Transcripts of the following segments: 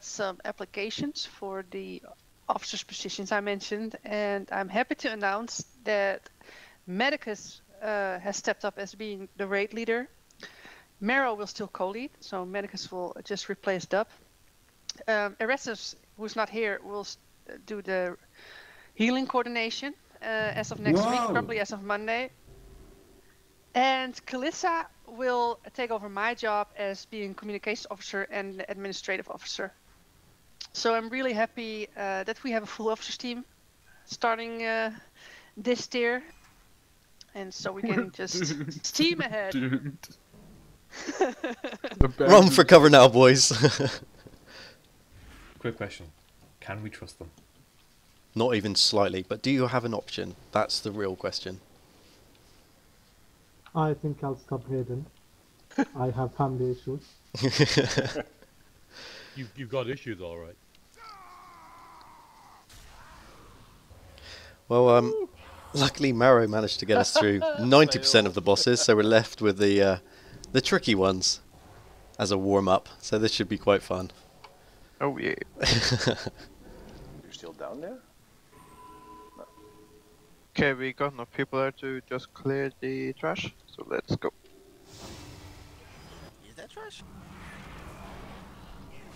got some applications for the officers' positions I mentioned, and I'm happy to announce that Medacus has stepped up as being the raid leader. Mero will still co-lead, so Medacus will just replace Dub. Erasmus, who's not here, will do the healing coordination as of next week, probably as of Monday. And Kalissa will take over my job as being communications officer and administrative officer. So I'm really happy that we have a full officers team starting this tier. And so we can just steam ahead. Run for cover now, boys. Quick question. Can we trust them? Not even slightly, but do you have an option? That's the real question. I think I'll stop Hayden. I have family issues. You've got issues, all right. Well, luckily Maro managed to get us through 90% of the bosses, so we're left with the tricky ones as a warm-up. So this should be quite fun. Oh yeah. You're still down there? No. Okay, we got enough people there to just clear the trash, so let's go. Is that trash?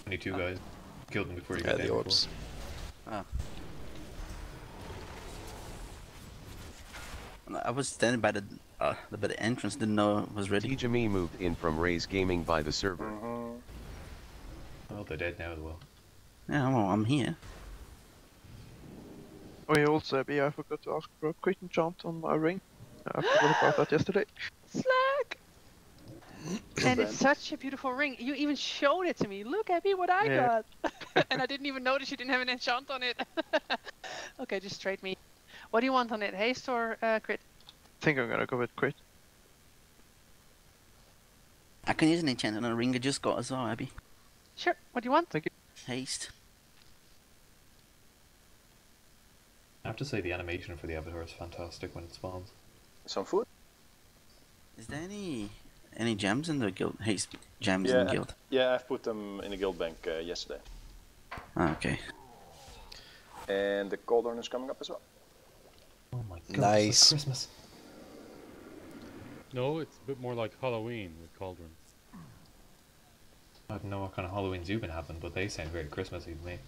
22 guys. Killed them before you Yeah, got the there. orbs. Oh. I was standing by the entrance, didn't know it was ready. Tijami moved in from Raze Gaming by the server. Well, they're dead now as well. Yeah, well, I'm here. Oh yeah, also, I forgot to ask for a crit enchant on my ring. I forgot about that yesterday. Slack! And it's such a beautiful ring. You even showed it to me. Look at me, what I got. And I didn't even notice you didn't have an enchant on it. Okay, just trade me. What do you want on it? Haste or crit? I think I'm gonna go with crit. I can use an enchantment on a ring I just got as well, Abby. Sure. What do you want? Thank you. Haste. I have to say the animation for the avatar is fantastic when it spawns. Some food? Is there any gems in the guild? Haste gems in the guild? Yeah, I've put them in the guild bank yesterday. Ah, okay. And the cauldron is coming up as well. Oh my god, Nice. it's like Christmas. No, it's a bit more like Halloween with cauldrons. I don't know what kind of Halloweens you've been having, but they sound very Christmassy to me.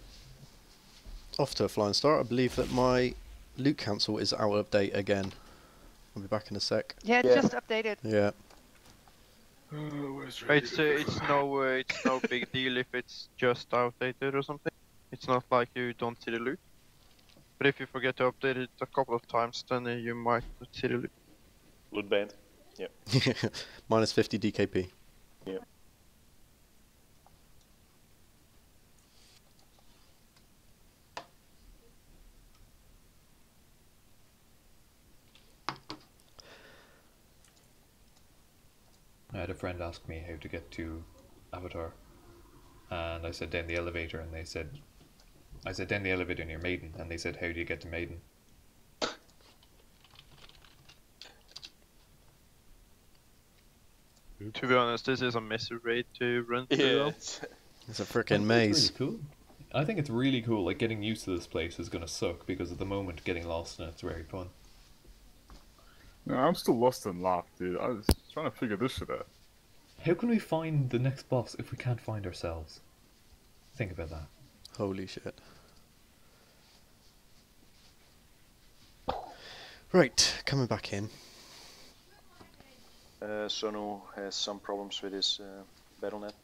Off to a flying start. I believe that my loot council is out of date again. I'll be back in a sec. Yeah, it's just updated. Yeah. It's no big deal if it's just outdated or something. It's not like you don't see the loot. But if you forget to update it a couple of times, then you might not see the loot. Loot banned. Yep. Minus 50 DKP. Yep. I had a friend ask me how to get to Avatar, and I said down the elevator, and they said, I said down the elevator near Maiden, and they said, how do you get to Maiden? To be honest, this is a messy raid to run through. It's a freaking maze. It's really cool. I think it's really cool. Like, getting used to this place is gonna suck, because at the moment getting lost in it's very fun. No, I'm still lost in laugh, dude. I was trying to figure this shit out. How can we find the next boss if we can't find ourselves? Think about that. Holy shit. Right, coming back in. Sonu has some problems with his battle.net.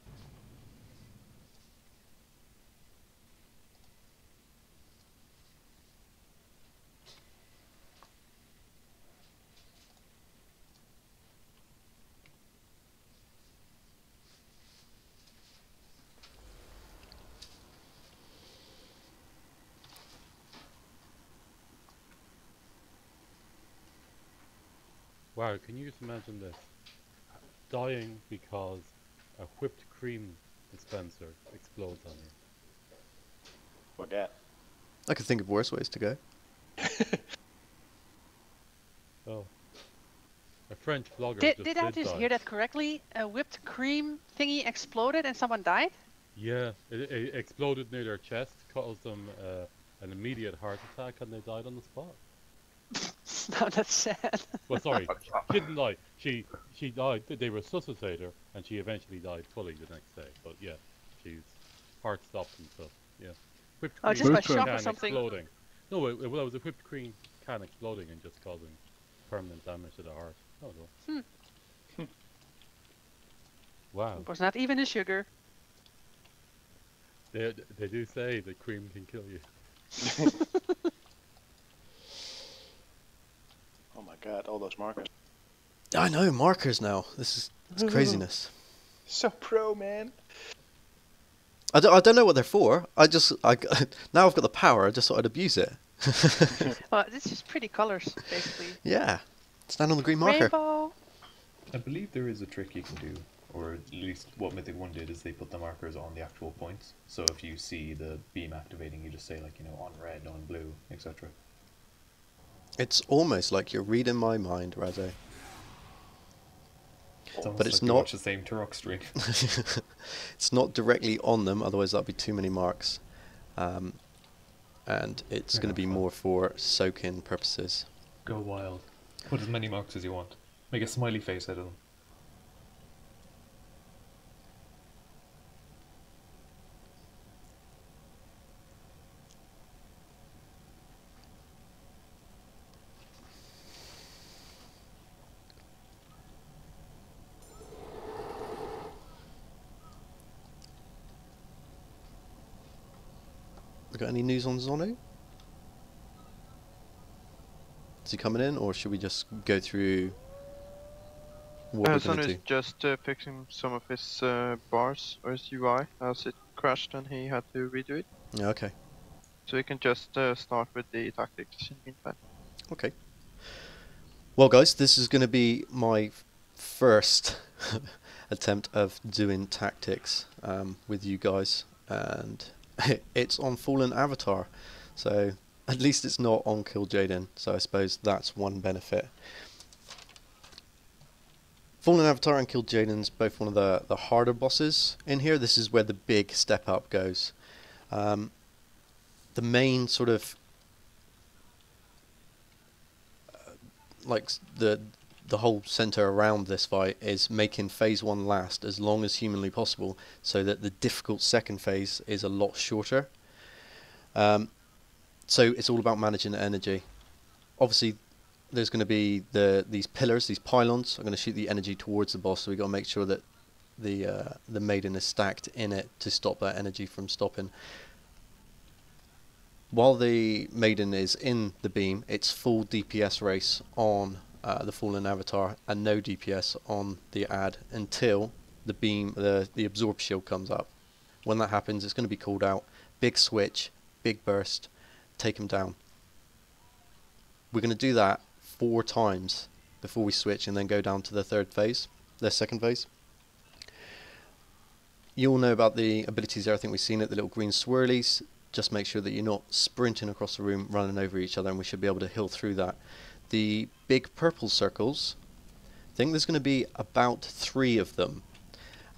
Wow, can you just imagine this? Dying because a whipped cream dispenser explodes on you. What that? I could think of worse ways to go. Oh. A French vlogger Did I just hear that correctly? A whipped cream thingy exploded and someone died? Yeah, it exploded near their chest, caused them an immediate heart attack, and they died on the spot. No, that's sad. Well, sorry, she didn't die. She died. They resuscitated her, and she eventually died fully the next day. But yeah, she's heart stopped and stuff. Yeah, whipped Oh, cream just by Whipped cream. shock or can something. exploding. No, it was a whipped cream can exploding and just causing permanent damage to the heart. Oh no. Wow. It was not even the sugar. They do say that cream can kill you. Oh my god, all those markers. I know, markers now. It's craziness. So pro, man. I don't know what they're for. Now I've got the power. I just thought I'd abuse it. Well, it's just pretty colors, basically. Yeah, stand on the green marker. Rainbow. I believe there is a trick you can do, or at least what Mythic 1 did is they put the markers on the actual points. So if you see the beam activating, you just say like, on red, on blue, etc. It's almost like you're reading my mind, Raze. It's almost But it's like you not. watch the same Turok stream. It's not directly on them, otherwise that'd be too many marks. And it's going to be more for soak-in purposes. Go wild. Put as many marks as you want. Make a smiley face out of them. Got any news on Zonu? Is he coming in, or should we just go through what we're Son going to is do? just fixing some of his bars or his UI as it crashed and he had to redo it. Yeah, okay. So we can just start with the tactics in the meantime. Okay. Well, guys, this is going to be my first attempt of doing tactics with you guys, and it's on Fallen Avatar, so at least it's not on Kil'jaden, so I suppose that's one benefit. Fallen Avatar and Kil'jaden's both one of the harder bosses in here. This is where the big step up goes. The main sort of like the whole center around this fight is making phase 1 last as long as humanly possible, so that the difficult second phase is a lot shorter. So it's all about managing the energy. Obviously there's going to be these pillars, these pylons are going to shoot the energy towards the boss, so we've got to make sure that the maiden is stacked in it to stop that energy from stopping. While the maiden is in the beam, it's full DPS race on the Fallen Avatar and no DPS on the ad until the beam, the absorb shield comes up. When that happens, it's going to be called out. Big switch, big burst, take him down. We're going to do that 4 times before we switch and then go down to the second phase. You all know about the abilities there. I think we've seen it, the little green swirlies. Just make sure that you're not sprinting across the room, running over each other, and we should be able to heal through that. The big purple circles, I think there's going to be about 3 of them.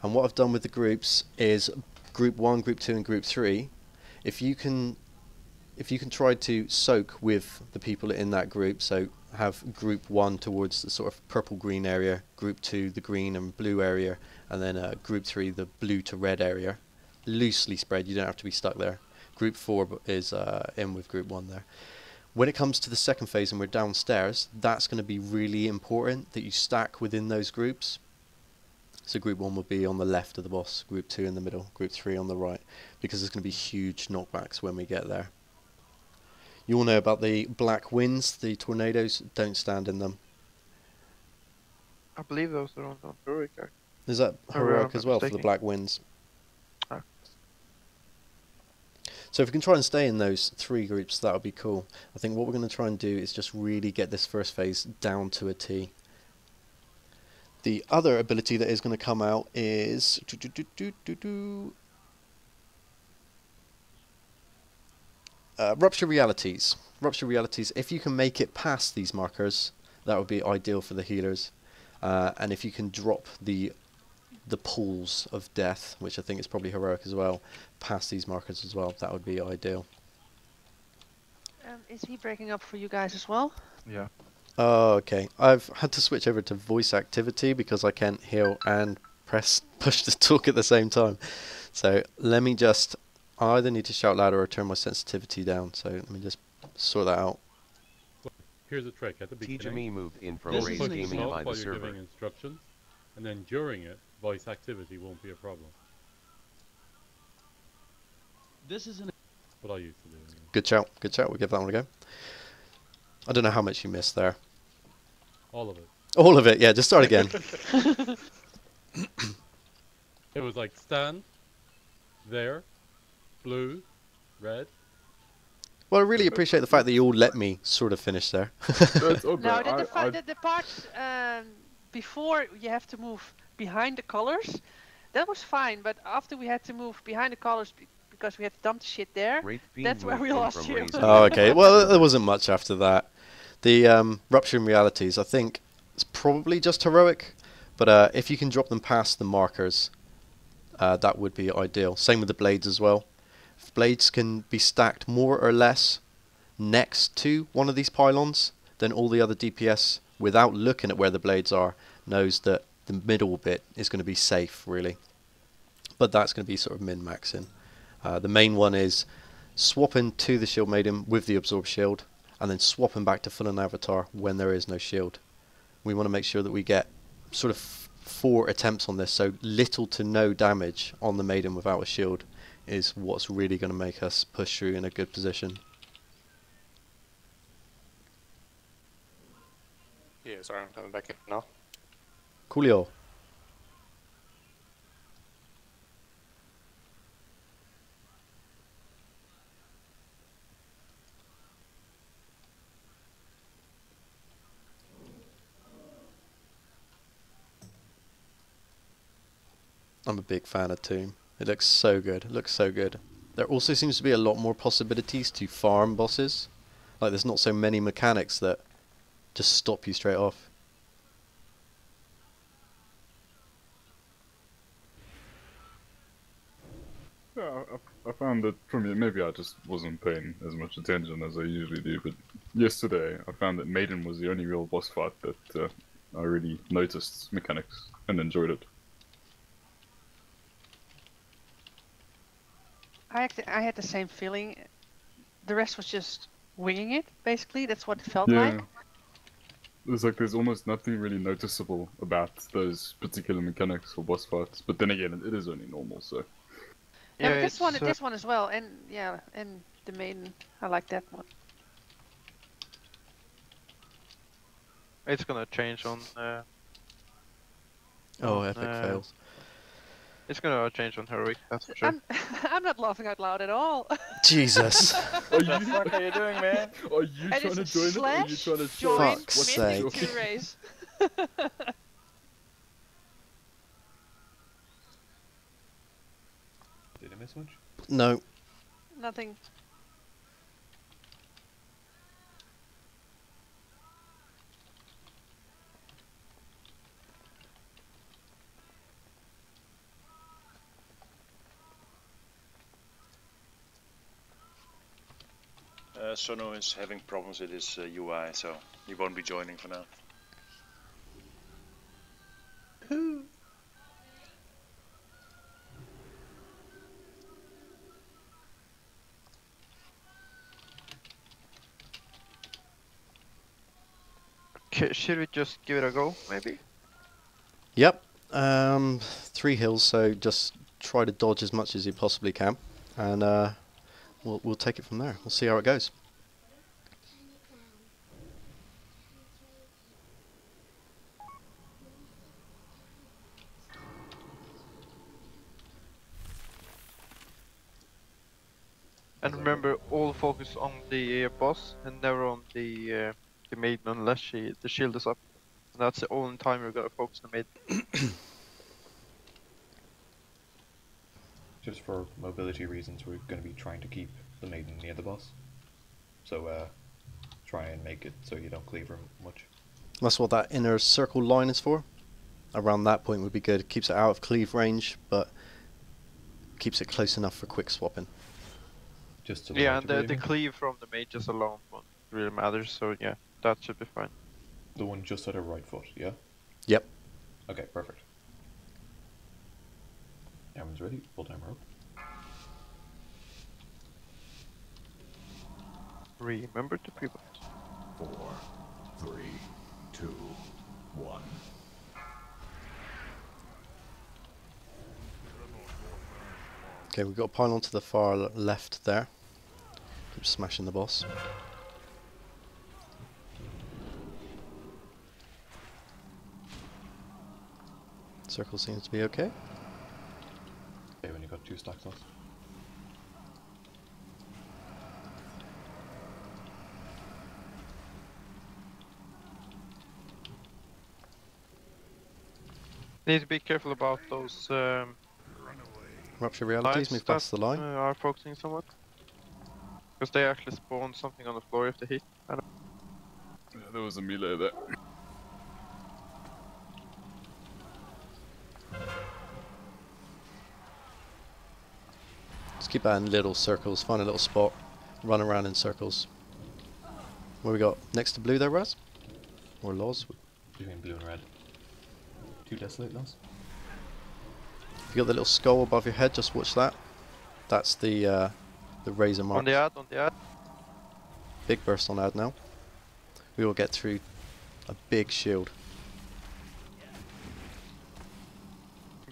And what I've done with the groups is group 1, group 2 and group 3. If you can try to soak with the people in that group, so have group 1 towards the sort of purple-green area, group 2 the green and blue area, and then group 3 the blue to red area. Loosely spread, you don't have to be stuck there. Group 4 is in with group 1 there. When it comes to the second phase and we're downstairs, that's going to be really important that you stack within those groups. So group 1 will be on the left of the boss, group 2 in the middle, group 3 on the right, because there's going to be huge knockbacks when we get there. You all know about the black winds, the tornadoes, don't stand in them. I believe those are on Heroic. Is that Heroic as well for the mistaken. black winds? Ah. So if we can try and stay in those 3 groups, that would be cool. I think what we're going to try and do is just really get this first phase down to a T. The other ability that is going to come out is Rupture Realities. Rupture Realities, if you can make it past these markers, that would be ideal for the healers. And if you can drop the the pools of death, which I think is probably heroic as well, past these markers as well. That would be ideal. Is he breaking up for you guys as well? Yeah. Oh, okay. I've had to switch over to voice activity because I can't heal and push to talk at the same time. So let me just, I either need to shout louder or turn my sensitivity down. So let me just sort that out. Here's a trick. At the Teacher beginning, me moved in from don't Raze push Gaming stop by the while you're server. giving instructions, and then during it, voice activity won't be a problem. This is an. What I used to do. Anyway. Good shout, good shout. We'll give that one a go. I don't know how much you missed there. All of it. All of it, yeah, just start again. It was like stand, there, blue, red. Well, I really appreciate the fact that you all let me sort of finish there. That's okay. No, the part before you have to move behind the colors, that was fine. But after we had to move behind the colors because we had to dump the shit there, that's where we lost you. Oh, okay. Well, there wasn't much after that. The Rupture in Realities, I think, it's probably just heroic. But if you can drop them past the markers, that would be ideal. Same with the blades as well. If blades can be stacked more or less next to one of these pylons, then all the other DPS, without looking at where the blades are, knows that the middle bit is going to be safe, really. But that's going to be sort of min-maxing. The main one is swapping to the Shield Maiden with the Absorb Shield, and then swapping back to full-on Avatar when there is no shield. We want to make sure that we get sort of 4 attempts on this, so little to no damage on the Maiden without a shield is what's really going to make us push through in a good position. Yeah, sorry, I'm coming back in now. Coolio. I'm a big fan of Tomb. It looks so good. It looks so good. There also seems to be a lot more possibilities to farm bosses. Like there's not so many mechanics that just stop you straight off. Yeah, I found that for me, maybe I just wasn't paying as much attention as I usually do, but yesterday I found that Maiden was the only real boss fight that I really noticed mechanics and enjoyed it. I had the same feeling. The rest was just winging it, basically. That's what it felt Yeah. like. It's like there's almost nothing really noticeable about those particular mechanics for boss fights, but then again, it is only normal, so. Yeah, but this one as well, and yeah, and the Maiden. I like that one. It's gonna change on. Oh, epic fails. It's gonna change on Heroic, that's for sure. I'm not laughing out loud at all. Jesus. What the fuck are you doing, man? Are you trying to join it or are you trying to show join Fuck's what's sake. Mythic to Raze. Did I miss much? No. Nothing. Sono is having problems with his UI, so he won't be joining for now. Should we just give it a go, maybe? Yep. 3 hills, so just try to dodge as much as you possibly can, and we'll take it from there. We'll see how it goes. And remember, all focus on the boss and never on the maiden unless the shield is up. And that's the only time you're gonna focus on the maiden. Just for mobility reasons, we're going to be trying to keep the maiden near the boss. So try and make it so you don't cleave her much. That's what that inner circle line is for. around that point would be good. Keeps it out of cleave range, but keeps it close enough for quick swapping. Just to the Yeah, right and of the Raven? cleave from the mages alone won't really matter, so yeah, that should be fine. The one just at her right foot, yeah? Yep. Okay, perfect. Everyone's ready? Full timer up. Remember to pre-vote. 4, 3, 2, 1. Okay, we've got a pylon to the far left there. Keep smashing the boss. Circle seems to be okay. Okay, when you got 2 stacks left. Need to be careful about those Rupture realities, knights move past that the line. are focusing somewhat. Because they actually spawn something on the floor if they hit. Yeah, there was a melee there. Just keep that in little circles, find a little spot, run around in circles. What we got next to blue there, Raz? Or Loz? Between blue and red. 2 desolate loss. If you got the little skull above your head, just watch that. That's the razor mark. On the ad. Big burst on ad now. We will get through a big shield.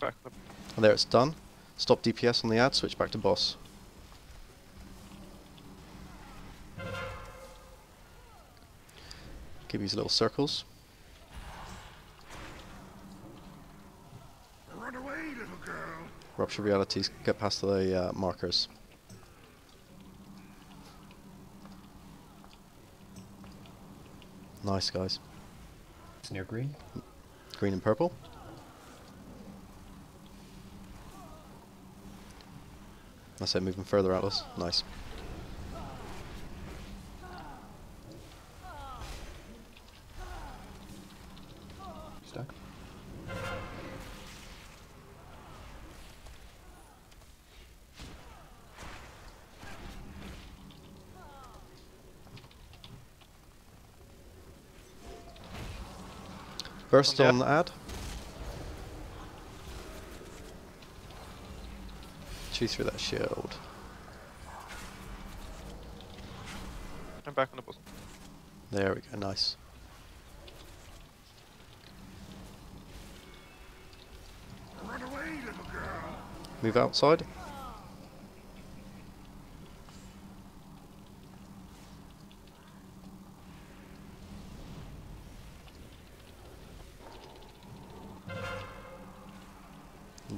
Back up. And there it's done. Stop DPS on the ad, switch back to boss. Keep these little circles. Run away, little girl. Rupture realities, get past the markers. Nice, guys. It's near green. Green and purple. That's it, moving further Atlas. Nice. Stack. Burst on the ad. Chew through that shield. I'm back on the boss. There we go, nice. Run away, little girl. Move outside.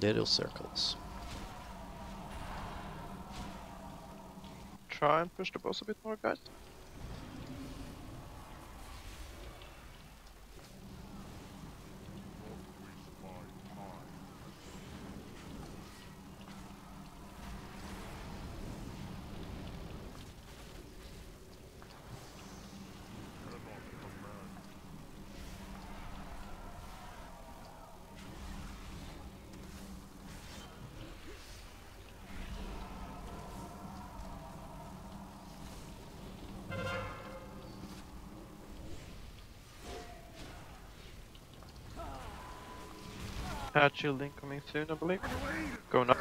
Little circles. Try and push the boss a bit more, guys. Shielding coming soon, I believe. Going up.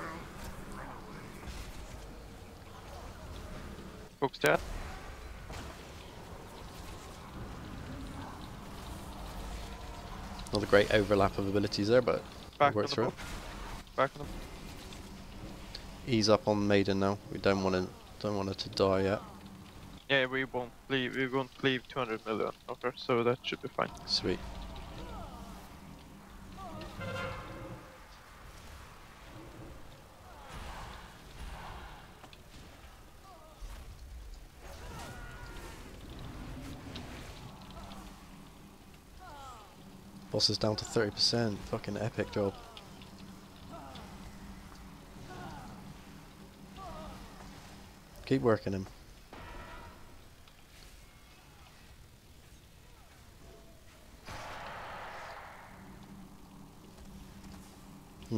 Focus dead. Not a great overlap of abilities there, but Back work on the through it. boss. Back on the Ease up on Maiden now. We don't want her to die yet. Yeah, we won't leave 200 million of her, so that should be fine. Sweet. Boss is down to 30%. Fucking epic job. Keep working him.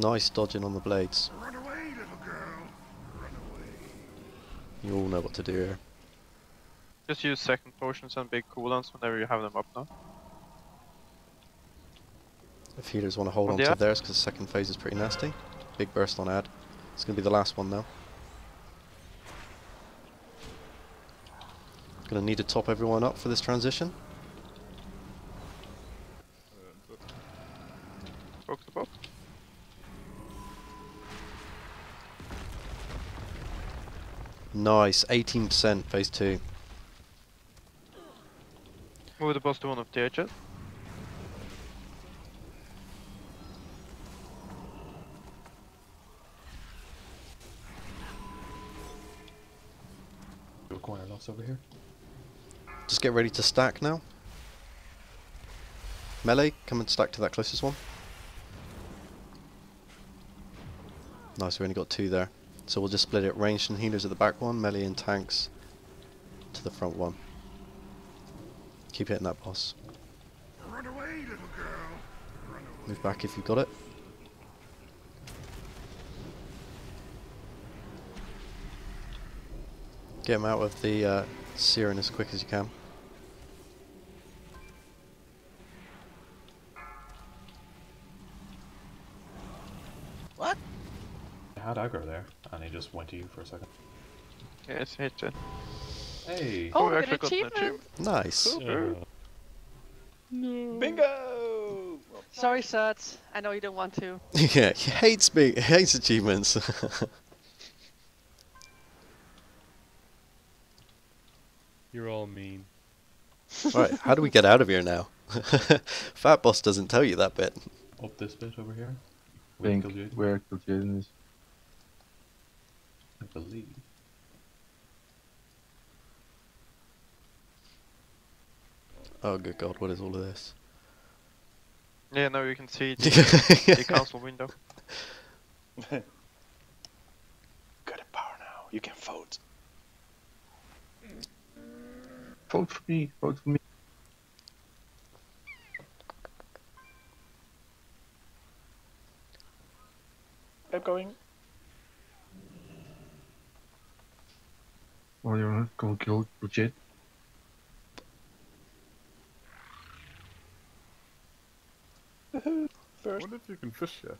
Nice dodging on the blades. Run away, little girl. Run away. You all know what to do here. Just use second potions and big cooldowns whenever you have them up now. If healers want to hold On on the to ad? theirs, because the second phase is pretty nasty. Big burst on ad. It's going to be the last one now. Going to need to top everyone up for this transition. Focus above. Nice, 18% phase 2. Move the boss to one of the edges. Do a corner loss over here. Just get ready to stack now. Melee, come and stack to that closest one. Nice, we only got 2 there. So we'll just split it, ranged and healers at the back one, melee and tanks to the front one. Keep hitting that boss. Run away, little girl. Run away. Move back if you've got it. Get him out of the Siren as quick as you can. What? I had aggro there, and he just went to you for a second. Yes, hit it. Hey! Oh, we we actually got an achievement. Nice. No. Bingo! Sorry, Suts. I know you don't want to. Yeah, he hates me. He hates achievements. You're all mean. Right, how do we get out of here now? Fat Boss doesn't tell you that bit. Up this bit over here. Think Kil'jaden, where Kil'jaden is. I believe. Oh good god, what is all of this? Yeah, now you can see the console window. Good at power now. You can vote. Vote for me, vote for me. Keep going. Oh, you're not gonna kill Kil'jaden. First. What if you can fish yet?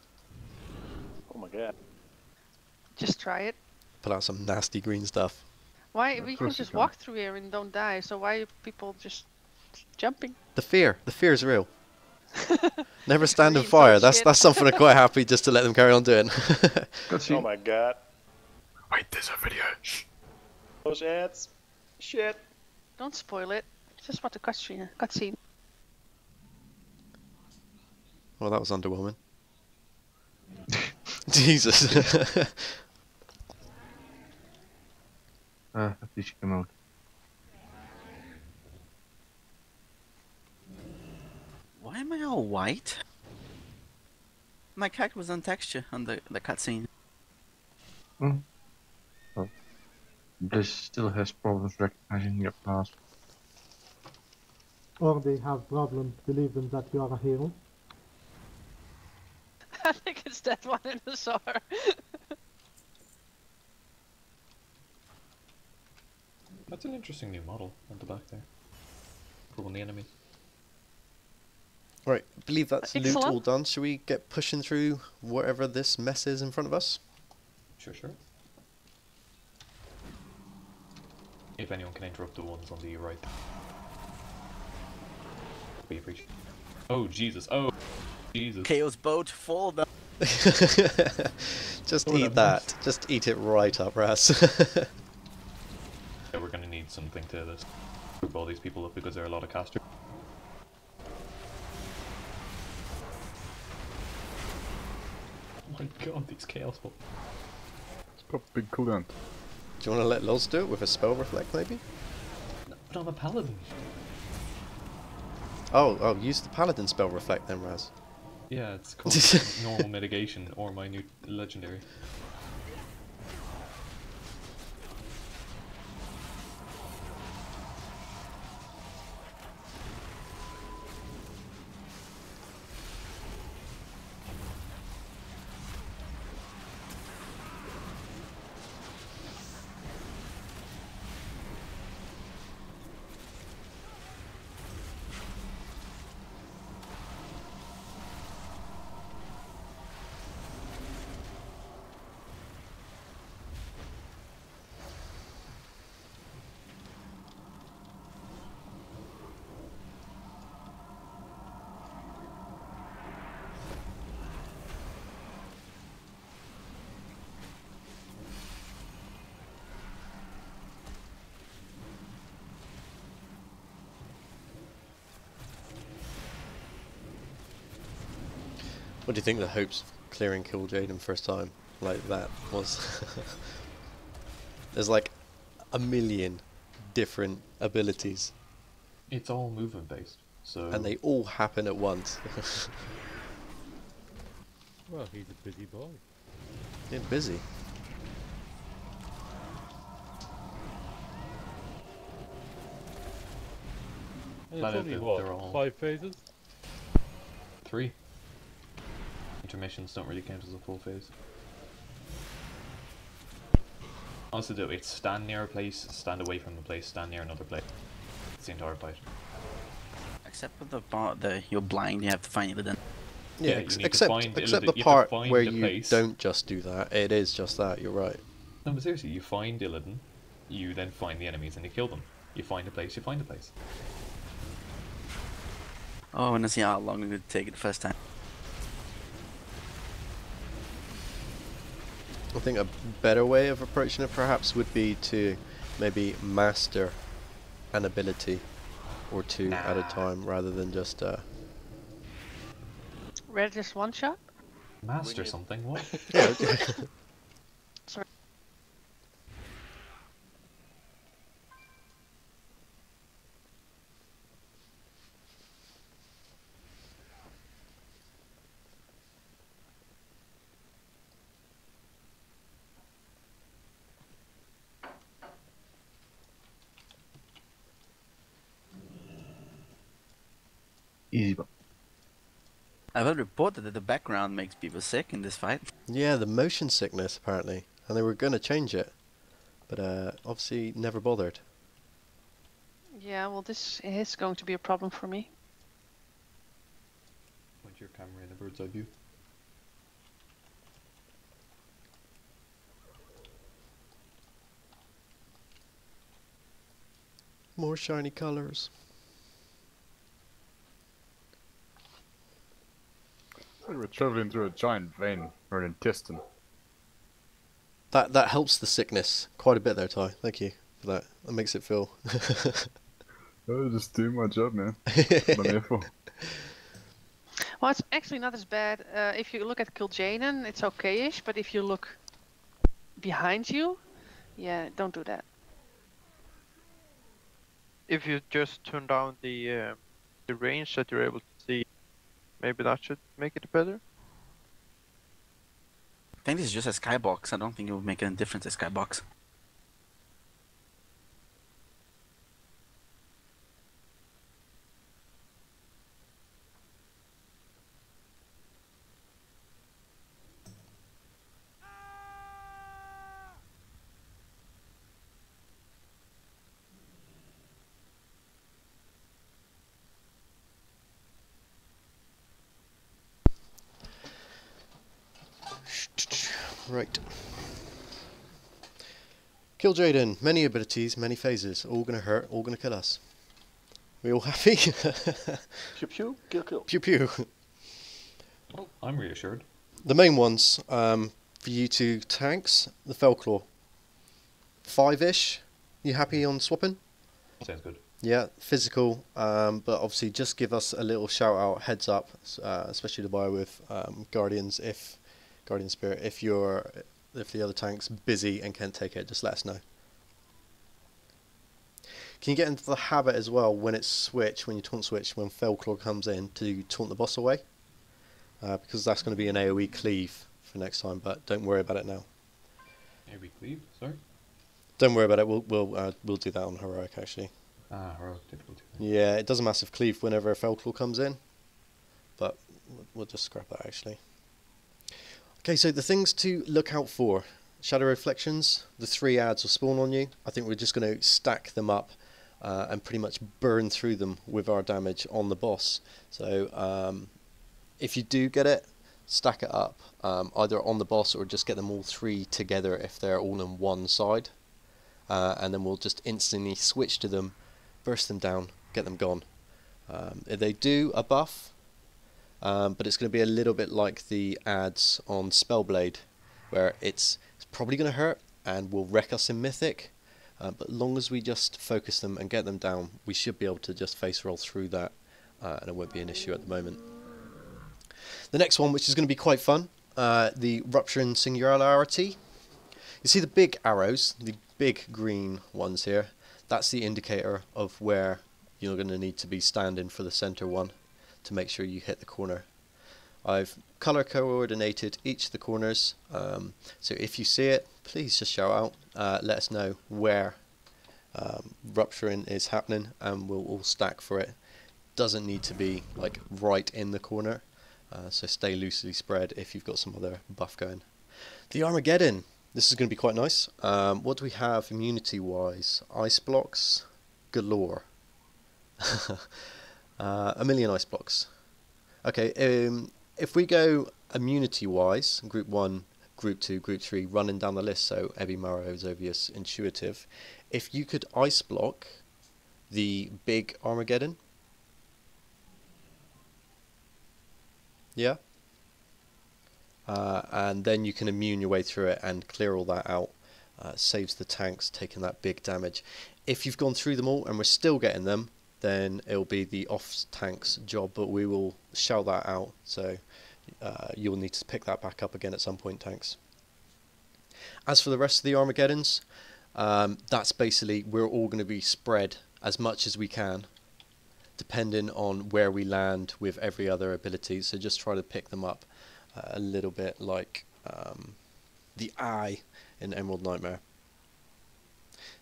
Oh my god. Just try it. Put out some nasty green stuff. Why? Of We can course you just can. walk through here and don't die. So why are people just jumping? The fear is real. Never stand in Green fire. bullshit. That's something I'm quite happy just to let them carry on doing. Oh my god. Wait, there's a video. Shh. Those ads. Shit. Don't spoil it. Just watch the cutscene. Well, that was underwhelming. Jesus. At least you come out. Why am I all white? My character was on texture on the cutscene. Bliss still has problems recognizing your past. Or they have problems believing that you are a hero. I think it's that one in the SAR. That's an interesting new model on the back there. For one of the enemies. Right, I believe that's loot Excellent. all done. Should we get pushing through whatever this mess is in front of us? Sure. If anyone can interrupt the ones on the right. Be appreciated. Oh Jesus! Oh Jesus! Chaos boat full though. Just eat that. Just eat it right up, Raz. Yeah, we're gonna need something to this. Group all these people up because there are a lot of casters. Oh my god, these chaos balls. Let's pop a big cooldown. Do you want to let Loz do it with a spell reflect, maybe? No, but I'm a paladin. Oh, use the paladin spell reflect then, Raz. Yeah, it's called normal mitigation or my new legendary. What do you think the hopes of clearing Kil'jaden first time like that was? There's like a million different abilities. It's all movement based, so. And they all happen at once. Well, he's a busy boy. Yeah, busy. And it's only what, 5 phases? 3. Intermissions don't really count as a full phase. Also, it's stand near a place, stand away from the place, stand near another place. It's the entire fight. Except with you're blind, you have to find Illidan. Yeah, except the part where you don't just do that. It is just that. You're right. No, but seriously, you find Illidan, you then find the enemies and you kill them. You find a place, you find a place. Oh, I want to see how long it would take it the first time. I think a better way of approaching it perhaps would be to maybe master an ability or two at a time rather than just Red just one shot? Master something, what? Yeah. Sorry. Easy. I've heard reported that the background makes people sick in this fight. Yeah, the motion sickness apparently, and they were going to change it, but obviously never bothered. Yeah, well, this is going to be a problem for me. Point your camera in a bird's eye view. More shiny colours. We're traveling through a giant vein or an intestine. That helps the sickness quite a bit there, Ty. Thank you for that. That makes it feel. I just do my job, man. That's what I'm here for. Well, it's actually not as bad. If you look at Kil'jaden, it's okay-ish, but if you look behind you, yeah, don't do that. If you just turn down the range that you're able to see, maybe that should make it better. I think this is just a skybox. I don't think it would make any difference, a skybox. Right. Kil'jaden, many abilities, many phases, all gonna hurt, all gonna kill us. We all happy? Pew pew, kill kill. Pew pew. Oh, I'm reassured. The main ones, for you two tanks, the Felclaw. 5-ish, you happy on swapping? Sounds good. Yeah, physical, but obviously just give us a little shout out, heads up, especially to buy with Guardians, Guardian Spirit, if the other tank's busy and can't take it, just let us know. Can you get into the habit as well when you taunt switch, when Felclaw comes in, to taunt the boss away? Because that's going to be an AoE cleave for next time, but don't worry about it now. AoE cleave? Sorry? Don't worry about it, we'll do that on Heroic actually. Ah, Heroic difficulty. Yeah, it does a massive cleave whenever a Felclaw comes in, but we'll just scrap that actually. Okay, so the things to look out for. Shadow Reflections, the 3 ads will spawn on you. I think we're just going to stack them up and pretty much burn through them with our damage on the boss. So if you do get it, stack it up either on the boss or just get them all 3 together if they're all on one side. And then we'll just instantly switch to them, burst them down, get them gone. If they do a buff, but it's going to be a little bit like the ads on Spellblade, where it's probably going to hurt and will wreck us in Mythic, but as long as we just focus them and get them down, we should be able to just face roll through that, and it won't be an issue at the moment. The next one, which is going to be quite fun, the Rupture in Singularity. You see the big arrows, the big green ones here. That's the indicator of where you're going to need to be standing for the center one to make sure you hit the corner. I've color coordinated each of the corners, so if you see it, please just shout out, let us know where rupturing is happening, and we'll all stack for it. Doesn't need to be like right in the corner, so stay loosely spread if you've got some other buff going. The Armageddon, this is going to be quite nice. What do we have immunity wise? Ice blocks galore. A million ice blocks. Okay, if we go immunity wise, group 1, group 2, group 3, running down the list, so Ebby, Maro, Zovius, Intuitive, if you could ice block the big Armageddon, yeah, and then you can immune your way through it and clear all that out. Saves the tanks taking that big damage. If you've gone through them all and we're still getting them, then it'll be the off tank's job, but we will shout that out, so you'll need to pick that back up again at some point, tanks. As for the rest of the Armageddons, that's basically, we're all going to be spread as much as we can, depending on where we land with every other ability, so just try to pick them up a little bit like the Eye in Emerald Nightmare.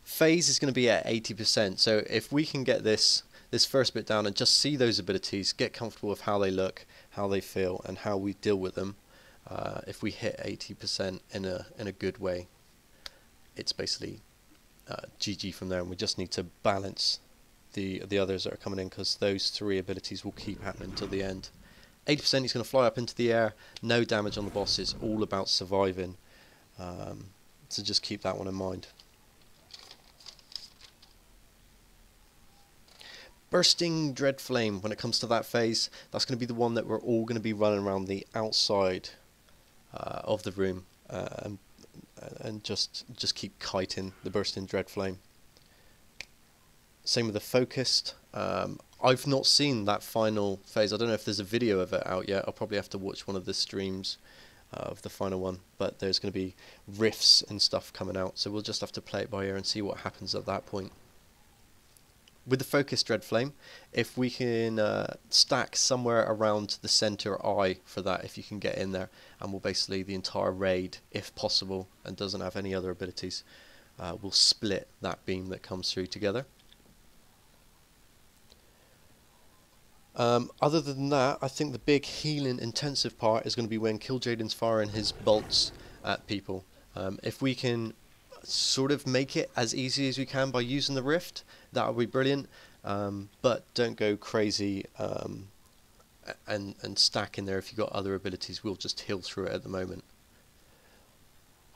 Phase is going to be at 80%, so if we can get this first bit down and just see those abilities, get comfortable with how they look, how they feel, and how we deal with them, if we hit 80% in a good way, it's basically GG from there, and we just need to balance the others that are coming in, because those 3 abilities will keep happening until the end. 80% he's going to fly up into the air, no damage on the boss, it's all about surviving, so just keep that one in mind. Bursting Dread Flame, when it comes to that phase, that's going to be the one that we're all going to be running around the outside of the room, and just keep kiting the Bursting Dread Flame. Same with the Focused. I've not seen that final phase. I don't know if there's a video of it out yet. I'll probably have to watch one of the streams of the final one, but there's going to be riffs and stuff coming out, so we'll just have to play it by ear and see what happens at that point. With the Focused Dread Flame, if we can stack somewhere around the center eye for that, if you can get in there, and we'll basically, the entire raid, if possible, and doesn't have any other abilities, we'll split that beam that comes through together. Other than that, I think the big healing intensive part is going to be when Kil'jaden's firing his bolts at people. If we can sort of make it as easy as we can by using the rift, that would be brilliant, but don't go crazy and stack in there if you've got other abilities. We'll just heal through it at the moment.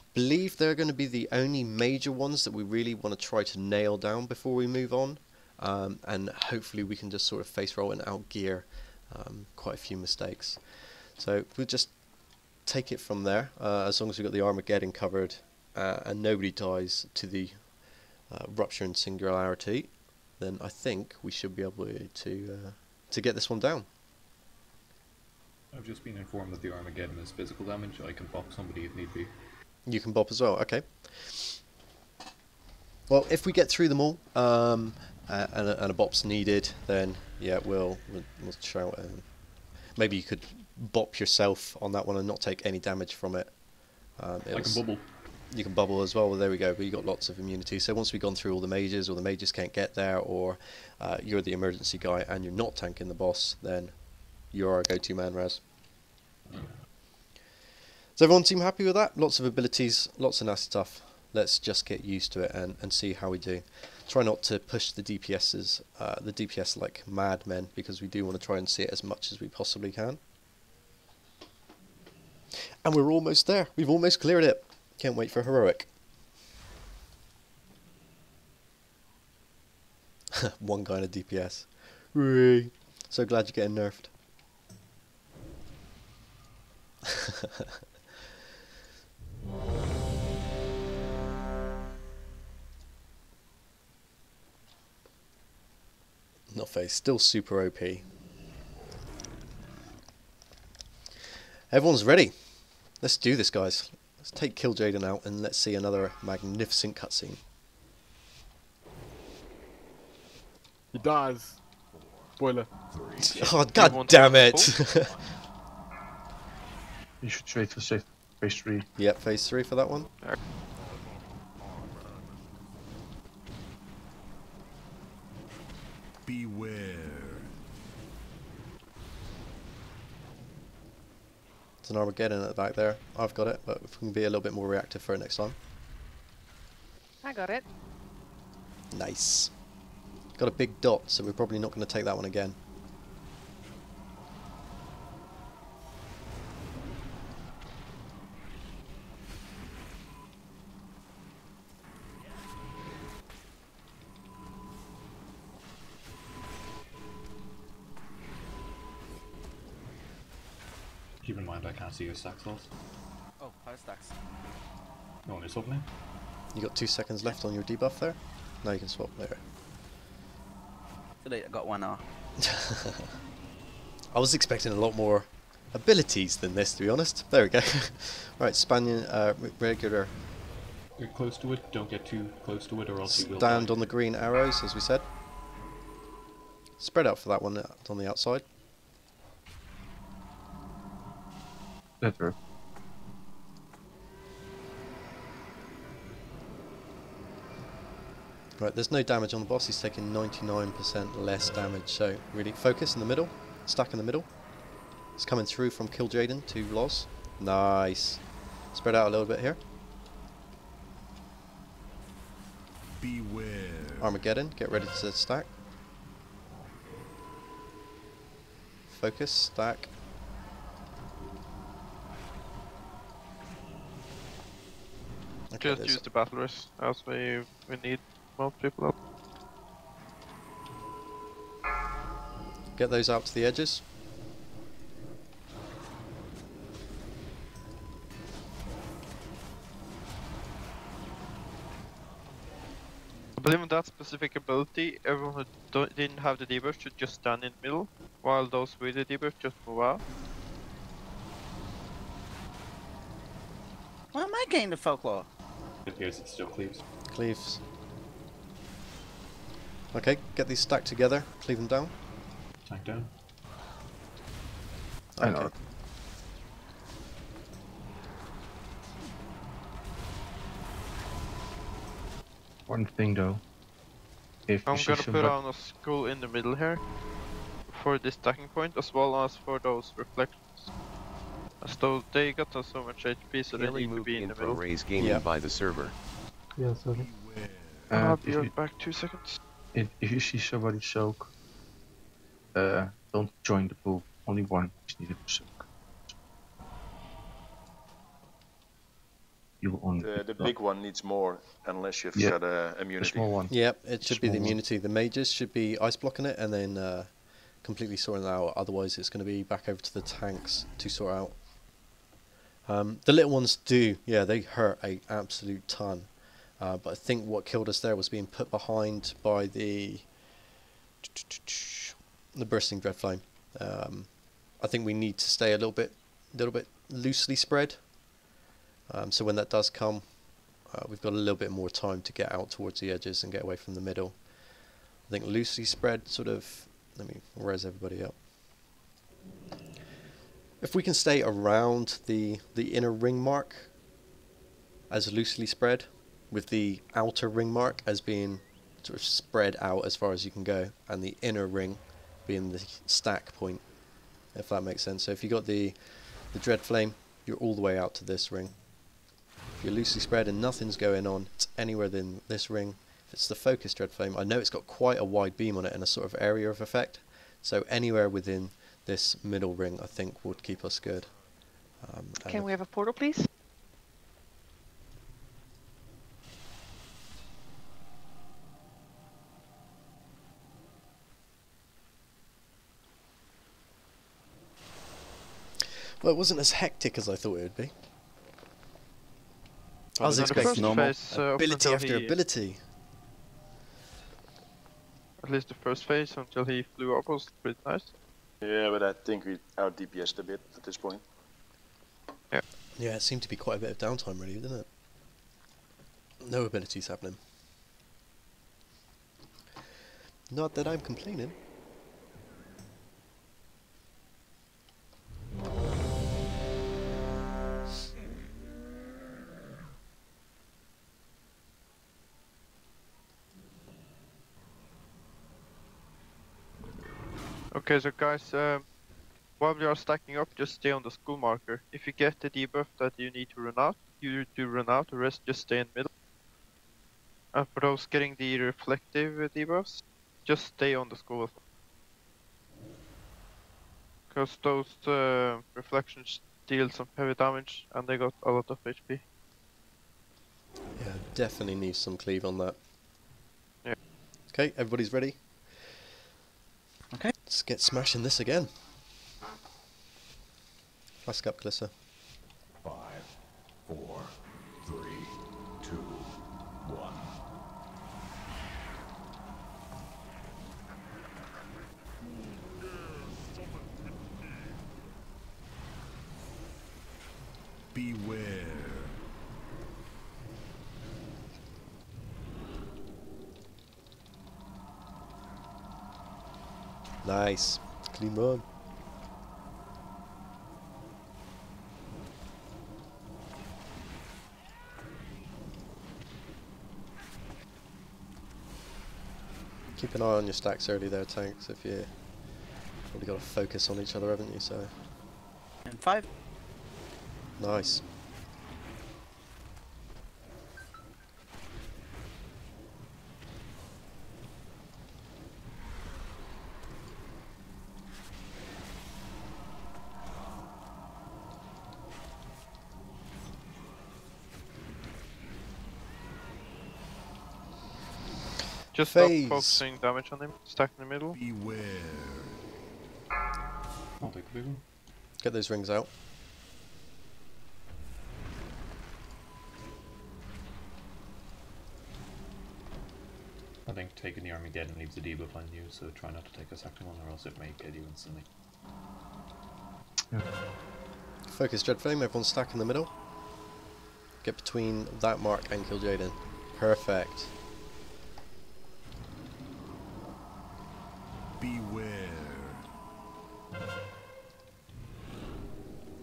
I believe they're going to be the only major ones that we really want to try to nail down before we move on, and hopefully we can just sort of face roll and out gear quite a few mistakes. So we'll just take it from there, as long as we've got the Armageddon covered and nobody dies to the Rupture and Singularity, then I think we should be able to get this one down. I've just been informed that the Armageddon is physical damage. I can bop somebody if need be. You can bop as well, okay. Well, if we get through them all, and a bop's needed, then yeah, we'll shout. Maybe you could bop yourself on that one and not take any damage from it. I can bubble. You can bubble as well. Well, there we go. But you got lots of immunity. So once we've gone through all the mages, or the mages can't get there, or you're the emergency guy and you're not tanking the boss, then you're our go-to man, Raz. Does everyone seem happy with that? Lots of abilities, lots of nasty stuff. Let's just get used to it and see how we do. Try not to push the DPS like madmen, because we do want to try and see it as much as we possibly can. And we're almost there. We've almost cleared it. Can't wait for Heroic. One guy in a DPS. Hooray. So glad you're getting nerfed. Not face, still super OP. Everyone's ready. Let's do this, guys. Let's take Kil'jaden out and let's see another magnificent cutscene. He dies. Spoiler. Oh, god damn it! You should wait for phase 3. Yep, phase 3 for that one. Beware. There's an Armageddon at the back there. I've got it, but if we can be a little bit more reactive for it next time. I got it. Nice. Got a big dot, so we're probably not going to take that one again. Keep in mind I can't see your stack slots. Oh, high stacks. No one is opening. You got 2 seconds left on your debuff there. Now you can swap there. Today I got one now. I was expecting a lot more abilities than this, to be honest. There we go. Right, Spanion, regular. Get close to it, don't get too close to it or else you will Stand die. on the green arrows, as we said. Spread out for that one on the outside. Better. Right, there's no damage on the boss. He's taking 99% less damage. So really focus in the middle, stack in the middle. It's coming through from Kil'jaden to Loz. Nice. Spread out a little bit here. Beware. Armageddon, get ready to stack. Focus, stack. Okay, Just use the battle race as we need more people up. Get those out to the edges. I believe in that specific ability, everyone who didn't have the debuff should just stand in the middle, while those with the debuff just move out. Why am I getting the folklore? It appears it still cleaves. Cleaves. Okay, get these stacked together. Cleave them down. Tank down. Okay. One thing though. If I'm you see gonna put somebody- on a skull in the middle here, for this stacking point, as well as for those reflections. As though they got so much HP, so they Haley need to moved be in in the from middle. Raze Gaming by the server. Yeah, sorry. I'll if be you- right back 2 seconds. if you see somebody soak, don't join the pool. Only one is needed to soak. You will only The big one needs more, unless you've Yeah, got the immunity. small one. Yep, it should be the Small one. immunity. The mages should be ice blocking it and then completely sorting it out. Otherwise, it's going to be back over to the tanks to sort out. The little ones do, yeah, they hurt a absolute ton. But I think what killed us there was being put behind by the bursting dread flame. I think we need to stay a little bit loosely spread. So when that does come, we've got a little bit more time to get out towards the edges and get away from the middle. I think loosely spread sort of, let me raise everybody up. If we can stay around the inner ring mark as loosely spread, with the outer ring mark as being sort of spread out as far as you can go, and the inner ring being the stack point, if that makes sense. So if you got the dread flame, you're all the way out to this ring. If you're loosely spread and nothing's going on, it's anywhere within this ring. If it's the focus dread flame, I know it's got quite a wide beam on it and a sort of area of effect, so anywhere within this middle ring I think would keep us good. Can we have a portal, please? Well, it wasn't as hectic as I thought it would be. I was the expecting first normal. phase, ability until after he- ability. At least the first phase until he flew up was pretty nice. Yeah, but I think we out DPS'd a bit at this point. Yeah, it seemed to be quite a bit of downtime really, didn't it? No abilities happening. Not that I'm complaining. Okay, so guys, while we are stacking up, just stay on the school marker. If you get the debuff that you need to run out, you do run out, the rest just stay in the middle. And for those getting the reflective debuffs, just stay on the school. Because those reflections deal some heavy damage and they got a lot of HP. Yeah, definitely needs some cleave on that. Yeah. Okay, everybody's ready? Okay. Let's get smashing this again. Flask up, Glissa. 5, 4, 3, 2, 1. Beware. Nice. Clean run. Keep an eye on your stacks early there, tanks, if you probably got to focus on each other, haven't you? So. And 5. Nice. Just Phase. stop focusing damage on him, stack in the middle. Beware. I'll take the big one. Get those rings out. I think taking the Armageddon leaves a debuff on you, so try not to take a second one or else it may kill you instantly. Focus Dreadflame, everyone stack in the middle. Get between that mark and Kil'jaden. Perfect. Beware.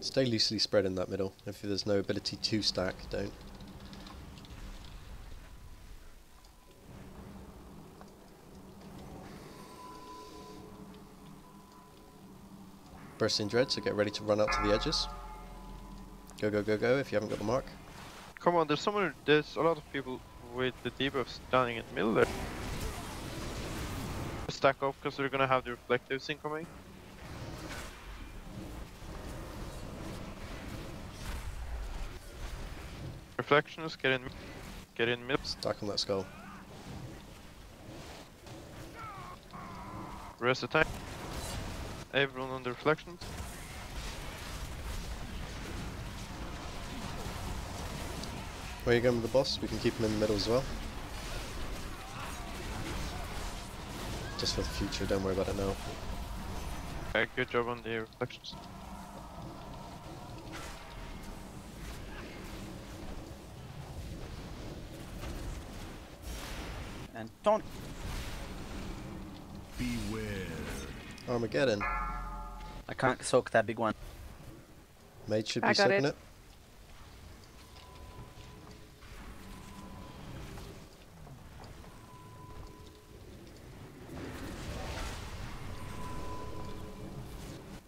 Stay loosely spread in that middle. If there's no ability to stack, don't. Bursting Dread, so get ready to run out to the edges. Go, go, go, go if you haven't got the mark. Come on, there's a lot of people with the debuffs standing in the middle there. Stack up because they're gonna have the reflectives incoming. Reflections, get in middle. Stack on that skull. Rest attack. Everyone on the reflections. Where are you going with the boss? We can keep him in the middle as well. Just for the future, don't worry about it now. Okay, good job on the reflections. And don't. Beware. Armageddon. I can't soak that big one. Mage should I be got soaking it. it.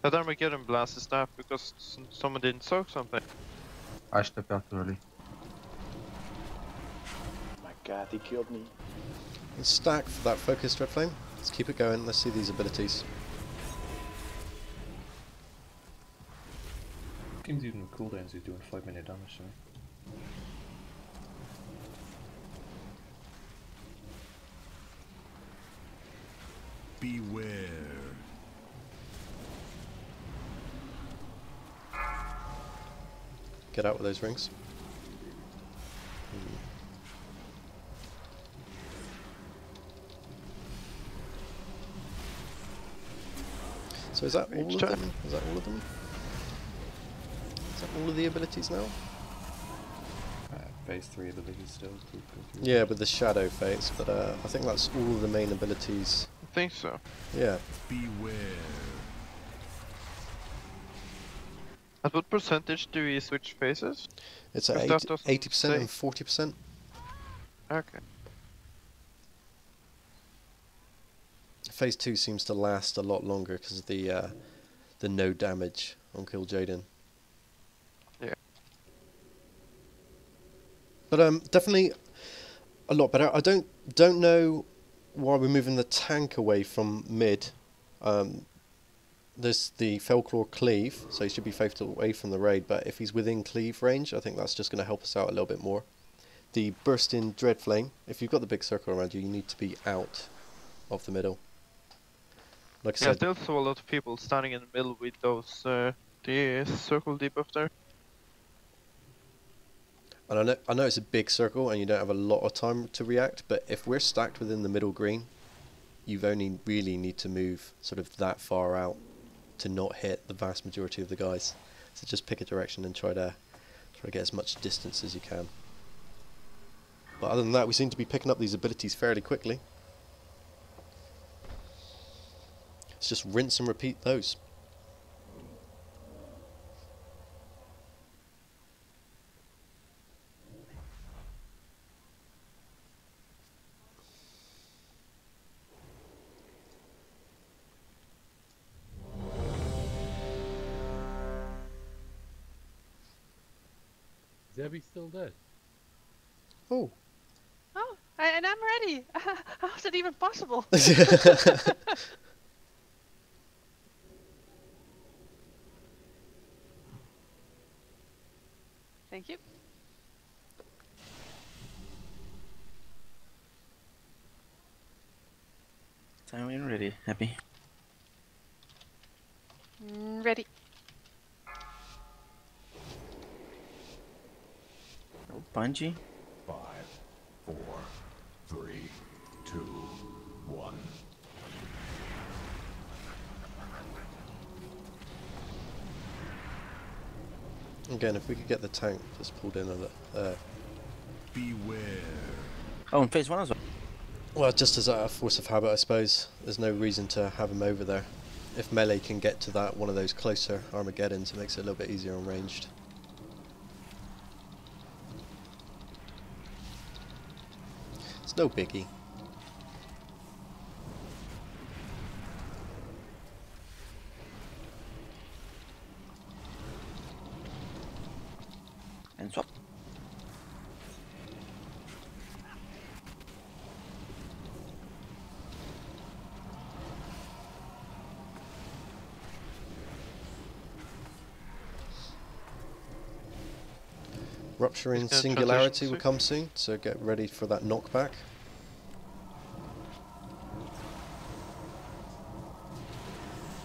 That Armageddon blast is not because someone didn't soak something. I stepped out early. My god, he killed me. Let's stack for that focus Dreadflame. Let's keep it going. Let's see these abilities. Seems even with cooldowns he's doing 5-minute damage to me. Beware. Get out with those rings. So is that all of them? Is that all of them? Is that all of the abilities now? Phase 3 abilities still. Yeah, with the shadow phase, but I think that's all of the main abilities. I think so. Yeah. Beware. At what percentage do we switch phases? It's at 80% and 40%. Okay. Phase 2 seems to last a lot longer because of the no damage on Kil'jaden. Yeah. But definitely a lot better. I don't know why we're moving the tank away from mid. There's the Felclaw cleave, so he should be faced away from the raid, but if he's within cleave range, I think that's just going to help us out a little bit more. The bursting Dreadflame, if you've got the big circle around you, you need to be out of the middle. Like I I said, still saw a lot of people standing in the middle with those the circle debuff there. and I know it's a big circle and you don't have a lot of time to react, but if we're stacked within the middle green, you've only really need to move sort of that far out to not hit the vast majority of the guys. So just pick a direction and try to get as much distance as you can. But other than that, we seem to be picking up these abilities fairly quickly. Let's just rinse and repeat those. Zebby's still dead. Oh. Oh, and I'm ready. How is it even possible? Thank you. Time when you're ready, Happy. Ready. Bungee. 5, 4, 3, 2, 1. Again, if we could get the tank just pulled in a little. Beware. Oh, in phase 1 as well. Well, just as a force of habit, I suppose. There's no reason to have him over there. If melee can get to that one of those closer Armageddons, it makes it a little bit easier on ranged. It's no biggie. And swap. Rupturing Singularity will come soon, so get ready for that knockback.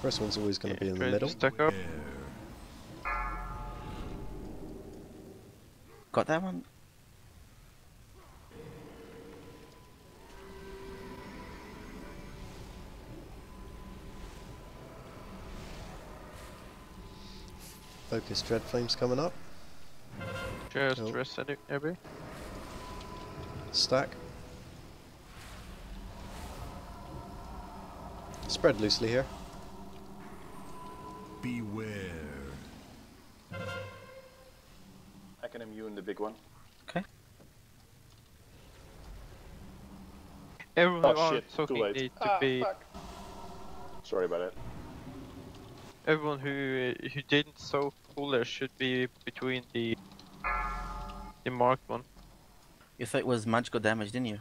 First one's always going to be in the middle. Stack up. Got that one? Focus Dreadflame's coming up. Just rest every. Stack. Spread loosely here. Beware. I can immune the big one. Okay. Everyone Oh, who aren't shit, too soaking late. need to be. Fuck. Sorry about that. Everyone who didn't soak cooler should be between the marked one. You thought it was magical damage, didn't you?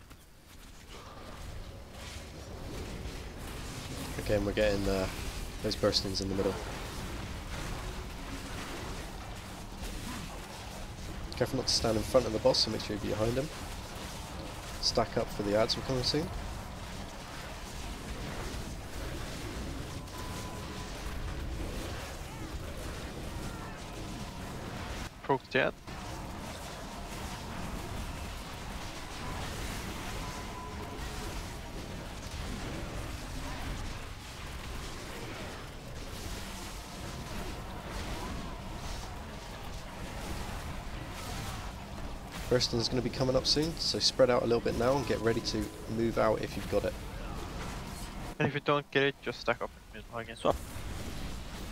Again, we're getting those burstings in the middle. Careful not to stand in front of the boss, so make sure you're behind him. Stack up for the ads we're coming soon. Proc jet. Bursting is going to be coming up soon, so spread out a little bit now and get ready to move out if you've got it. And if you don't get it, just stack up in the middle again. Swap.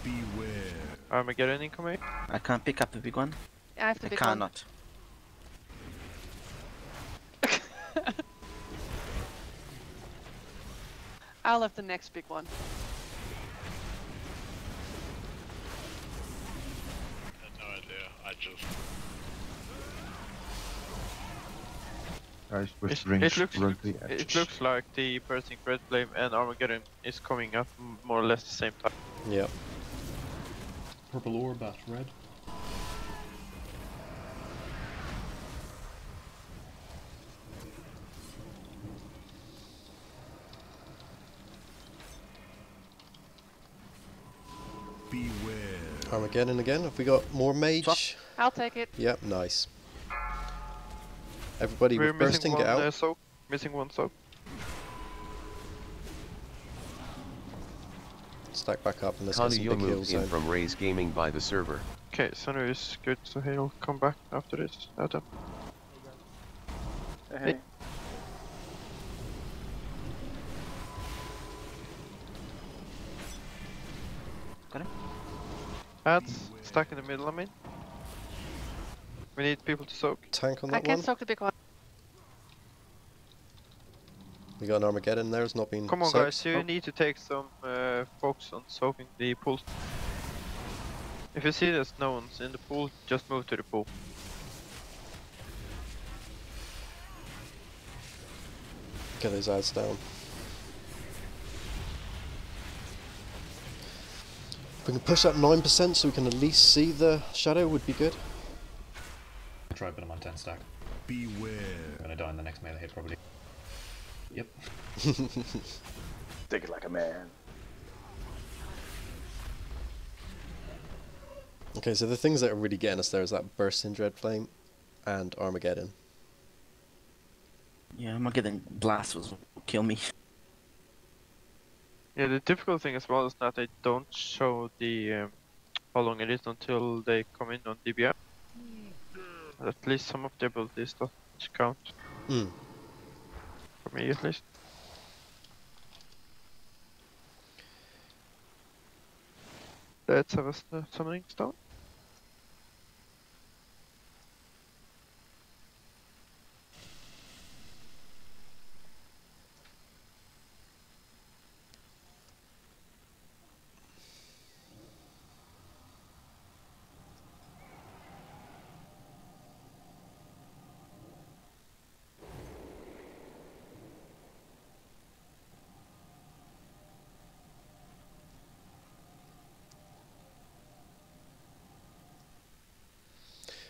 Beware. Armageddon incoming. I can't pick up the big one. I have the I big cannot. one. I'll have the next big one. I had no idea. I just. Guys with It rings looks run to the edge. it looks like the bursting red flame and Armageddon is coming up more or less the same time. Yep. Purple orb at red. Beware. Armageddon again. Have we got more mage? Swap. I'll take it. Yep, nice. Everybody We're with bursting, missing get one out. soak. Missing one soak. Stack back up and let's get Kanu some Yo big moved heals in in. from Raze Gaming by the server. Okay, Sonu is good, so he'll come back after this. Adam. Hey. Got him. Ads stuck in the middle, I mean. We need people to soak. Tank on I that can one. soak the big one. We got an Armageddon there, it's not been Come on, soaked. guys, you need to take some focus on soaking the pools. If you see there's no one's in the pool, just move to the pool. Get those ads down. If we can push that 9% so we can at least see the shadow would be good. I'll try, but I'm on 10 stack. Beware. I'm gonna die in the next melee hit probably. Yep. Take it like a man. Okay, so the things that are really getting us there is that burst in Dread Flame and Armageddon. Yeah, Armageddon blast will kill me. Yeah, the difficult thing as well is that they don't show the how long it is until they come in on DBM. At least some of the abilities don't count. Hmm. For me at least. Let's have a summoning stone.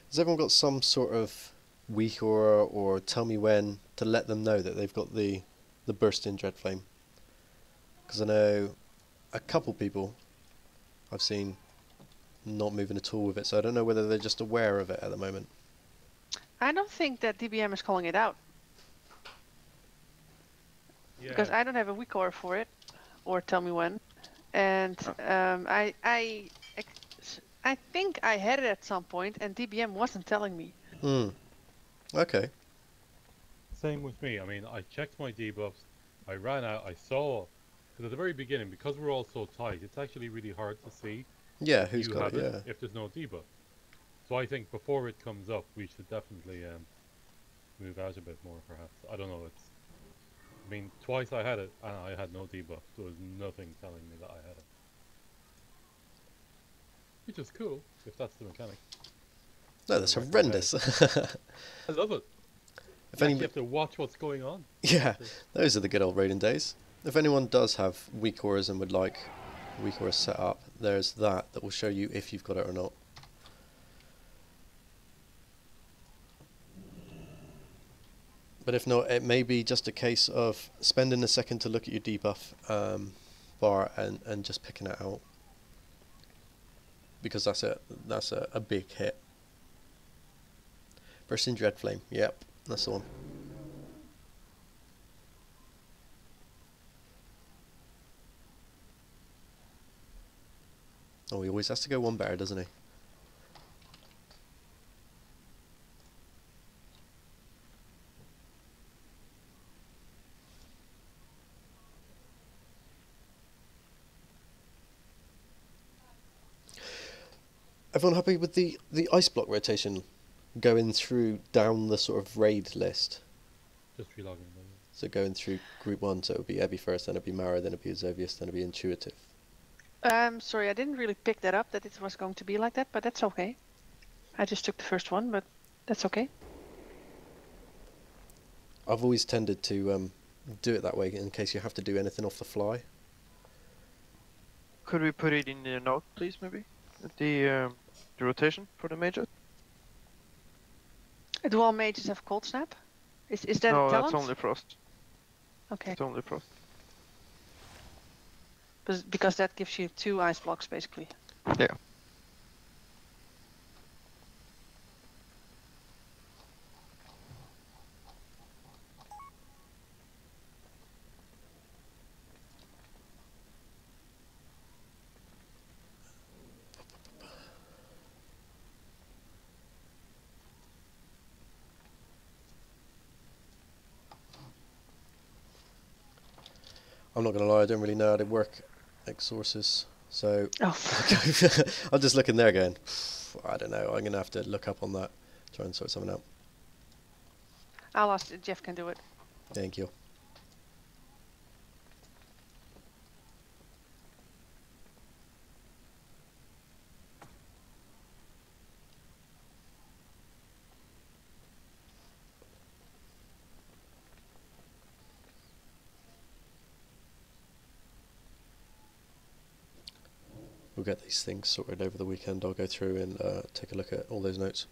Has everyone got some sort of weak aura or tell me when to let them know that they've got the burst in Dread Flame? Because I know a couple people I've seen not moving at all with it, so I don't know whether they're just aware of it at the moment. I don't think that DBM is calling it out. Yeah. Because I don't have a weak aura for it, or tell me when. And I think I had it at some point, and DBM wasn't telling me. Hmm. Okay. Same with me. I mean, I checked my debuffs. I ran out. I saw, because at the very beginning, because we're all so tight, it's actually really hard to see. Yeah, who's you got have it? Yeah. if there's no debuff. So I think before it comes up, we should definitely move out a bit more, perhaps. I don't know. I mean, twice I had it, and I had no debuff. There was nothing telling me that I had it. Which is cool, if that's the mechanic. No, that's horrendous. I love it. If You any, actually have to watch what's going on. yeah, those are the good old raiding days. If anyone does have weak auras and would like weak aura set up, there's that will show you if you've got it or not. But if not, it may be just a case of spending a second to look at your debuff bar and just picking it out. Because that's a big hit. Bursting Dread Flame, yep, that's the one. Oh, he always has to go one better, doesn't he? Everyone happy with the ice block rotation going through down the sort of raid list? Just relogging. So going through group 1, so it would be Ebby first, then it'd be Mara, then it'd be Azovius, then it'd be Intuitive. Sorry, I didn't really pick that up, that it was going to be like that, but that's okay. I just took the first one, but that's okay. I've always tended to do it that way in case you have to do anything off the fly. Could we put it in the note, please, maybe? The rotation for the mages? Do all mages have cold snap? Is that no, a talent? that's only frost. Okay. It's only frost. Because that gives you 2 ice blocks, basically. Yeah. I'm not going to lie, I don't really know how to work X-sources, so oh. I'm just looking there going, I don't know, I'm going to have to look up on that, try and sort something out. I'll ask if Jeff can do it. Thank you. We'll get these things sorted over the weekend. I'll go through and take a look at all those notes.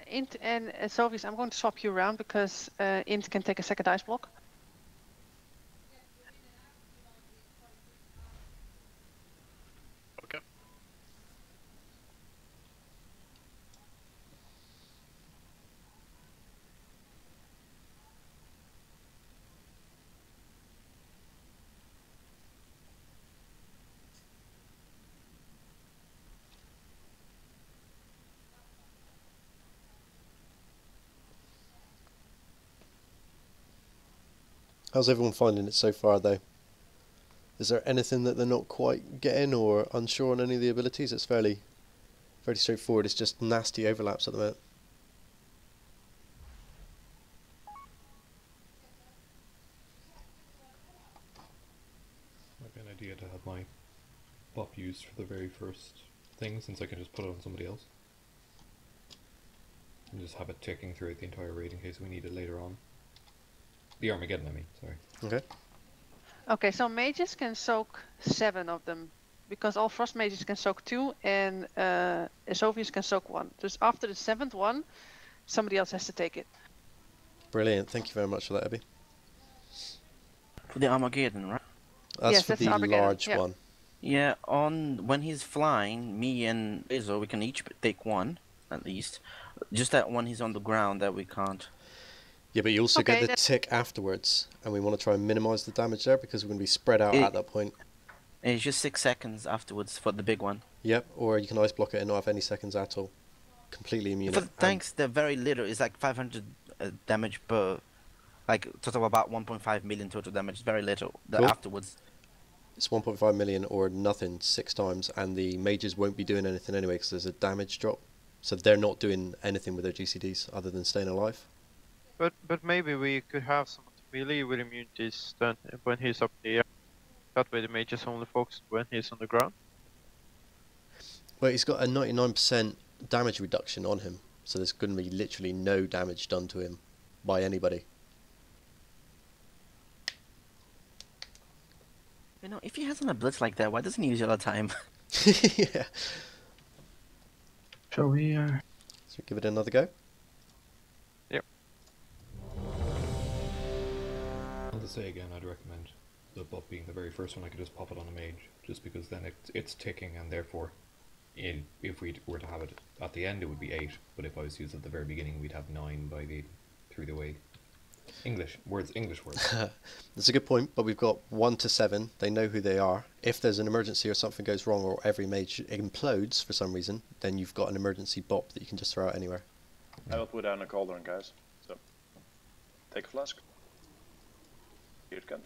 Int and Sophie's, I'm going to swap you around because Int can take a second ice block. Okay. How's everyone finding it so far, though? Is there anything that they're not quite getting or unsure on any of the abilities? It's fairly straightforward. It's just nasty overlaps at the moment. Might be an idea to have my buff used for the very first thing, since I can just put it on somebody else. And just have it ticking throughout the entire raid in case we need it later on. The Armageddon, I mean, sorry. Okay. Okay, so mages can soak 7 of them, because all frost mages can soak 2 and Azovius can soak 1. Just after the 7th one, somebody else has to take it. Brilliant. Thank you very much for that, Abby. For the Armageddon, right? That's yes, for that's the Armageddon, large yeah. one. Yeah, when he's flying, me and Izzo, we can each take 1, at least. Just that when he's on the ground that we can't. Yeah, but you also Okay, get the tick afterwards, and we want to try and minimise the damage there because we're going to be spread out at that point. It's just 6 seconds afterwards for the big one. Yep, or you can ice block it and not have any seconds at all. Completely immune. For the tanks, they're very little. It's like 500 damage per, like total about 1.5 million total damage. It's very little. Cool. Afterwards. It's 1.5 million or nothing 6 times, and the mages won't be doing anything anyway because there's a damage drop. So they're not doing anything with their GCDs other than staying alive. But maybe we could have some melee with immunities then when he's up in the air. That way the mage is only focused when he's on the ground. Well, he's got a 99% damage reduction on him, so there's going to be literally no damage done to him by anybody. You know, if he has a blitz like that, why doesn't he use it all the time? Yeah. Shall we So give it another go? Yep. I'll just say again, I'd recommend the buff being the very first one. I could just pop it on a mage, just because then it's ticking, and therefore, if we were to have it at the end, it would be 8. But if I was to use it at the very beginning, we'd have 9 through the way. English words. That's a good point, but we've got 1 to 7. They know who they are. If there's an emergency or something goes wrong, or every mage implodes for some reason, then you've got an emergency bop that you can just throw out anywhere. I will put down a cauldron, guys. So Take a flask. Here it comes.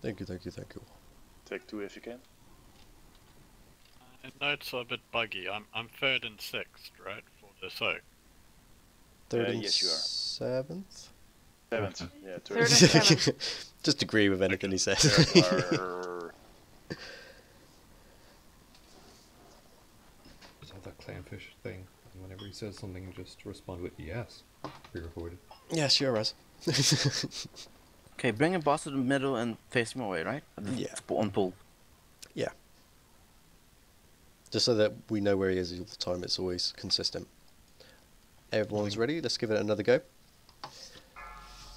Thank you, thank you, thank you. Take 2 if you can. Notes are a bit buggy. I'm third and sixth, right, for the soak. Third and yes, you are. 7th? 7th. Yeah, Third and 7th. Just agree with anything he says. Just have that clownfish thing, and whenever he says something, just respond with yes. Pre-recorded. Yeah, sure, Raz. Okay, bring a boss to the middle and face him away, right? Yeah. On pull. Yeah. Just so that we know where he is all the time, it's always consistent. Everyone's ready, let's give it another go.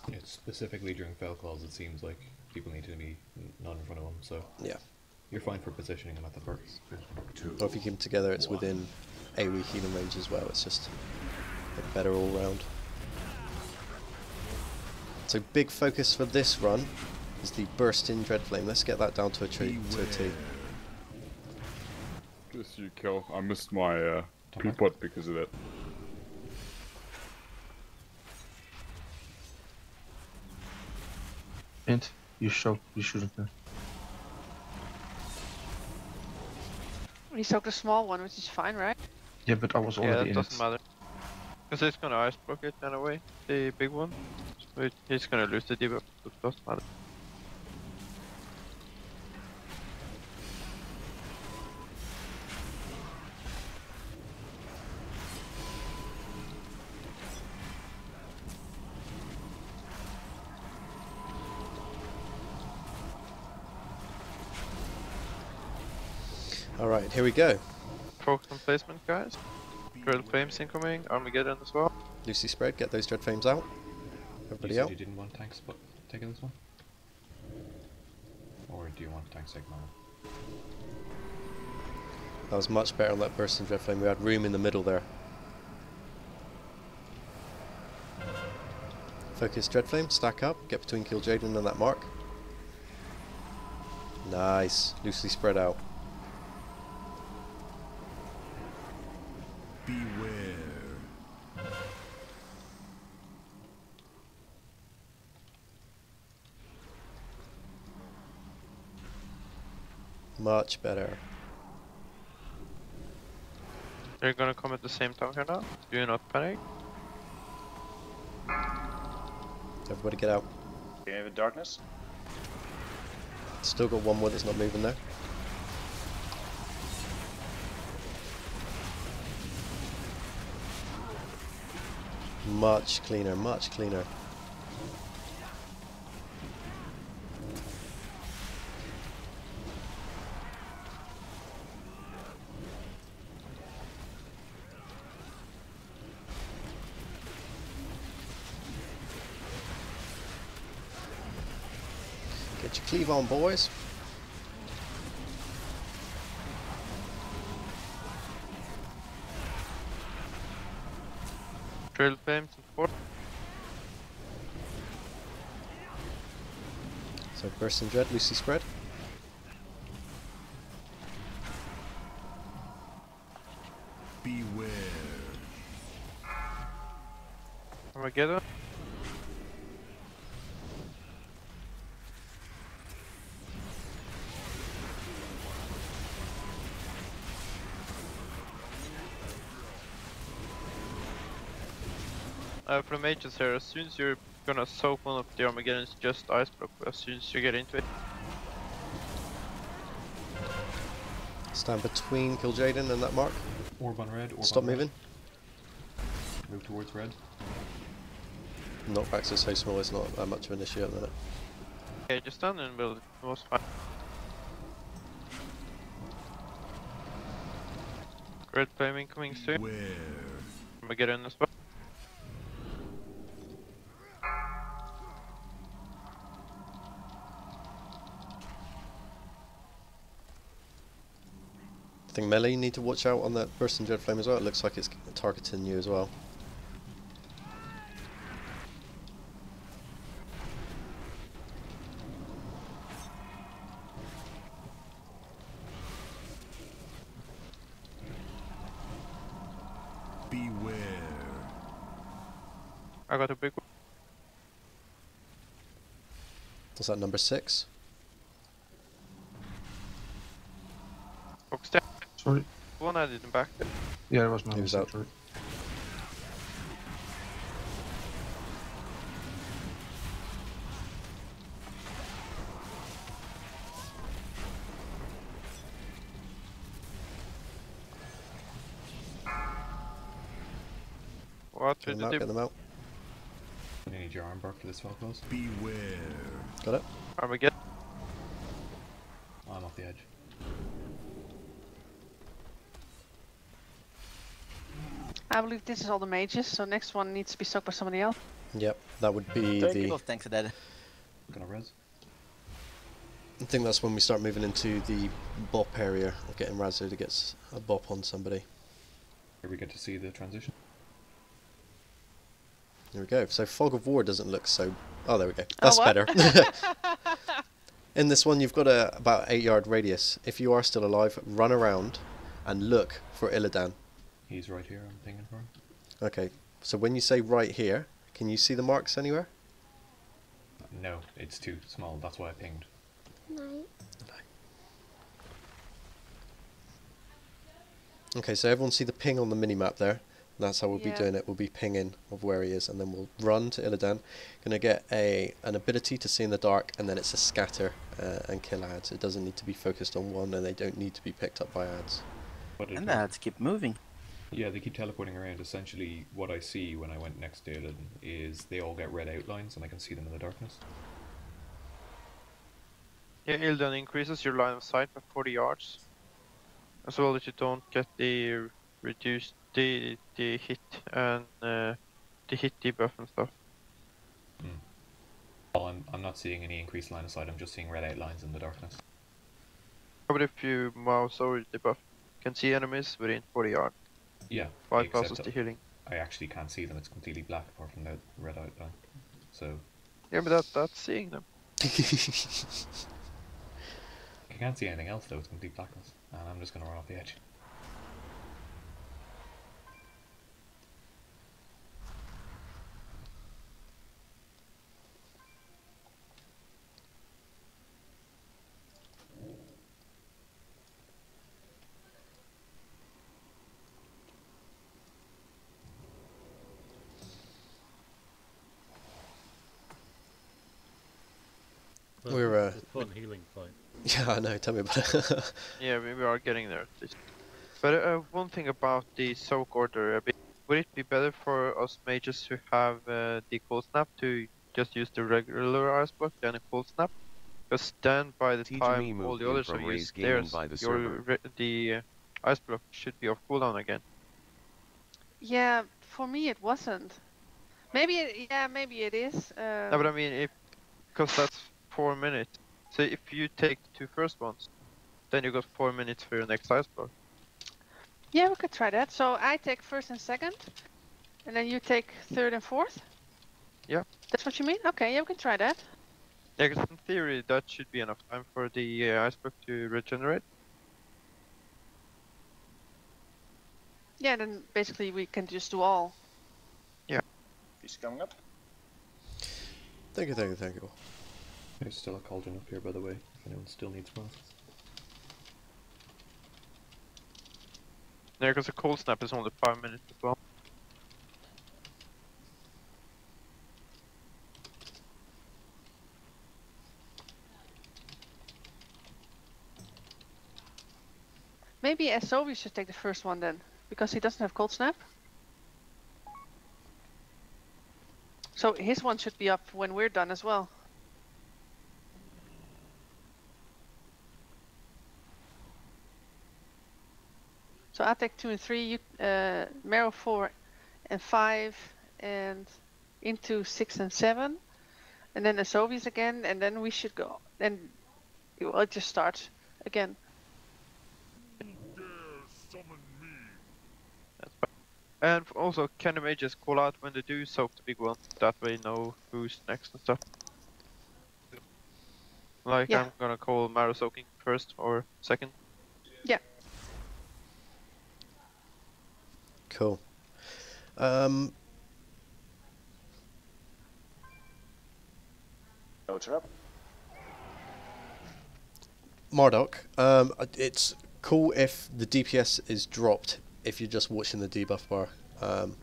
It's specifically during fell calls, it seems like people need to be not in front of him, so Yeah. you're fine for positioning him at the first. Or if you keep them together, it's within AoE healing range as well, it's just a bit better all round. So big focus for this run is the bursting Dreadflame. Let's get that down to a T. Just you, Kel. I missed my two-pot because of that. And you shouldn't have. He soaked a small one, which is fine, right? Yeah, but I was already Yeah, in it doesn't matter. Because he's gonna ice block it anyway, the big one. So he's gonna lose the debuff, so it doesn't matter. Alright, here we go. Focus on placement, guys. Dread Flames incoming, Armageddon as well. Lucy spread, get those Dreadflames out. Everybody you said out. you didn't want tanks but taking this one? Or do you want tanks taking that one? That was much better on that bursting Dreadflame. We had room in the middle there. Focus Dreadflame, stack up, get between Kil'jaden and that mark. Nice, loosely spread out. Beware. Much better. They're gonna come at the same time here now. Do not panic. Everybody get out. Do you have a darkness? Still got one more that's not moving there. Much cleaner, much cleaner. Get your cleave on, boys. Trail Flames and 4. So bursting dread, loosely spread. Beware. Armageddon. For the mages here, as soon as you're gonna soak one of the Armageddons, just ice block as soon as you get into it. Stand between Kil'jaden and that mark. Orb on red, orb Stop on red. moving. Move towards red. Knockbacks are so small, it's not that much of an issue at the minute. Okay, just stand in the middle, it was fine. Red Flame incoming soon. Beware. Armageddon as well. I think melee, you need to watch out on that bursting dread flame as well. It looks like it's targeting you as well. I got a big one. Was that number 6? Box down. Sorry. One added in back there. Yeah, it was my He was mistake, out. sorry. What Get did them out, you get do? them out. I need your arm bark for this spell close. Beware. Got it? Armageddon. I'm off the edge. I believe this is all the mages, so next one needs to be soaked by somebody else. Yep, that would be Take the... it off, thanks to that. Gonna res. I think that's when we start moving into the bop area, of getting Razo to get a bop on somebody. Here we get to see the transition. There we go. So Fog of War doesn't look so... Oh, there we go. That's what? better. In this one, you've got about 8-yard radius. If you are still alive, run around and look for Illidan. He's right here, I'm thinking for him. Okay, so when you say right here, can you see the marks anywhere? No, it's too small, that's why I pinged. Okay, so everyone see the ping on the mini-map there. That's how we'll be Yeah. doing it. We'll be pinging of where he is, and then we'll run to Illidan. Gonna get an ability to see in the dark, and then it's a scatter and kill ads. It doesn't need to be focused on one, and they don't need to be picked up by ads. But And the ads keep moving. yeah, they keep teleporting around. Essentially, what I see when I went next to it is they all get red outlines, and I can see them in the darkness. Yeah, Ildan increases your line of sight by 40 yards. As well as you don't get the reduced the hit and the hit debuff and stuff. Well, I'm not seeing any increased line of sight. I'm just seeing red outlines in the darkness. But if you mouse over the debuff, you can see enemies within 40 yards. Yeah, Bypasses except the healing. I actually can't see them. It's completely black apart from the red outline. So Yeah, but that's seeing them. I can't see anything else though. It's complete blackness, and I'm just gonna run off the edge. But We're, it's a fun healing fight. Yeah, I know. Tell me about it. Yeah, we are getting there at least. But one thing about the soak order, would it be better for us mages who have the cold snap to just use the regular ice block than a cold snap? Because then by the Teacher time me all moved the in others from have Raze used gaming theirs, by the server. the ice block should be off cooldown again. Yeah, for me it wasn't. Maybe maybe it is. No, but I mean, because that's 4 minutes. So if you take the 2 first ones, then you got 4 minutes for your next ice block. Yeah, we could try that. So I take first and second, and then you take third and fourth? Yeah. That's what you mean? Okay, yeah, we can try that. Yeah, 'cause in theory that should be enough time for the ice block to regenerate. Yeah, then basically we can just do all. Yeah. He's coming up. Thank you, thank you, thank you. There's still a cauldron up here, by the way, if anyone still needs masks. Yeah, because the cold snap is only 5 minutes as well. Maybe SOV should take the first one then, because he doesn't have cold snap. So his one should be up when we're done as well. So I'll take 2 and 3, you, Marrow 4 and 5, and into 6 and 7, and then Asobi's again, and then we should go. Then it will just start again. And also, can the mages call out when they do soak the big one? That way you know who's next and stuff. Like, Yeah. I'm gonna call Marrow soaking first or second. Yeah. Cool. No trap. Marduk, it's cool if the DPS is dropped if you're just watching the debuff bar,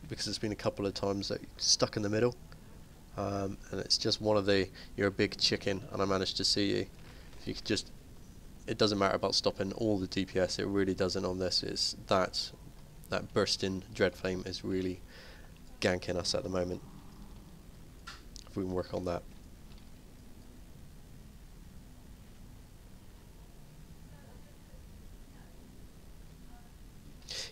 because it's been a couple of times that you're stuck in the middle, and it's just one of the, you're a big chicken and I managed to see you. If you could just, it doesn't matter about stopping all the DPS, it really doesn't on this. It's that bursting Dread Flame is really ganking us at the moment. If we can work on that.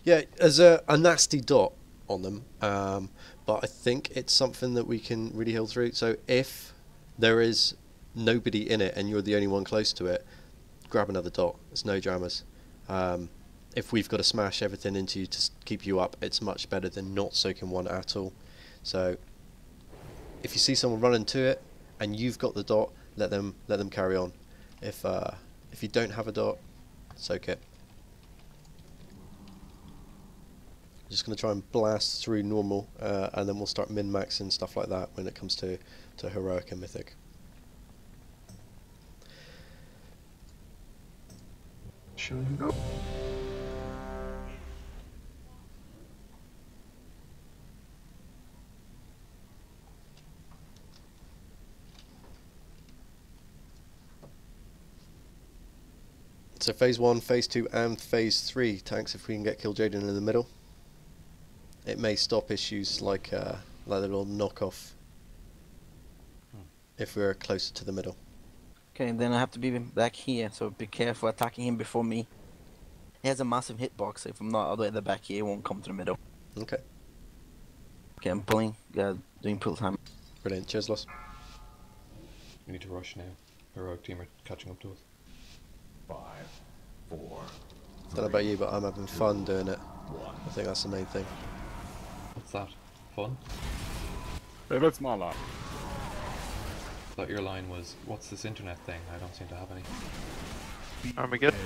Yeah, there's a nasty dot on them, but I think it's something that we can really heal through. So if there is nobody in it and you're the only one close to it, grab another dot. It's no dramas. If we've got to smash everything into you to keep you up, it's much better than not soaking one at all. So if you see someone running to it and you've got the dot, let them carry on. If you don't have a dot, soak it. Just going to try and blast through normal, and then we'll start min-maxing stuff like that when it comes to heroic and mythic. Sure you go. So phase 1, phase 2 and phase 3 tanks if we can get Kil'jaden in the middle. It may stop issues like the little knockoff if we're closer to the middle. Okay, then I have to be back here, so be careful attacking him before me. He has a massive hitbox, so if I'm not all the way at the back here, he won't come to the middle. Okay. Okay, I'm pulling, doing pull time. Brilliant, cheers Loss. We need to rush now. Heroic team are catching up to us. 5, 4. Don't know about you, but I'm having fun doing it. I think that's the main thing. What's that? Fun? Hey, that's my line. Thought your line was, what's this internet thing? I don't seem to have any. Armageddon.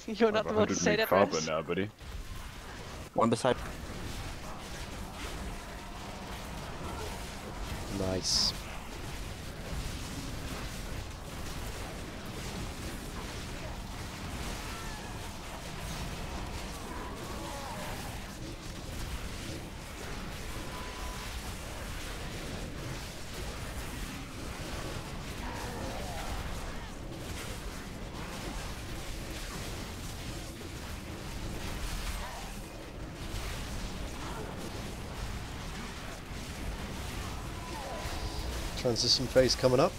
You're not the one to say that, Raze. now, buddy. One beside. Nice. Transition phase coming up.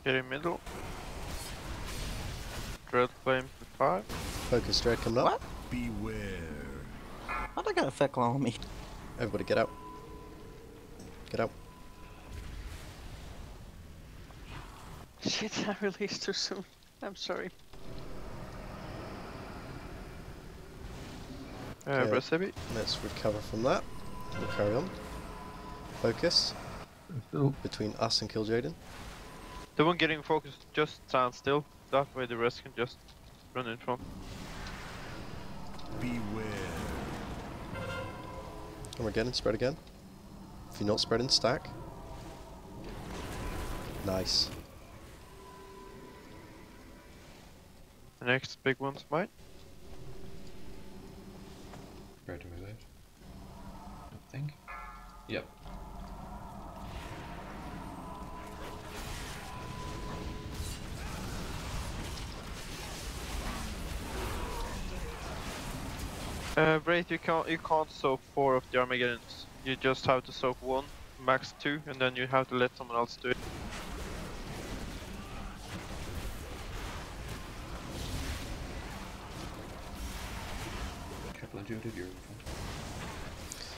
Get in middle. Dread Flame to 5. Focus Dread coming up. What? Beware. How'd I get effect on me? Everybody get out. Get out. Shit, I released too soon. I'm sorry. Press heavy. Let's recover from that. We'll carry on. Focus. Between us and Kil'jaden. The one getting focused just stand still. That way the rest can just run in front. Beware. Come again, spread again. If you're not spreading, stack. Nice. The next big one's mine. Where to move out? I think. Yep. Wraith, you can't soak 4 of the Armageddons. You just have to soak 1, max 2, and then you have to let someone else do it. Careful and Judith, you're in front.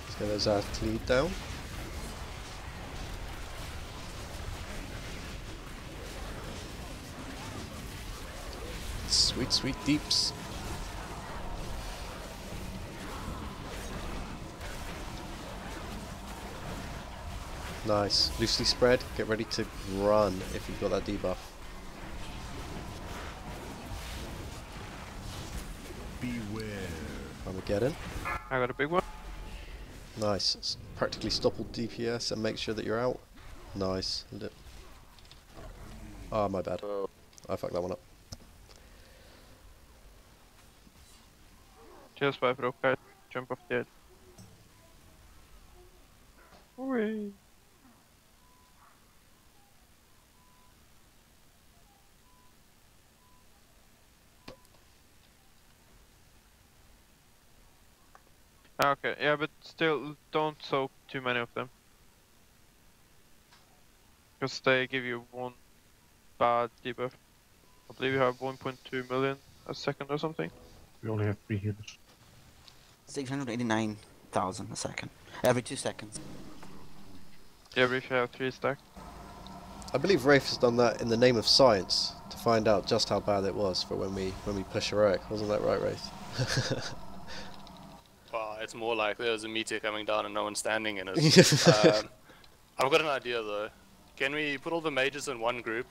Let's get those lead down. Sweet, sweet deeps. Nice. Loosely spread. Get ready to run if you've got that debuff. Beware. Armageddon. I got a big one. Nice. Practically stop all DPS and make sure that you're out. Nice. Ah, my bad. I fucked that one up. Just wipe rope, guys. Jump off the edge. Whee! Okay, yeah, but still don't soak too many of them. Because they give you one bad debuff. I believe you have 1.2 million a second or something. We only have 3 healers. 689,000 a second. Every 2 seconds. Yeah, but if you have 3 stack. I believe Rafe has done that in the name of science to find out just how bad it was for when we push Heroic. Wasn't that right, Rafe? Well, it's more like there's a meteor coming down and no one's standing in it. I've got an idea though. Can we put all the mages in one group,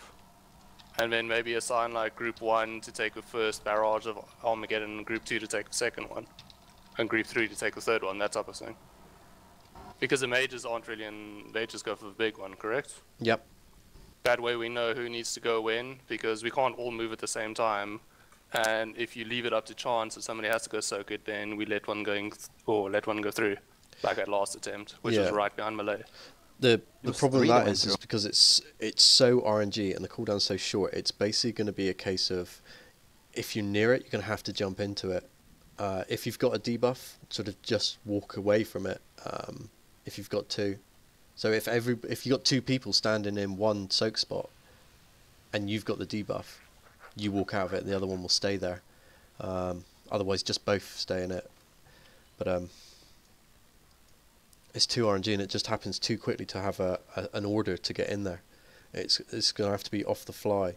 and then maybe assign like group 1 to take the first barrage of Armageddon, and group 2 to take the second one, and group 3 to take the third one, that type of thing? Because the mages aren't really in, they just go for the big one, correct? Yep. That way we know who needs to go when, because we can't all move at the same time. And if you leave it up to chance that somebody has to go soak it, then we let one let one go through, like at last attempt, which was right behind Malay. The problem with that is because it's so RNG and the cooldown's so short. It's basically going to be a case of if you're near it, you're going to have to jump into it. If you've got a debuff, sort of just walk away from it. If you've got 2, so if you've got 2 people standing in one soak spot, and you've got the debuff, you walk out of it and the other one will stay there. Otherwise just both stay in it. But it's too RNG and it just happens too quickly to have an order to get in there. It's going to have to be off the fly.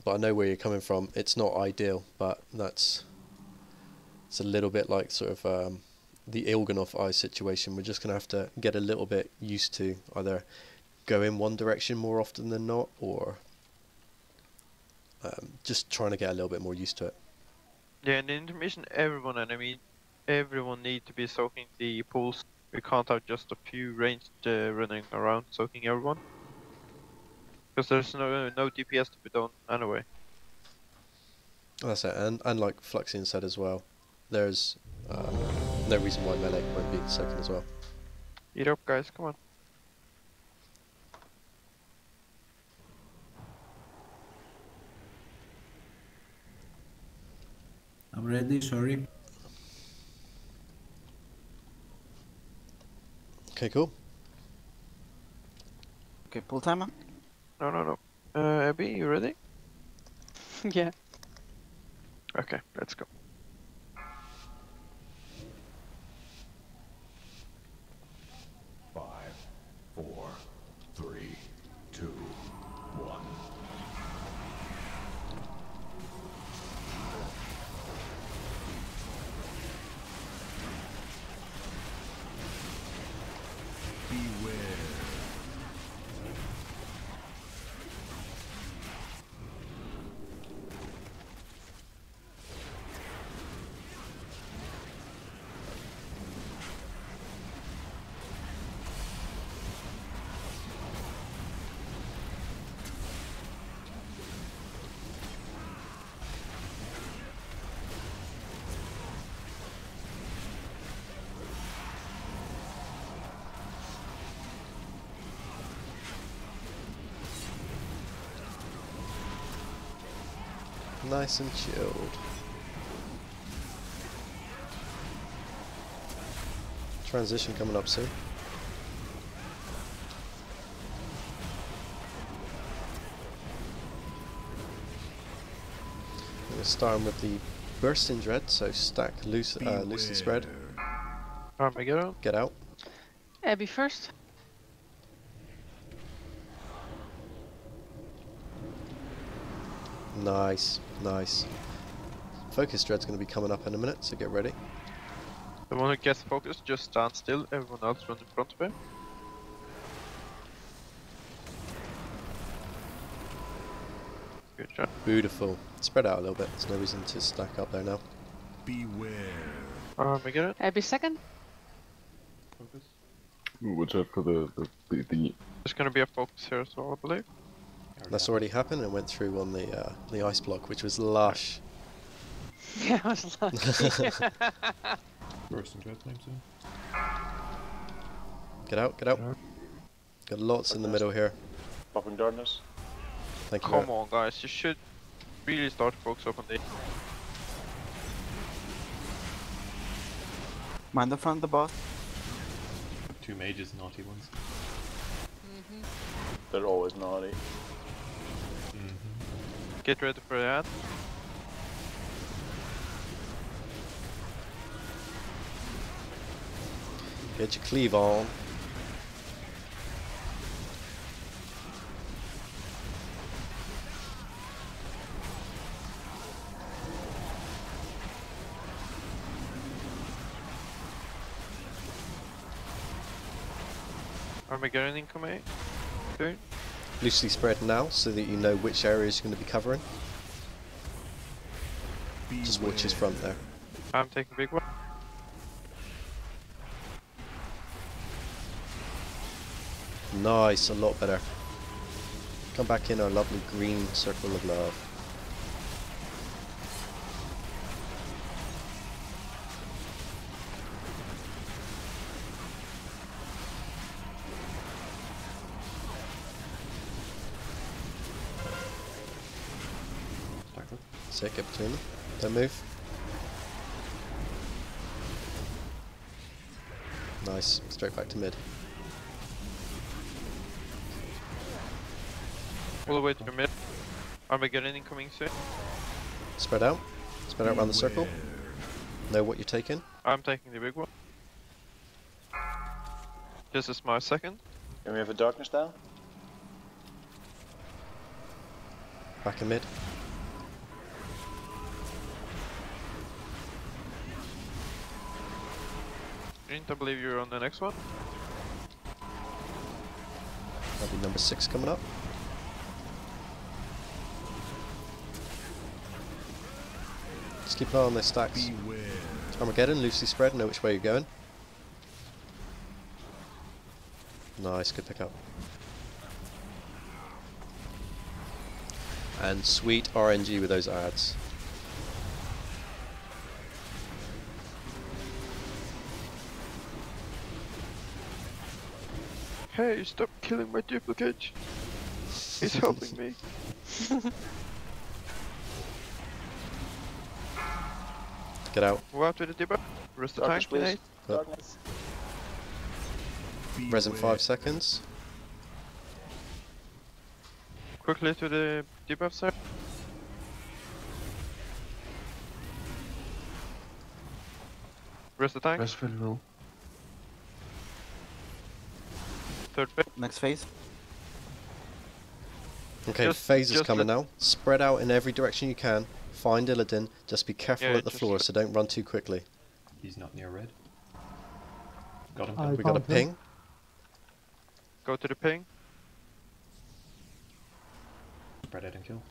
But I know where you're coming from. It's not ideal, but it's a little bit like sort of the Il'gynoth eye situation. We're just going to have to get a little bit used to either go in one direction more often than not, or just trying to get a little bit more used to it. Yeah, in the intermission, everyone need to be soaking the pools. We can't have just a few ranged running around soaking everyone. Because there's no DPS to be done anyway. That's it, and like Fluxian said as well, there's no reason why melee won't be soaking as well. Eat up, guys, come on. I'm ready, sorry. Okay, cool. Okay, pull timer? No. Abby, you ready? Yeah. Okay, let's go. Five, 4, 3, 2, 1. Beware. Nice and chilled. Transition coming up soon. I'm going to start with the Bursting Dread, so stack loose and spread. Armageddon. Get out. Abby first. Nice, nice. Focus Dread's going to be coming up in a minute, so get ready. The one who gets focused, just stand still, everyone else run in front of him. Good job. Beautiful. Spread out a little bit, there's no reason to stack up there now. Beware. Armageddon. Abby second. Ooh, watch out for the There's gonna be a focus here as well, I believe. That's already happened and went through on the ice block, which was lush. Yeah, I was lucky. Burst into it, soon. Get out, get out. Got lots in the middle here. Popping darkness. Thank you. Come on, guys, you should really start to focus up on the. Mind the front, the boss. 2 mages, naughty ones. They're always naughty. Get ready for that. Get your cleave on. Armageddon incoming. Soon. Loosely spread now so that you know which areas you're going to be covering. Just watch his front there. I'm taking big one. Nice, a lot better. Come back in our lovely green circle of love. Sick, get between them. Don't move. Nice, straight back to mid. All the way to the mid. Armageddon incoming soon. Spread out. Spread out around the circle. Know what you're taking. I'm taking the big one. This is my second. Can we have a darkness down? Back in mid. I believe you're on the next one. That'll be number 6 coming up. Just keep an eye on those stacks. Armageddon, loosely spread, know which way you're going. Nice, good pickup. And sweet RNG with those ads. Hey, stop killing my duplicate. He's helping me. Get out. Go out with the debuff. Rest the tank, please. Darkness. Res in 5 seconds. Quickly to the debuff side. Rest the tank. Rest very low. Third phase. Next phase. Okay, phase is coming now. Spread out in every direction you can. Find Illidan. Just be careful at the floor, so don't run too quickly. He's not near red. Got him. We got a ping. Go to the ping. Spread out and kill.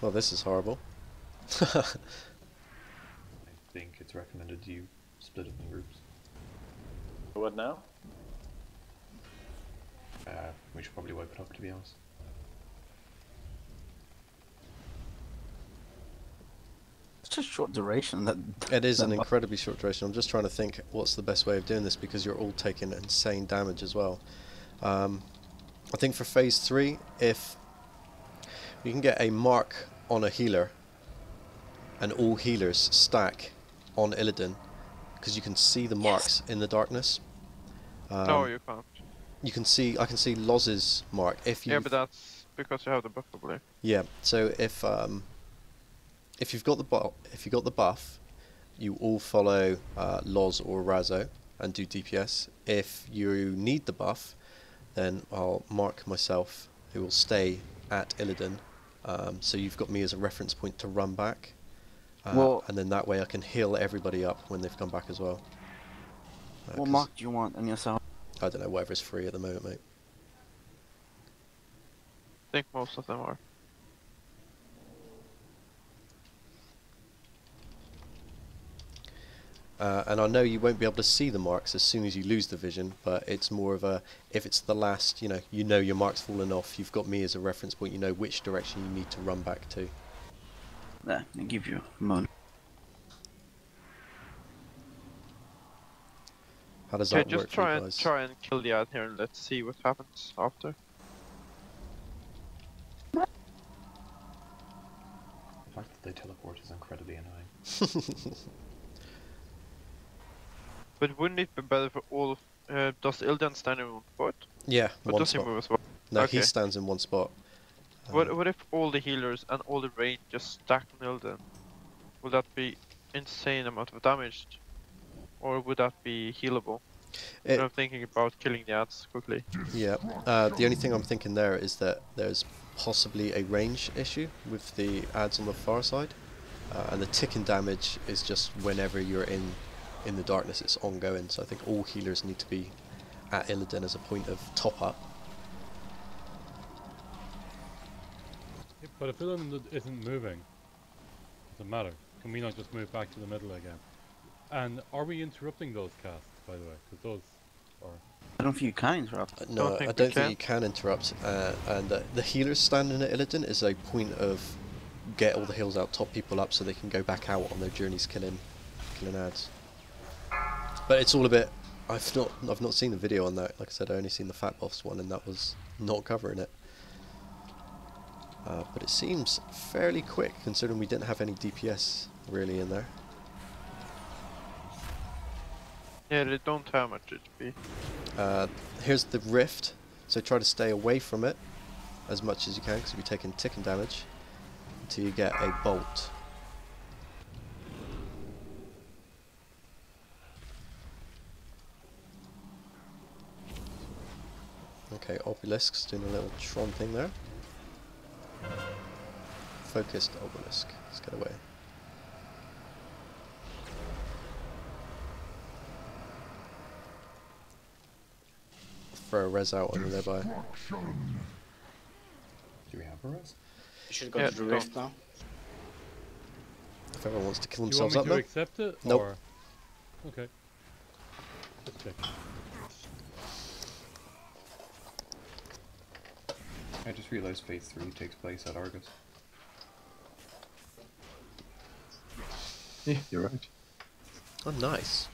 Well, this is horrible. I think it's recommended you split it in groups. What now? We should probably wipe it up, to be honest. It's just short duration. It is an incredibly short duration. I'm just trying to think what's the best way of doing this because you're all taking insane damage as well. I think for phase 3, if you can get a mark on a healer and all healers stack on Illidan because you can see the marks in the darkness. No, you can't. You can see. I can see Loz's mark. If you. Yeah, but that's because you have the buff, I believe. Yeah. So if you've got the buff, you all follow Loz or Razo and do DPS. If you need the buff, then I'll mark myself, who will stay at Illidan. So you've got me as a reference point to run back. Well, and then that way I can heal everybody up when they've come back as well. what mark do you want on yourself? I don't know, whatever's free at the moment, mate. I think most of them are. And I know you won't be able to see the marks as soon as you lose the vision, but it's more of a, if it's the last, you know your mark's fallen off, you've got me as a reference point, you know which direction you need to run back to. There, I give you a moment. How does Okay, that just work for you guys? try and kill the ad here and let's see what happens after. The fact that they teleport is incredibly annoying. But wouldn't it be better for all of... does Ildan stand in one spot? Yeah, Or one does he spot. move as well? No, Okay. he stands in one spot. What if all the healers and all the range just stack on Ildan? Would that be insane amount of damage? Or would that be healable? I'm thinking about killing the ads quickly. Yeah, the only thing I'm thinking there is that there's possibly a range issue with the ads on the far side, and the ticking damage is just whenever you're in the darkness, it's ongoing. So I think all healers need to be at Illidan as a point of top up. But if Illidan isn't moving, doesn't matter. Can we not just move back to the middle again? And are we interrupting those casts, by the way? Because those are... I don't think you can interrupt. No, I don't think you can interrupt. And the healers standing at Illidan is a point of get all the heals out, top people up, so they can go back out on their journeys killing ads. But it's all a bit. I've not seen the video on that. Like I said, I only seen the Fat Boss one, and that was not covering it. But it seems fairly quick, considering we didn't have any DPS really in there. Yeah, they don't have much HP. Here's the rift, so try to stay away from it as much as you can, because you'll be taking ticking damage until you get a bolt. Okay, Obelisk's doing a little Tron thing there. Focused Obelisk. Let's get away. Throw a res out on you thereby. Do we have a res? You should go to the rift now. If everyone wants to kill Do you themselves want up me to now? accept it? Nope. Or... Okay. Just check. I just realized Phase 3 takes place at Argus. Yeah, you're right. Oh, nice.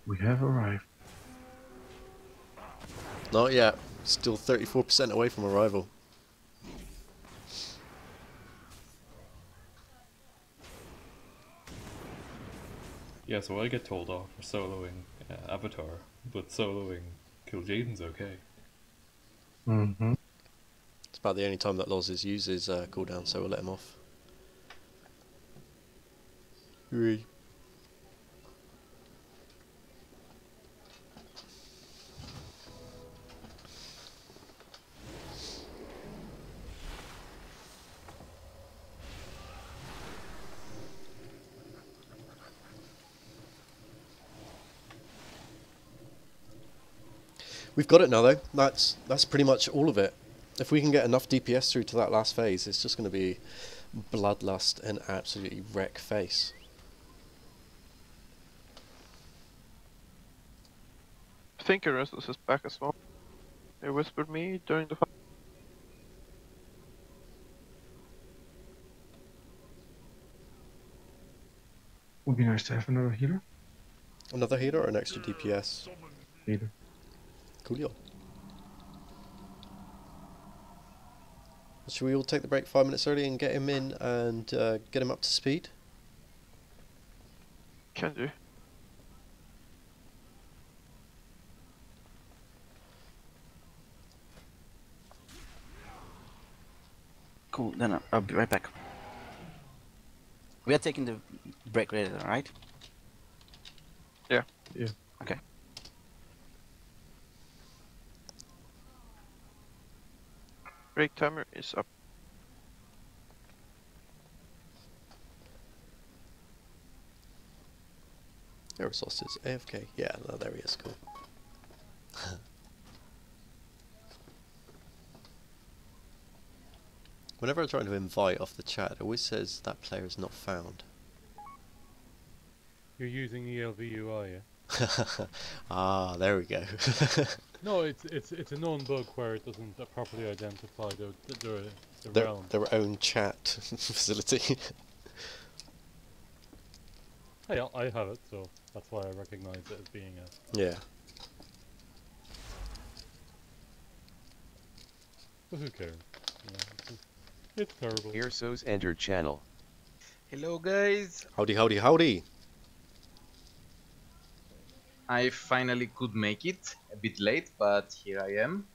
We have arrived. Not yet. Still 34% away from arrival. Yeah, so I get told off for soloing Avatar, but soloing Kil'jaden's okay. Mm-hmm. It's about the only time that Loz uses cooldown, so we'll let him off. Hooray. We've got it now though. That's pretty much all of it. If we can get enough DPS through to that last phase, it's just going to be bloodlust and absolutely wreck face. I think Erasmus is back as well. They whispered me during the fight. Would be nice to have another healer. Another healer or an extra DPS? Healer. Coolio. Should we all take the break 5 minutes early and get him in and get him up to speed? Can do. Cool, then I'll be right back. We are taking the break later, right? Yeah. Yeah. Okay. Break timer is up. Aerosos is AFK. Yeah, no, there he is. Cool. Whenever I try to invite off the chat, it always says that player is not found. You're using ELV UI, yeah? Ah, there we go. No, it's a known bug where it doesn't properly identify the their, realm. their own chat facility. Hey, I have it, so that's why I recognize it as being a... Yeah. But who cares? You know, it's terrible. Airsos entered channel. Hello guys! Howdy, howdy, howdy! I finally could make it, a bit late, but here I am.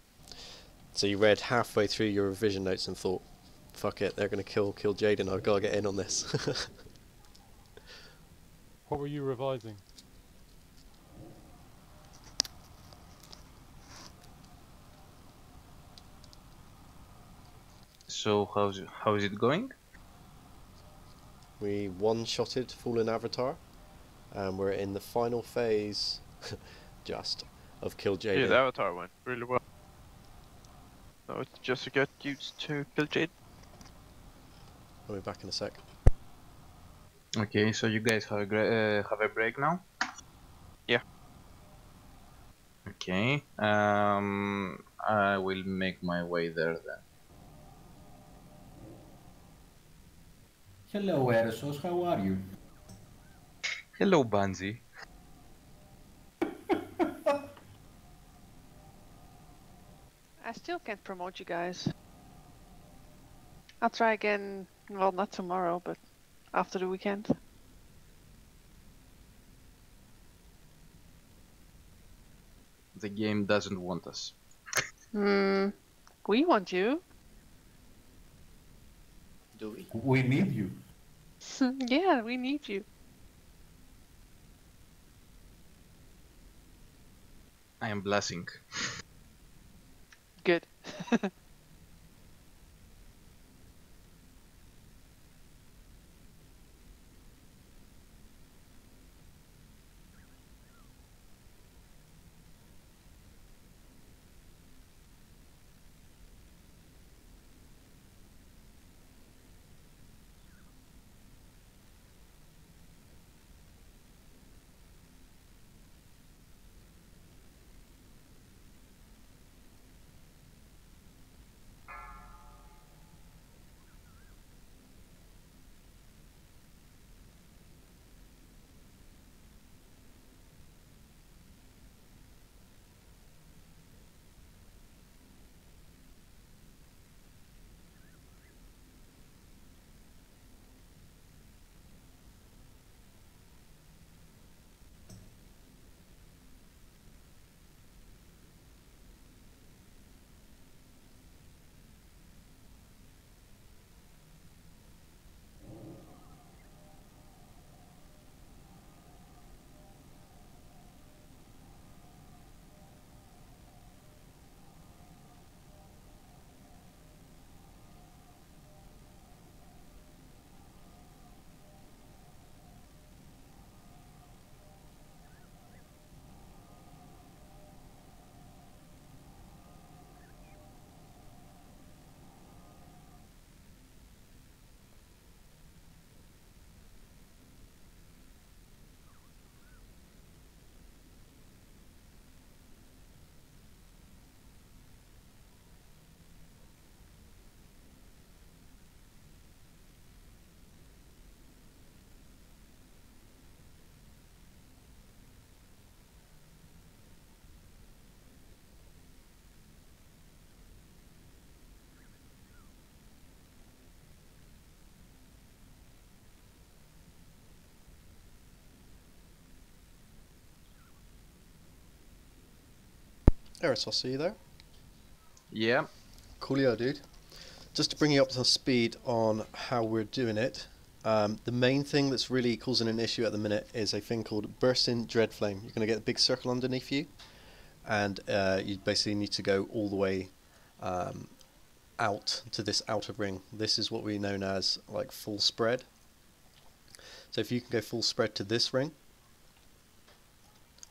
So you read halfway through your revision notes and thought, fuck it, they're gonna kill Kil'jaden, I've gotta get in on this. What were you revising? So how is it going? We one-shotted Fallen Avatar, and we're in the final phase, just, of Kil'jaden. Yeah, the Avatar went really well. Now it's just to get used to Kil'jaden. I'll be back in a sec. Okay, so you guys have a break now? Yeah. Okay, I will make my way there then. Hello, Eresos, how are you? Hello, Banzi. I still can't promote you guys. I'll try again, well, not tomorrow, but after the weekend. The game doesn't want us. We want you. Do we? We need you. Yeah, we need you. I am blushing. Good. Eresos, are you there? Yeah. Coolio, dude. Just to bring you up to speed on how we're doing it, The main thing that's really causing an issue at the minute is a thing called Bursting Dreadflame. You're going to get a big circle underneath you, and you basically need to go all the way out to this outer ring. This is what we known as like full spread. So if you can go full spread to this ring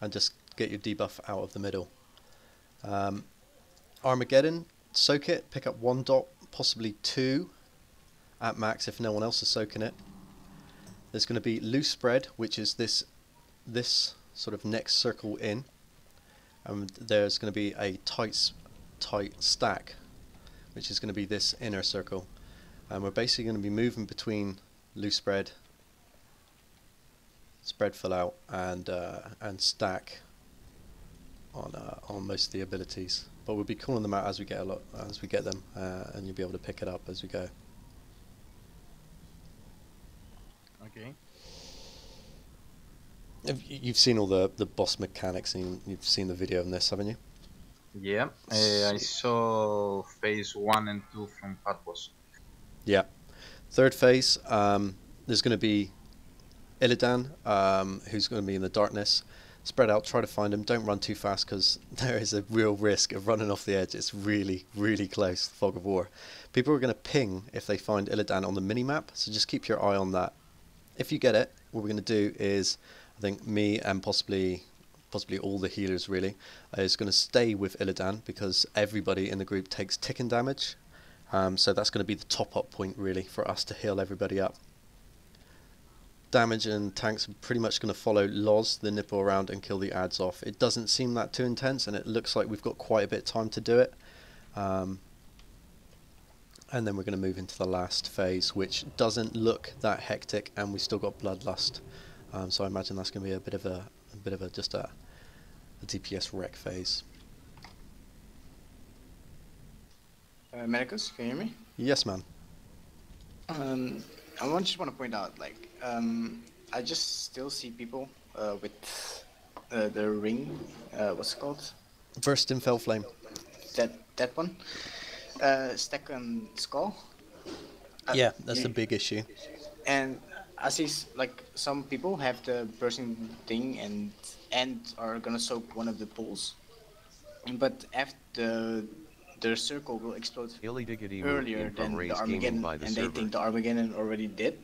and just get your debuff out of the middle. Armageddon, soak it, pick up 1 dot, possibly 2 at max if no one else is soaking it. There's going to be loose spread, which is this sort of next circle in, and there's going to be a tight stack, which is going to be this inner circle, and we're basically going to be moving between loose spread, spread full out, and stack on most of the abilities. But we'll be calling them out as we get them, and you'll be able to pick it up as we go. Okay. You've seen all the boss mechanics, and you've seen the video on this, haven't you? Yeah, I saw phase 1 and 2 from Patmos. Yeah. Third phase, there's going to be Illidan, who's going to be in the darkness. Spread out, try to find him. Don't run too fast, because there is a real risk of running off the edge. It's really, really close, the Fog of War. People are going to ping if they find Illidan on the mini-map, so just keep your eye on that. If you get it, what we're going to do is, I think me and possibly all the healers really, is going to stay with Illidan, because everybody in the group takes ticking damage. So that's going to be the top-up point really for us to heal everybody up. Damage and tanks are pretty much going to follow Loz, the nipple around, and kill the ads off. It doesn't seem that too intense, and it looks like we've got quite a bit of time to do it. And then we're going to move into the last phase, which doesn't look that hectic, and we still got Bloodlust. So I imagine that's going to be a bit of a DPS wreck phase. Medacus, can you hear me? Yes, man. I just want to point out, like, I just still see people with the ring. What's it called? Burst in Fell Flame. That one. Stack on skull. Yeah, that's the big issue. And I see like some people have the bursting thing and are gonna soak one of the pools, but after their circle will explode earlier than the Armageddon, and they think the Armageddon already did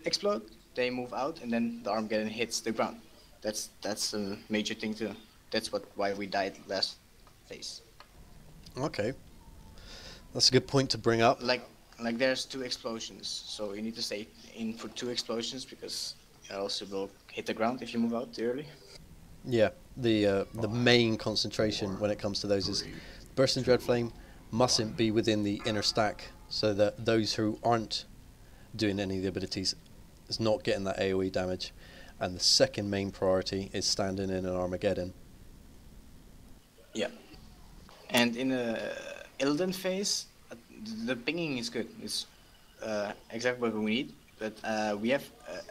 explode. They move out, and then the Armageddon hits the ground. That's a major thing too. That's why we died last phase. Okay. That's a good point to bring up. Like there's 2 explosions, so you need to stay in for 2 explosions, because else you will hit the ground if you move out too early. Yeah, the main concentration when it comes to those is Bursting Dreadflame mustn't be within the inner stack, so that those who aren't doing any of the abilities is not getting that AoE damage. And the second main priority is standing in an Armageddon. Yeah. And in the Illidan phase, the pinging is good. It's exactly what we need. But we have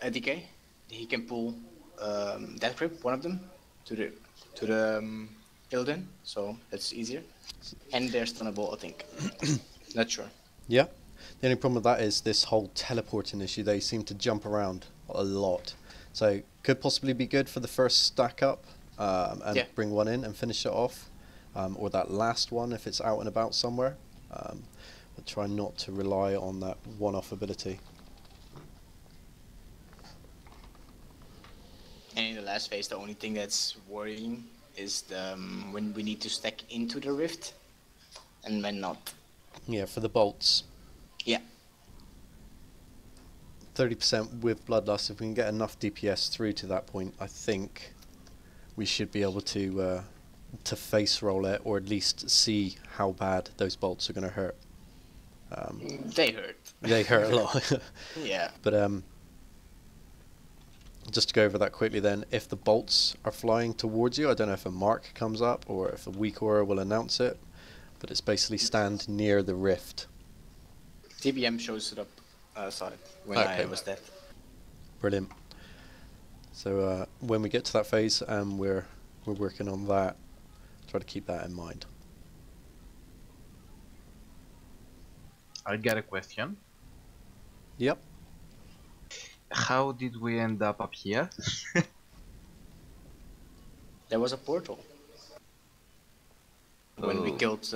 a DK. He can pull Death Grip, one of them, to the Illidan, so that's easier. And they're stunnable, I think. Not sure. Yeah. The only problem with that is this whole teleporting issue. They seem to jump around a lot. So could possibly be good for the first stack up and bring one in and finish it off. Or that last one if it's out and about somewhere. But try not to rely on that one-off ability. And in the last phase, the only thing that's worrying is when we need to stack into the rift and when not. Yeah, for the bolts. Yeah. 30% with Bloodlust. If we can get enough DPS through to that point, I think we should be able to face roll it, or at least see how bad those bolts are going to hurt. They hurt. They hurt a lot. Yeah. But just to go over that quickly then, if the bolts are flying towards you, I don't know if a mark comes up or if a weak aura will announce it, but it's basically stand near the rift. TBM shows it up outside when I was dead. Brilliant. So when we get to that phase, we're working on that. Try to keep that in mind. I got a question. Yep. How did we end up here? There was a portal. When we Oh. killed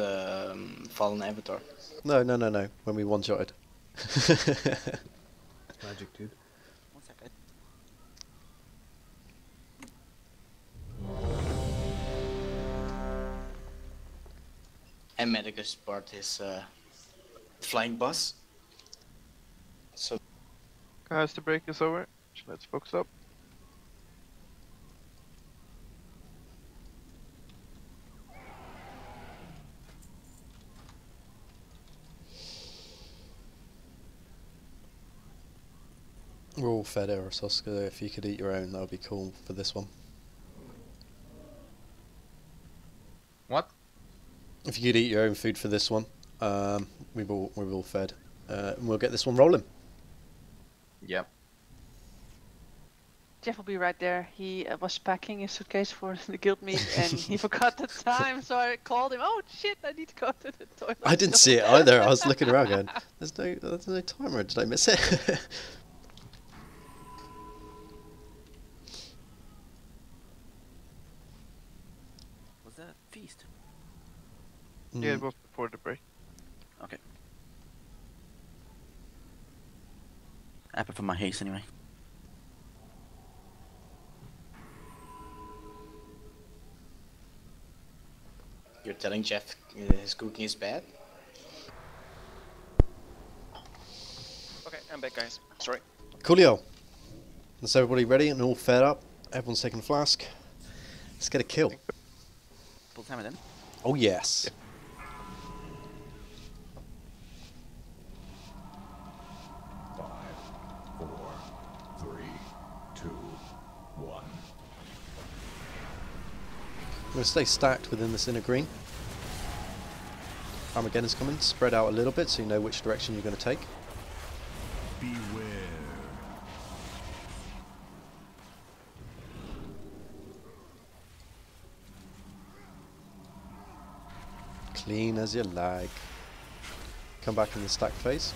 Fallen Avatar. No. When we one-shotted. Magic, dude. 1 second. And Medacus brought his flying bus. So Guys, the break is over. Let's focus up. We're all fed here, so if you could eat your own, that would be cool for this one. What? If you could eat your own food for this one, we're all fed. And we'll get this one rolling. Yep. Jeff will be right there. He was packing his suitcase for the guild meet and he forgot the time, so I called him. Oh shit! I need to go to the toilet. I didn't see it either. I was looking around going, there's no timer. Did I miss it? Was that a feast? Yeah, it was before the break. Okay. I prefer my haste anyway. you're telling Jeff his cooking is bad? Okay, I'm back, guys. Sorry. Coolio. Is everybody ready and all fed up? Everyone's taking a flask. Let's get a kill. Full timer then? Oh yes. Yeah. 5, 4, 3, 2, 1. I'm going to stay stacked within this inner green. Armageddon's coming. Spread out a little bit so you know which direction you're going to take. Beware. Clean as you like. Come back in the stack phase.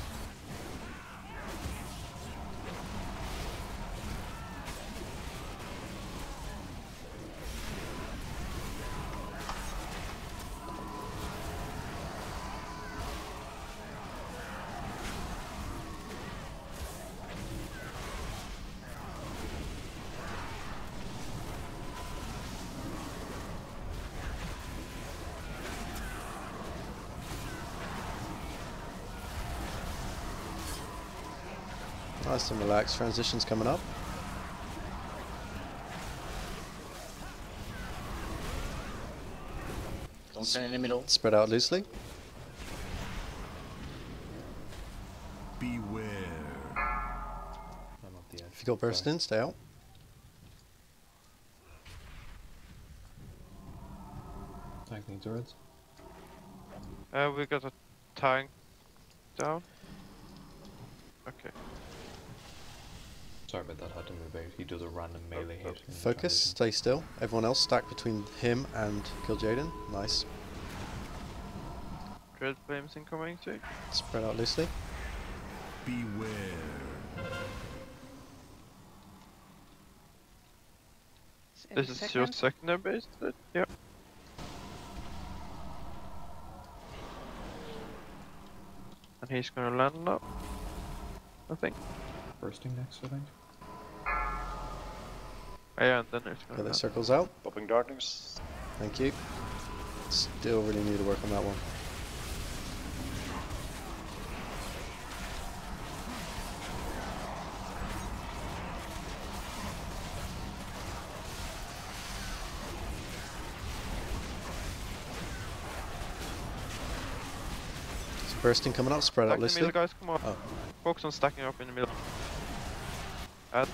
Nice and relaxed. Transition's coming up. Don't stand in the middle. Spread out loosely. Beware. I'm up the edge. If you got burst in, stay out. Tank needs reds. We got a tank down. Okay. Sorry about that, had to move out. He does a random melee hit. in the Focus, transition. stay still. Everyone else stack between him and Kil'jaden. Nice. Dread flames incoming too. Spread out loosely. Beware. Any This is your second? secondary base? Yeah. And he's gonna land now. I think. Bursting next, I think. Yeah, and then it's gonna Get the land. circles out. Popping darkness. Thank you. Still really need to work on that one. Bursting coming up, spread out Stack in the loosely. middle, guys, come on. Oh. Focus on stacking up in the middle. Add.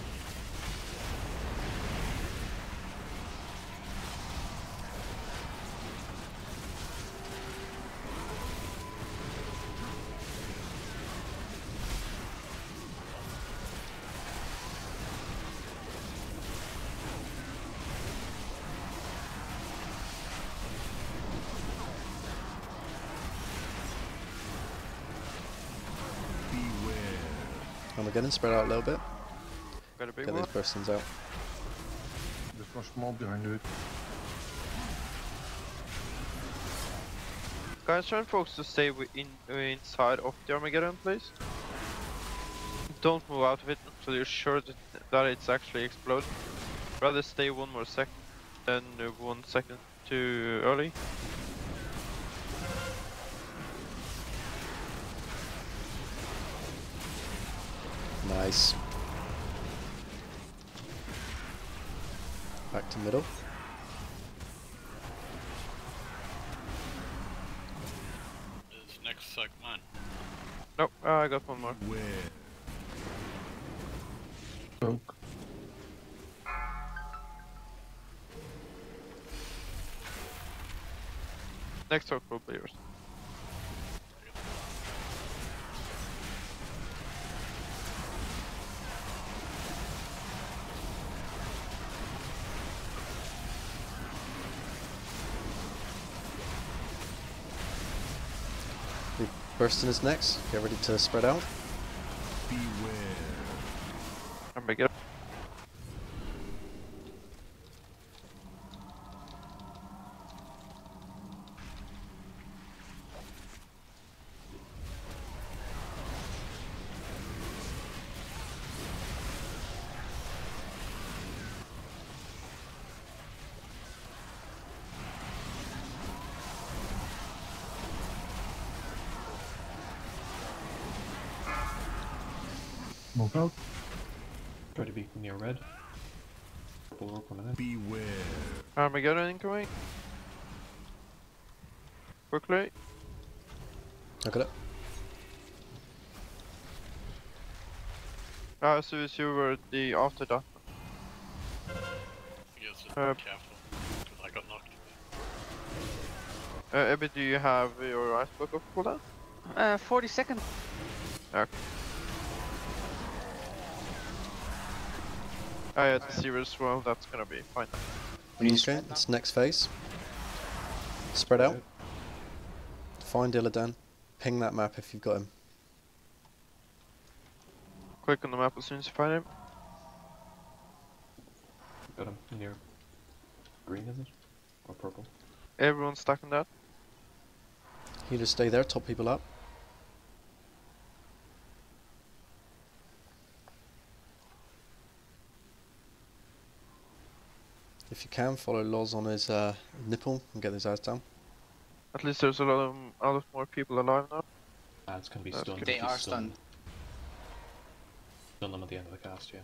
Armageddon, spread out a little bit. Got a big Get one. those burstings out. There's one small behind it. Guys, try and focus to stay inside of the Armageddon, please. Don't move out of it until you're sure that it's actually exploding. Rather stay one more second than 1 second too early. Nice. Back to middle. Is next segment. Nope, I got one more. Choke. Next talk will be yours. Bursting is next. Get ready to spread out. Armageddon. Move out. Try to be near red. Purple rope coming in. Beware. Armageddon incoming. Quickly. I got it. So as you were the after that. Yes, just be careful, because I got knocked. Ebby, do you have your ice block of cooldown? 40 seconds. Okay. I had zero as well, that's gonna be fine. Okay, it's next phase. Spread out. Find Illidan. Ping that map if you've got him. Click on the map as soon as you find him. Got him near green, is it? Or purple? Everyone's stacking that. You just stay there, top people up. If you can, follow Loz on his nipple and get those eyes down. At least there's a lot more people alive now. It's gonna be That's stunned. good. They are stunned. Stun them at the end of the cast, yeah.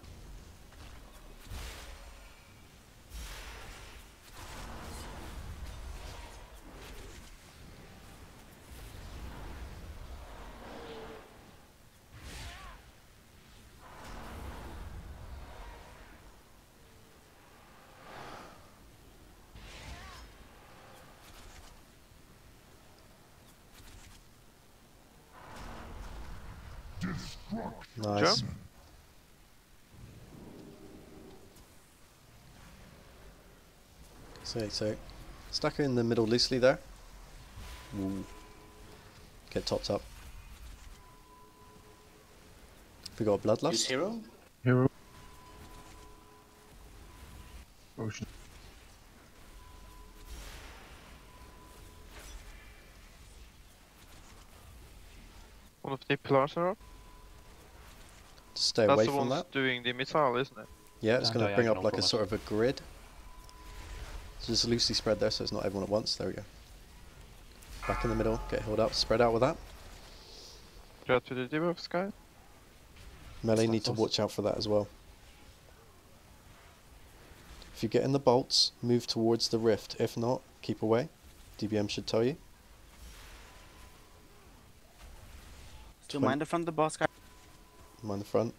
Nice. So stack her in the middle loosely there. Ooh. Get topped up. We got a bloodlust. Use hero? Hero. Potion. One of the pillars are up. Stay That's away the from ones that. doing the missile, isn't it? Yeah, it's going to bring up diagonal like from a it. sort of a grid. So just loosely spread there so it's not everyone at once. There we go. Back in the middle, get healed up, spread out with that. Try to the debuffs, guys. Melee need to watch out for that as well. If you get in the bolts, move towards the rift. If not, keep away. DBM should tell you. Still mind the front of the boss guy. Mind the front.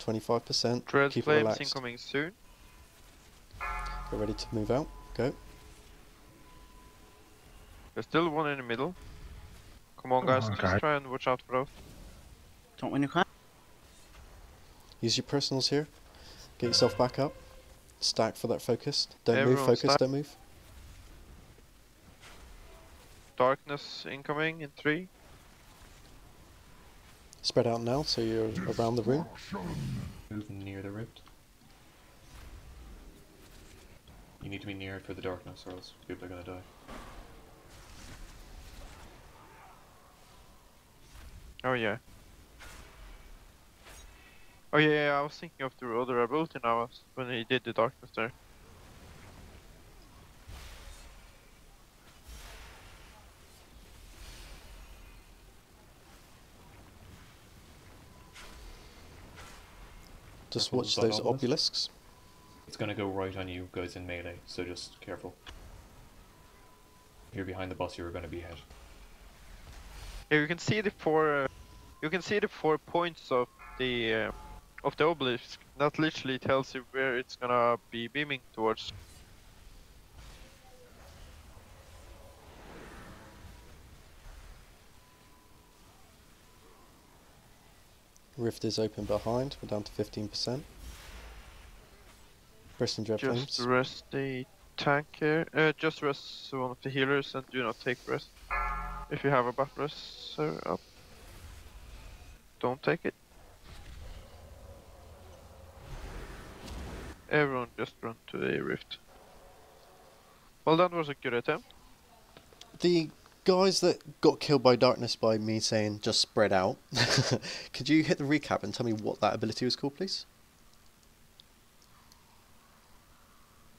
25%. Dread Keep it flames relaxed. incoming soon. Get ready to move out. Go. There's still one in the middle. Come on, guys, Okay. just try and watch out for those. Don't when you can. Use your personals here. Get yourself back up. Stack for that focus. Don't move, Everyone focus, stack. don't move. Darkness incoming in 3. Spread out now, so you're around the room. Move near the rift. You need to be near it for the darkness, or else people are gonna die. Oh yeah. Oh yeah, I was thinking of the other ability now when he did the darkness there. Just Careful watch of that those obelisk. obelisks. It's gonna go right on you guys in melee, so just careful. If you're behind the boss, you're gonna be hit. Yeah, you can see the four. You can see the 4 points of the obelisk. That literally tells you where it's gonna be beaming towards. Rift is open behind. We're down to 15%. Bursting Dread Just Flames. rest the tank here. Just rest one of the healers and do not take rest. If you have a battle rest up, don't take it. Everyone just run to the rift. Well, that was a good attempt. The guys that got killed by darkness by me saying just spread out, could you hit the recap and tell me what that ability was called, please?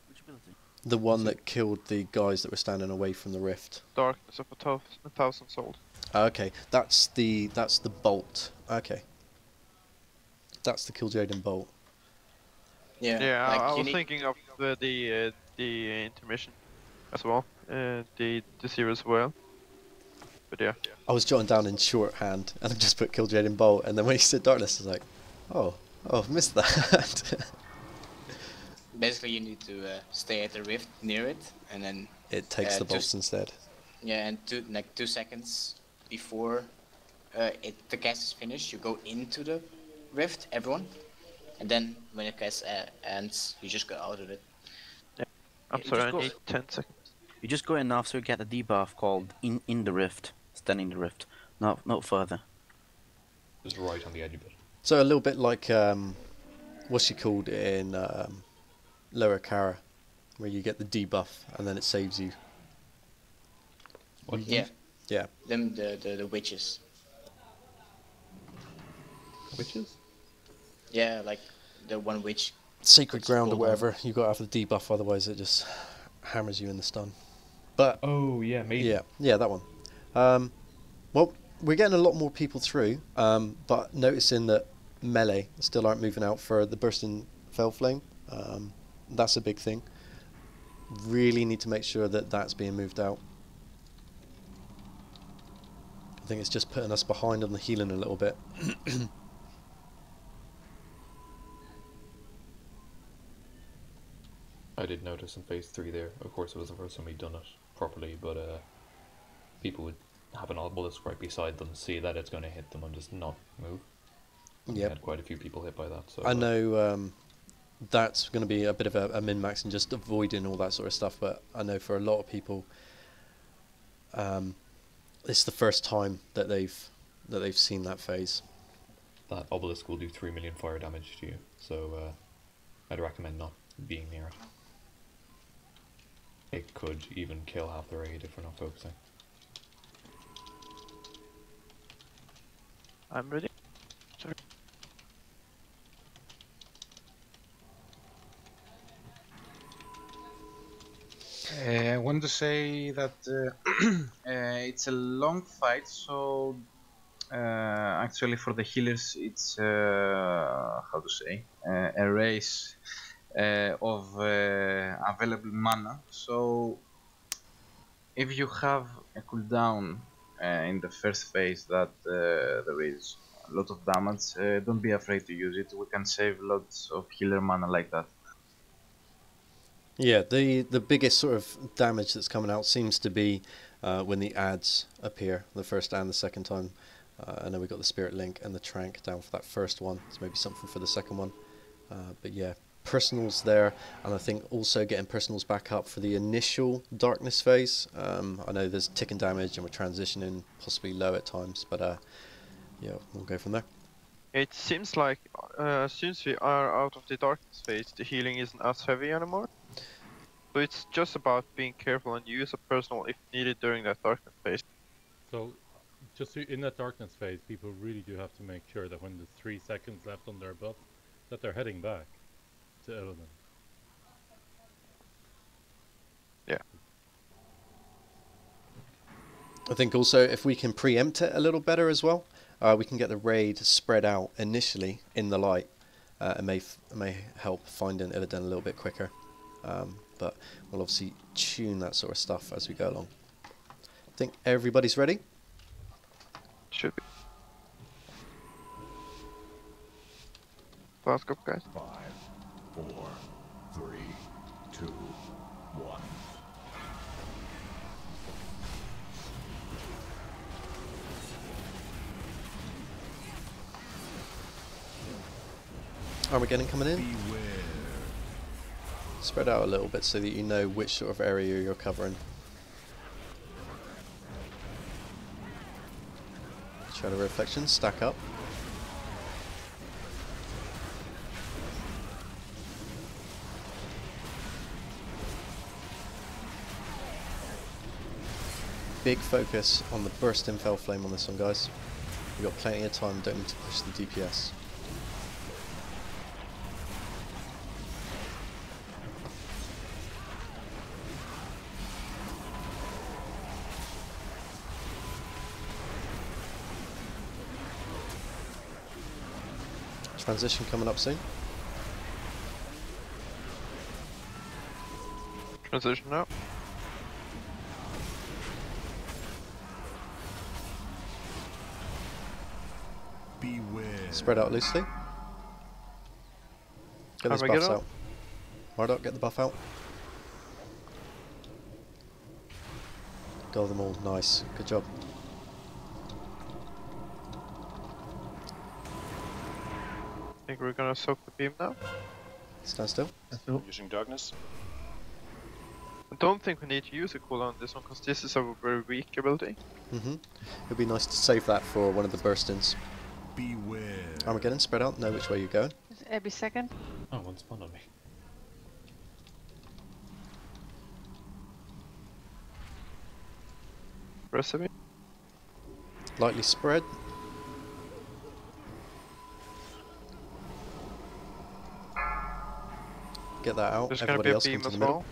Which ability? The one that killed the guys that were standing away from the rift. Darkness of a thousand souls. Okay, that's the bolt. Okay, that's the Kil'jaden bolt. Yeah. Yeah, like I you was need- thinking of the intermission as well. The zero as well. But yeah. I was jotting down in shorthand and I just put Kil'jaden bolt, and then when he said darkness, I was like, oh, I've missed that. Basically, you need to stay at the rift near it, and then It takes the bolts just- instead. yeah, and 2 seconds before the cast is finished, you go into the rift, everyone, and then when the cast ends, you just go out of it. I'm You sorry, just I go- need 10 seconds. You just go enough so you get a debuff called in the rift, stand in the rift, not further. Just right on the edge of it. So a little bit like what's she called in Lower Kara, where you get the debuff and then it saves you. What? Yeah, Yeah. them the witches. Witches? Yeah, like the one witch. Sacred puts ground or gold on. whatever, you got to have the debuff, otherwise it just hammers you in the stun. But Oh yeah, maybe. yeah, that one. Well, we're getting a lot more people through, but noticing that melee still aren't moving out for the bursting fell flame. That's a big thing. Really need to make sure that that's being moved out. I think it's just putting us behind on the healing a little bit. I did notice in phase 3 there. Of course, it was the first time we'd done it properly, but people would have an obelisk right beside them, see that it's going to hit them, and just not move. And we Yep. had quite a few people hit by that. So I know that's going to be a bit of a min-max and just avoiding all that sort of stuff, but I know for a lot of people, it's the first time that they've seen that phase. that obelisk will do 3 million fire damage to you. So I'd recommend not being near it. It could even kill half the raid if we're not focusing. I'm ready. Sorry. I want to say that it's a long fight, so actually for the healers it's how to say a race of available mana. So if you have a cooldown in the first phase that there is a lot of damage, don't be afraid to use it. We can save lots of healer mana like that. Yeah, the biggest sort of damage that's coming out seems to be when the ads appear, the first and the second time. I know we got the Spirit Link and the Trank down for that first one, so maybe something for the second one. But yeah, personals there, and I think also getting personals back up for the initial darkness phase. I know there's ticking damage and we're transitioning possibly low at times, but Yeah, we'll go from there. It seems like since we are out of the darkness phase, the healing isn't as heavy anymore. So it's just about being careful and use a personal if needed during that darkness phase. So, in that darkness phase, people really do have to make sure that when there's 3 seconds left on their buff, that they're heading back to Illidan. Yeah. I think also if we can preempt it a little better as well, we can get the raid spread out initially in the light. It may help finding Illidan a little bit quicker. But we'll obviously tune that sort of stuff as we go along. I think everybody's ready. Should be. Let's go, guys. 5, 4, 3, 2, 1. Armageddon coming in. Spread out a little bit so that you know which sort of area you're covering. Shadow reflections stack up. Big focus on the burst in Fell Flame on this one, guys. We've got plenty of time, don't need to push the DPS. Transition coming up soon. Transition up. Beware. Spread out loosely. Get those buffs out. Marduk, get the buff out. Got them all. Nice. Good job. I think we're gonna soak the beam now. Stand still. Using darkness. I don't think we need to use a cooldown on this one because this is a very weak ability. It'd be nice to save that for one of the burst-ins. Beware. Armageddon, spread out, know which way you're going. Every second. Oh, one spawned on me. Recipe. Lightly spread. Get that out. There's Everybody gonna else be a come beam to as the middle. well.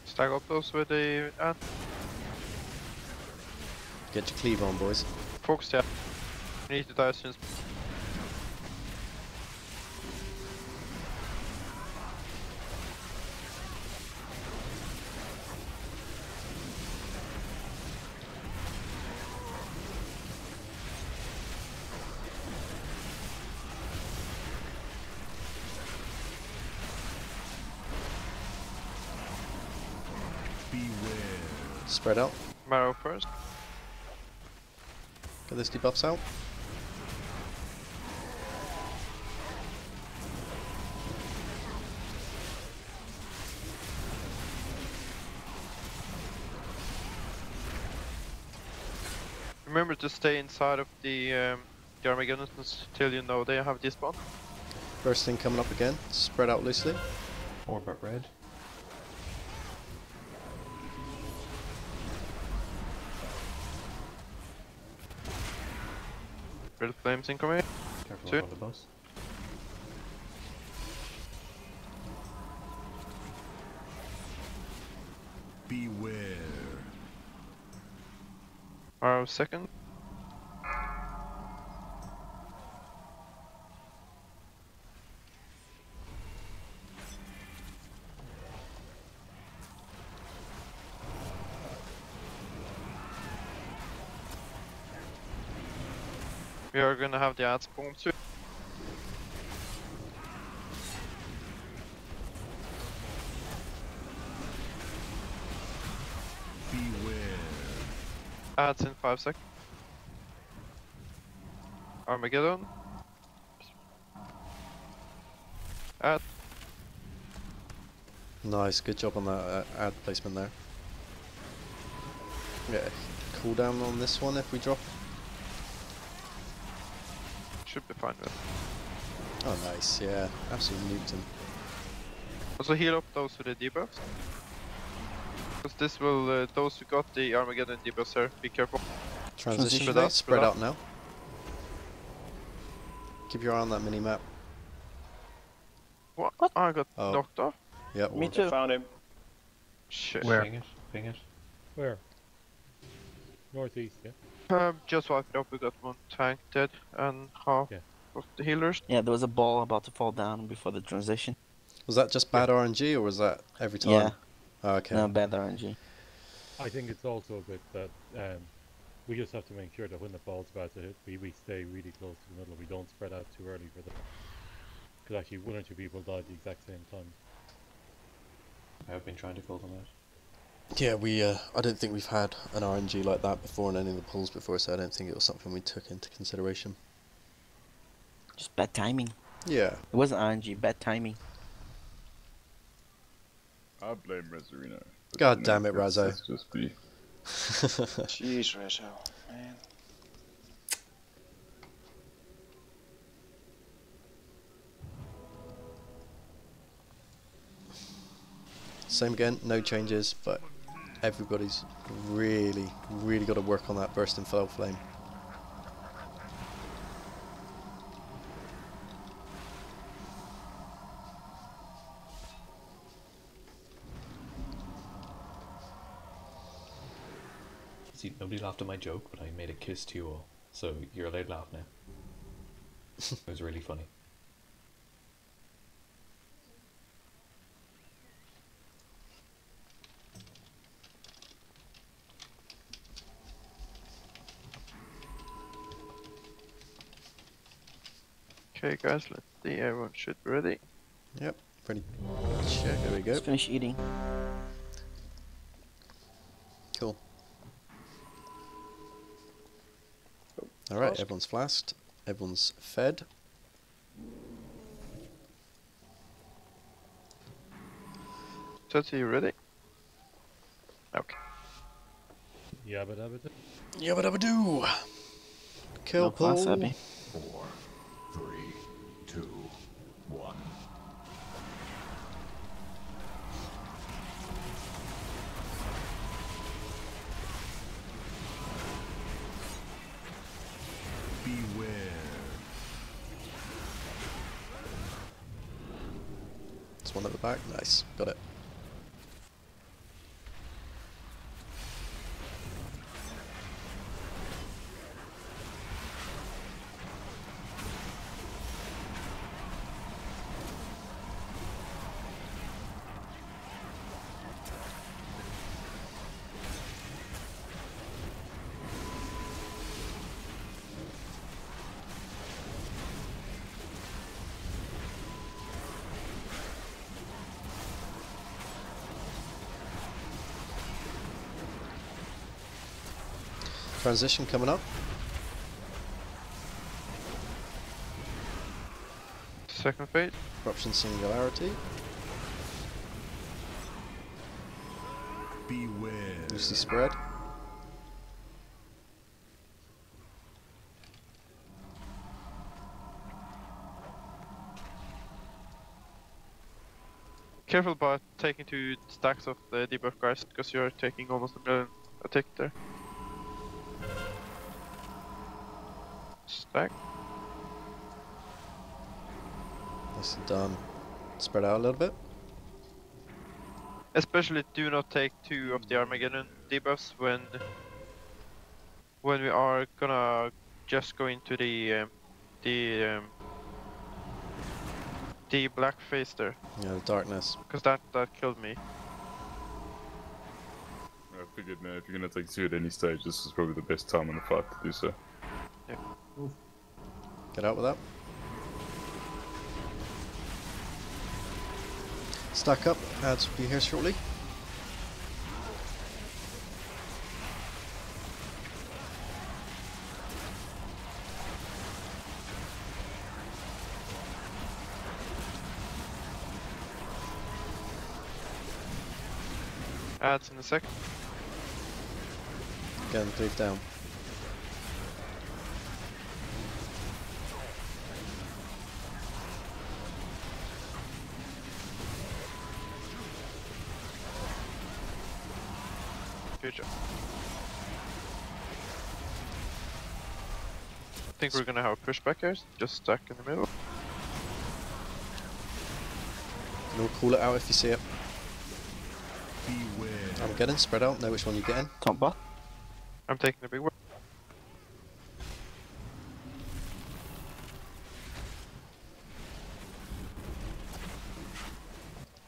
Stack up those with the Get your cleave on, boys. focus tab. We need to die as soon as Spread out. Marrow first. Get those debuffs out. Remember to stay inside of the Armageddons till you know they have despawn. Bursting coming up again. Spread out loosely. Orb at red. Red flames incoming. Careful Two. on the bus. Beware. Our second. We are gonna have the ads bomb too. That's in 5 seconds. Armageddon. Add. Nice, good job on that ad placement there. Yeah, cooldown on this one if we drop. Should be fine with it. Oh nice, yeah, absolutely nuked him. Also heal up those with the debuffs. Because this will, those who got the Armageddon debuffs here, be careful. Transition phase, spread out now. Keep your eye on that mini map. What? I got knocked off? Yep. Me too. Found him. Shit. Where? Ping it, ping it. Where? Northeast, yeah. Just wipe it up, we got one tank dead and half of the healers. Yeah, there was a ball about to fall down before the transition. Was that just bad RNG or was that every time? Yeah. Oh, okay. No, bad RNG. I think it's also a bit that we just have to make sure that when the ball's about to hit, we stay really close to the middle. We don't spread out too early for them. Because actually 1 or 2 people die at the exact same time. I have been trying to call them out. Yeah, I don't think we've had an RNG like that before in any of the pools before, so I don't think it was something we took into consideration. Just bad timing. Yeah. It wasn't RNG, bad timing. I blame Rezzarino. God damn it, Razzo. Let's just be. Jeez, Razzo, man. Same again, no changes, but everybody's really got to work on that bursting fell flame. See, nobody laughed at my joke, but I made a kiss to you all, so you're allowed to laugh now. It was really funny. Okay guys, let's see, everyone should be ready. Yep, ready. Check, there we go. Let's finish eating. Cool. Alright, everyone's flasked, everyone's fed. Tati, you ready? Okay. Yabba dabba doo. Yabba dabba doo! Kill pull. 4, 3, 2, 1. Beware. There's one at the back, nice, got it. Transition coming up. Second phase. Corruption Singularity. Beware. Lucy spread. Careful about taking 2 stacks of the debuff guys, because you're taking almost a million attack there. Stack. Nicely done. Spread out a little bit. Especially do not take 2 of the Armageddon debuffs when we are gonna just go into the black phase there. Yeah, the darkness. Because that killed me. I figured now if you're gonna take 2 at any stage, this is probably the best time in the fight to do so. Yeah. Get out with that. Stack up, ads will be here shortly. Adds in a sec. Again, move down. Good job. I think we're gonna have a pushback here, just stuck in the middle. And we'll call it out if you see it. Beware. Armageddon, spread out, know which one you're getting. Top bar. I'm taking the big one.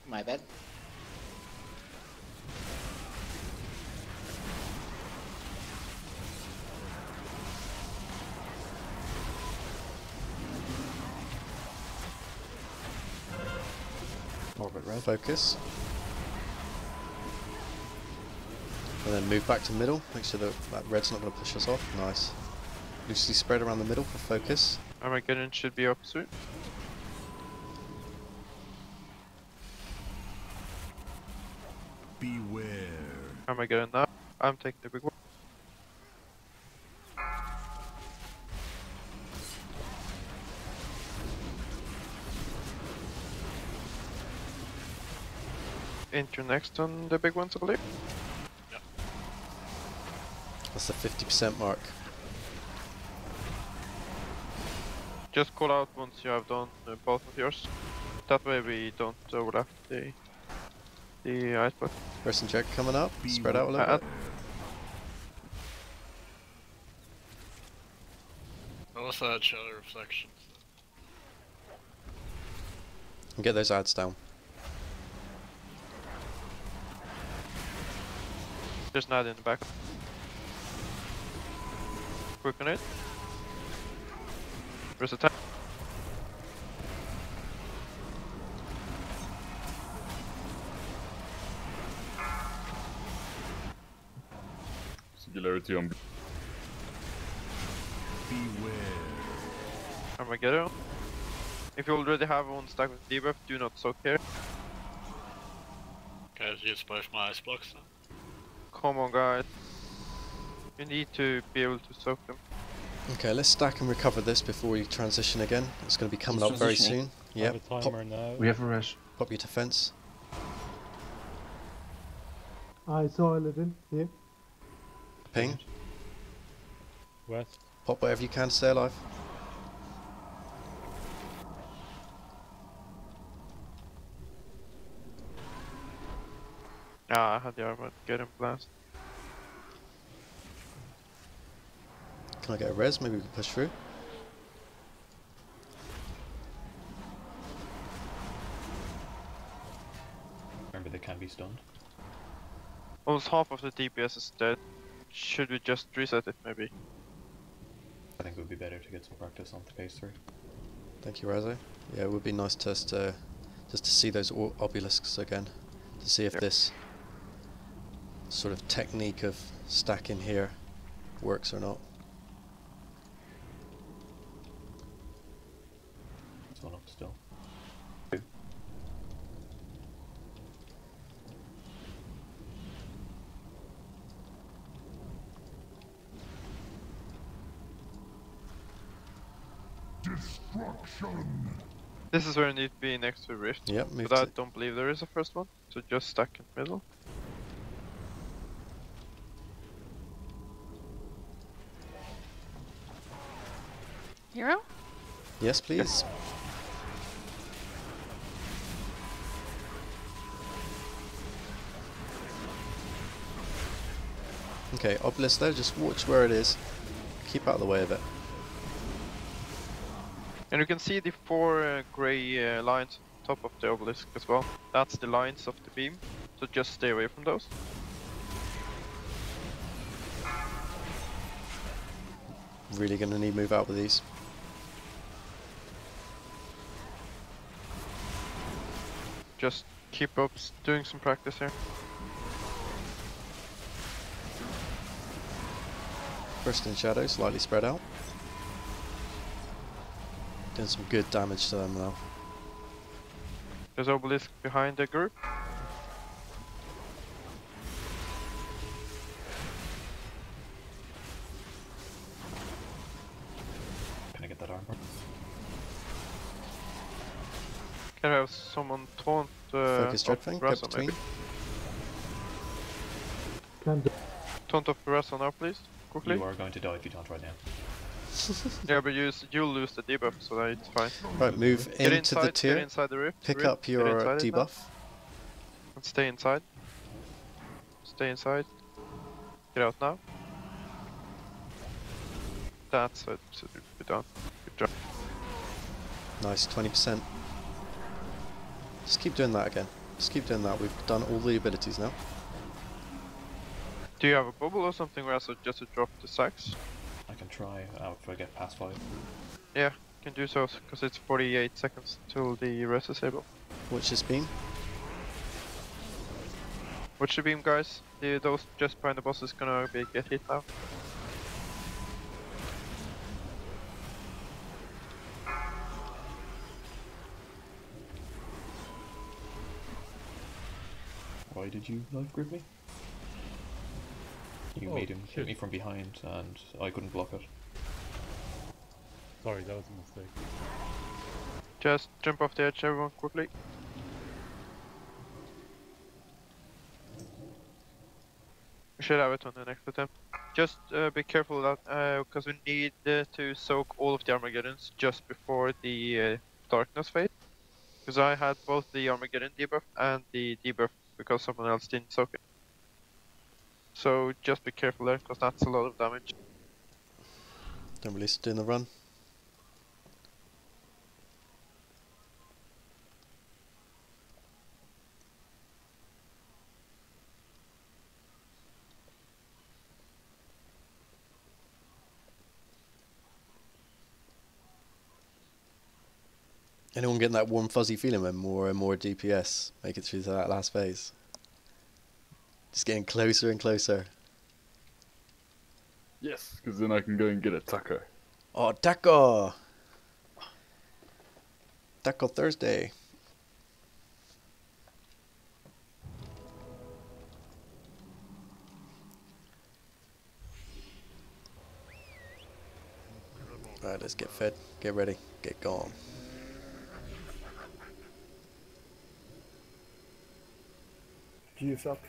My bad. Orbit red. Focus. And then move back to middle, make sure that red's not going to push us off. Nice. Loosely spread around the middle for focus. Armageddon should be up soon. Beware. Armageddon now. I'm taking the big one. Into next on the big ones, I believe. That's the 50% mark. Just call out once you have done both of yours. That way we don't overlap the ice block. Person check coming up. Spread out a little bit. Also had shadow reflection. And get those ads down. There's not in the back. Quick on it. Where's the time? Singularity on. Beware. Armageddon. If you already have one stack with debuff, do not soak here. Guys, use both my ice blocks now. Come on, guys. You need to be able to soak them. Okay, let's stack and recover this before we transition again. It's going to be coming up very soon. I have Yep. a timer now. We have a rush. Pop your defense. I saw a little, yeah. Ping. West. Pop whatever you can to stay alive. Ah, I had the armor. Get him blast. Can I get a res? Maybe we can push through. Remember, they can be stunned. Almost half of the DPS is dead. Should we just reset it, maybe? I think it would be better to get some practice on the phase 3. Thank you, Raze. Yeah, it would be nice just to see those obelisks again, to see if this sort of technique of stacking here works or not. There's one up still. Destruction. This is where you need to be next to Rift. Yep, move but I to- don't believe there is a first one, so just stack in the middle. Hero? Yes, please. Okay, obelisk there, just watch where it is. Keep out of the way of it. And you can see the 4 grey lines on top of the obelisk as well. That's the lines of the beam, so just stay away from those. Really gonna need to move out with these. Just keep up doing some practice here. First in shadow, slightly spread out. Doing some good damage to them now. There's obelisk behind the group. get that armor. Can I have someone taunt Focus off Dreadfang, Raze go maybe? between. Can do. Taunt off Raze now, please, quickly. You are going to die if you don't right now. Yeah, but you'll lose the debuff, so that it's fine. Right, move Get into the inside, tier. Get inside the rift. Pick rift, up get your inside it now. debuff. And stay inside. Stay inside. Get out now. That's it. So you're done. Good job. Nice, 20%. Just keep doing that again. Just keep doing that. We've done all the abilities now. Do you have a bubble or something, Raze, just to drop the sacks? I can try if I get past 5. Yeah, you can do so, because it's 48 seconds till the rest is able. What's this beam? Watch the beam, guys. Those just behind the boss is gonna get hit now. Why did you life grip me? You made him hit me from behind and I couldn't block it. Sorry, that was a mistake. Just jump off the edge, everyone, quickly. We should have it on the next attempt. Just be careful that, because we need to soak all of the Armageddons just before the darkness phase. Because I had both the Armageddon debuff and the debuff because someone else didn't soak it. So just be careful there, because that's a lot of damage. Don't release it doing the run. Anyone getting that warm fuzzy feeling when more and more DPS make it through to that last phase? Just getting closer and closer. Yes, because then I can go and get a taco. Oh, taco! Taco Thursday. Alright, let's get fed, get ready, get gone. Juice up.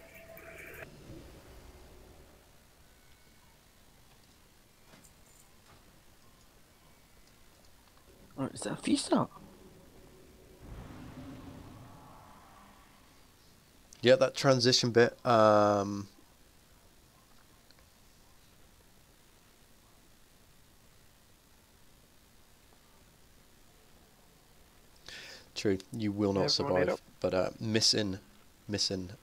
Oh, is that a feast up? Yeah, that transition bit, true, you will not survive, but missing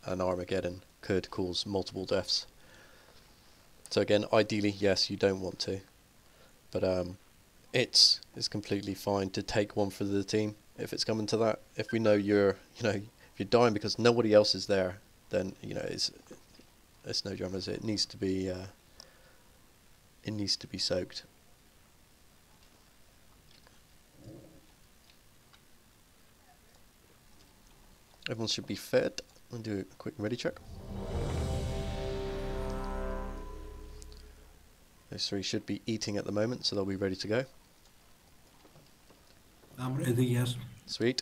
an Armageddon could cause multiple deaths. So again, ideally, yes, you don't want to, but it's completely fine to take one for the team if it's coming to that. If we know if you're dying because nobody else is there, then it's no dramas. It needs to be soaked. Everyone should be fed. I'll do a quick ready check. Those three should be eating at the moment, so they'll be ready to go. I'm ready, yes. Sweet.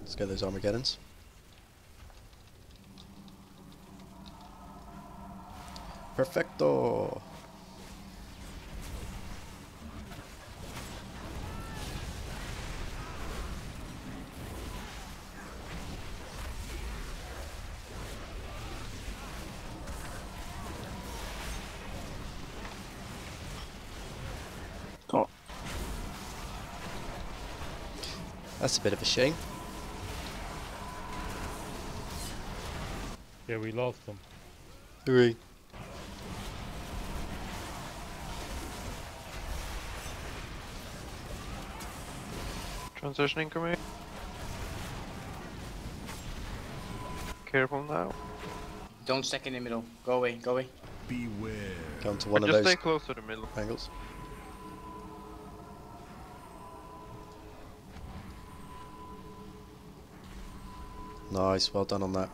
Let's get those Armageddons. Perfecto. Oh. That's a bit of a shame. Yeah, we lost them. Hooray. Transition incoming. Careful now. Don't stack in the middle. Go away, go away. Beware. Come to one of Just those stay close to the middle. angles. Nice, well done on that.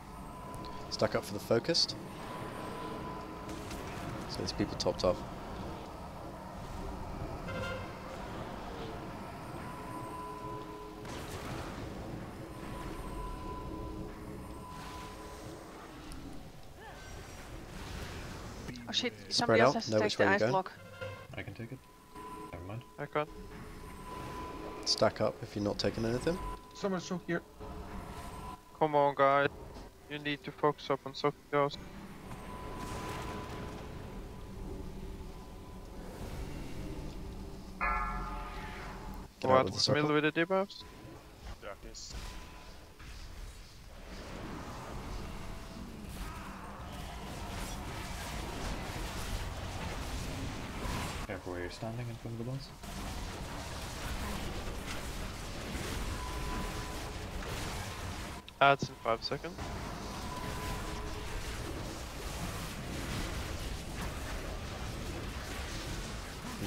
Stack up for the focused. So there's people topped up. Oh shit, Spread somebody else out, has know to which take the way you're ice going. block. I can take it. Never mind. I can't. Stack up if you're not taking anything. Someone choke here. Come on, guys. You need to focus up on soaking those. Get out with the Middle circle. with the debuffs. Darkness. Careful where you're standing in front of the boss. Adds in 5 seconds.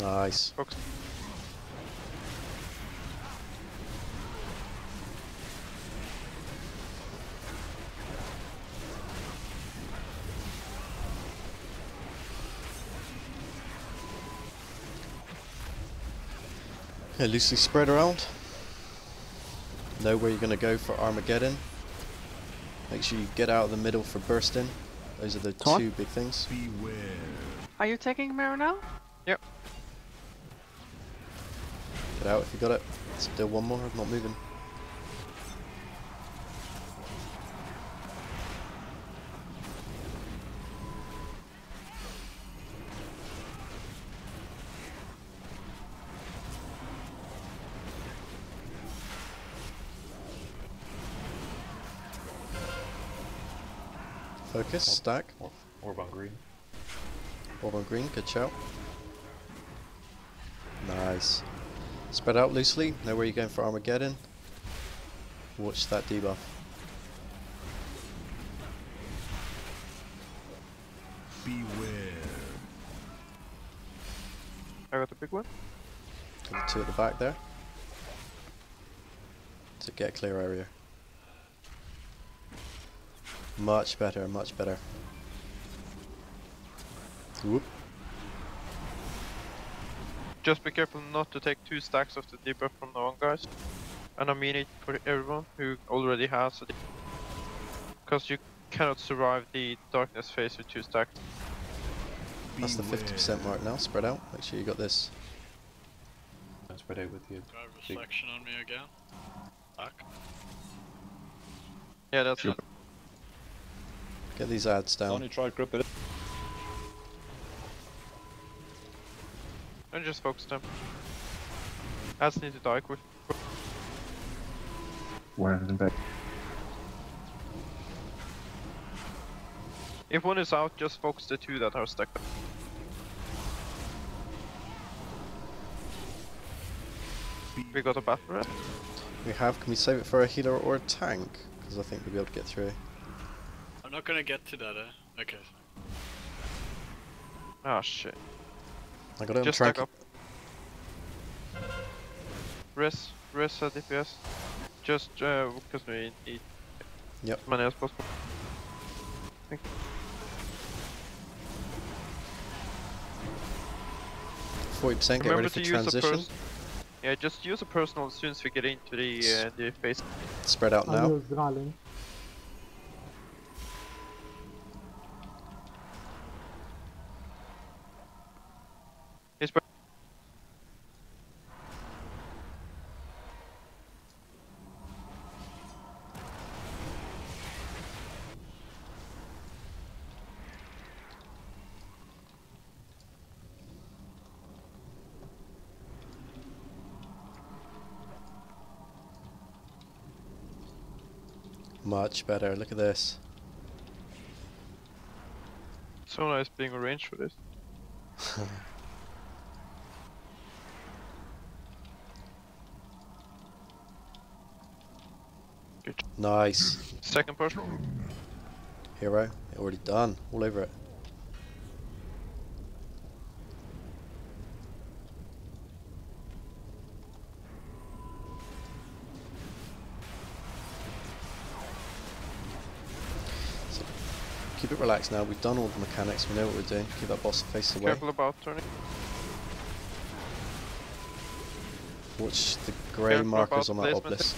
Nice. Focus. Yeah, loosely spread around. Know where you're going to go for Armageddon. Make sure you get out of the middle for bursting. Those are the two big things. Beware. Are you taking Mara now? Yep. Get out if you got it. Still one more, not moving. Focus, stack. Orb on green. Orb on green, good shout. Nice. Spread out loosely, know where you're going for Armageddon. Watch that debuff. Beware. I got the big one. Got the two at the back there. To get a clear area. Much better, much better. Whoop. Just be careful not to take 2 stacks of the debuff from now on, guys. And I mean it for everyone who already has it. Because you cannot survive the darkness phase with 2 stacks. That's the 50% mark now, spread out. Make sure you got this. I'll spread out with you. Do I have reflection on me again? Back. Yeah, that's it. Get these ads down. Only try grip it. And just focus them. Ads need to die quick. One of them back. If one is out, just focus the 2 that are stacked up. We got a battle red. We have, can we save it for a healer or a tank? Because I think we'll be able to get through. I'm not gonna get to that, eh? Okay. Ah, shit. I got it on Just track. stack up. Res at DPS. Just because we need Yep. as many as possible. Thank you. 40%, get ready for transition. Yeah, just use a personal as soon as we get into the phase. Spread out now. Adios, darling. It's Much better, look at this. so nice being arranged for this. Nice. Second push. Hero, already done. All over it. So, keep it relaxed now. We've done all the mechanics. We know what we're doing. Keep that boss face away. Careful about turning. Watch the grey Careful markers about on that placement. obelisk.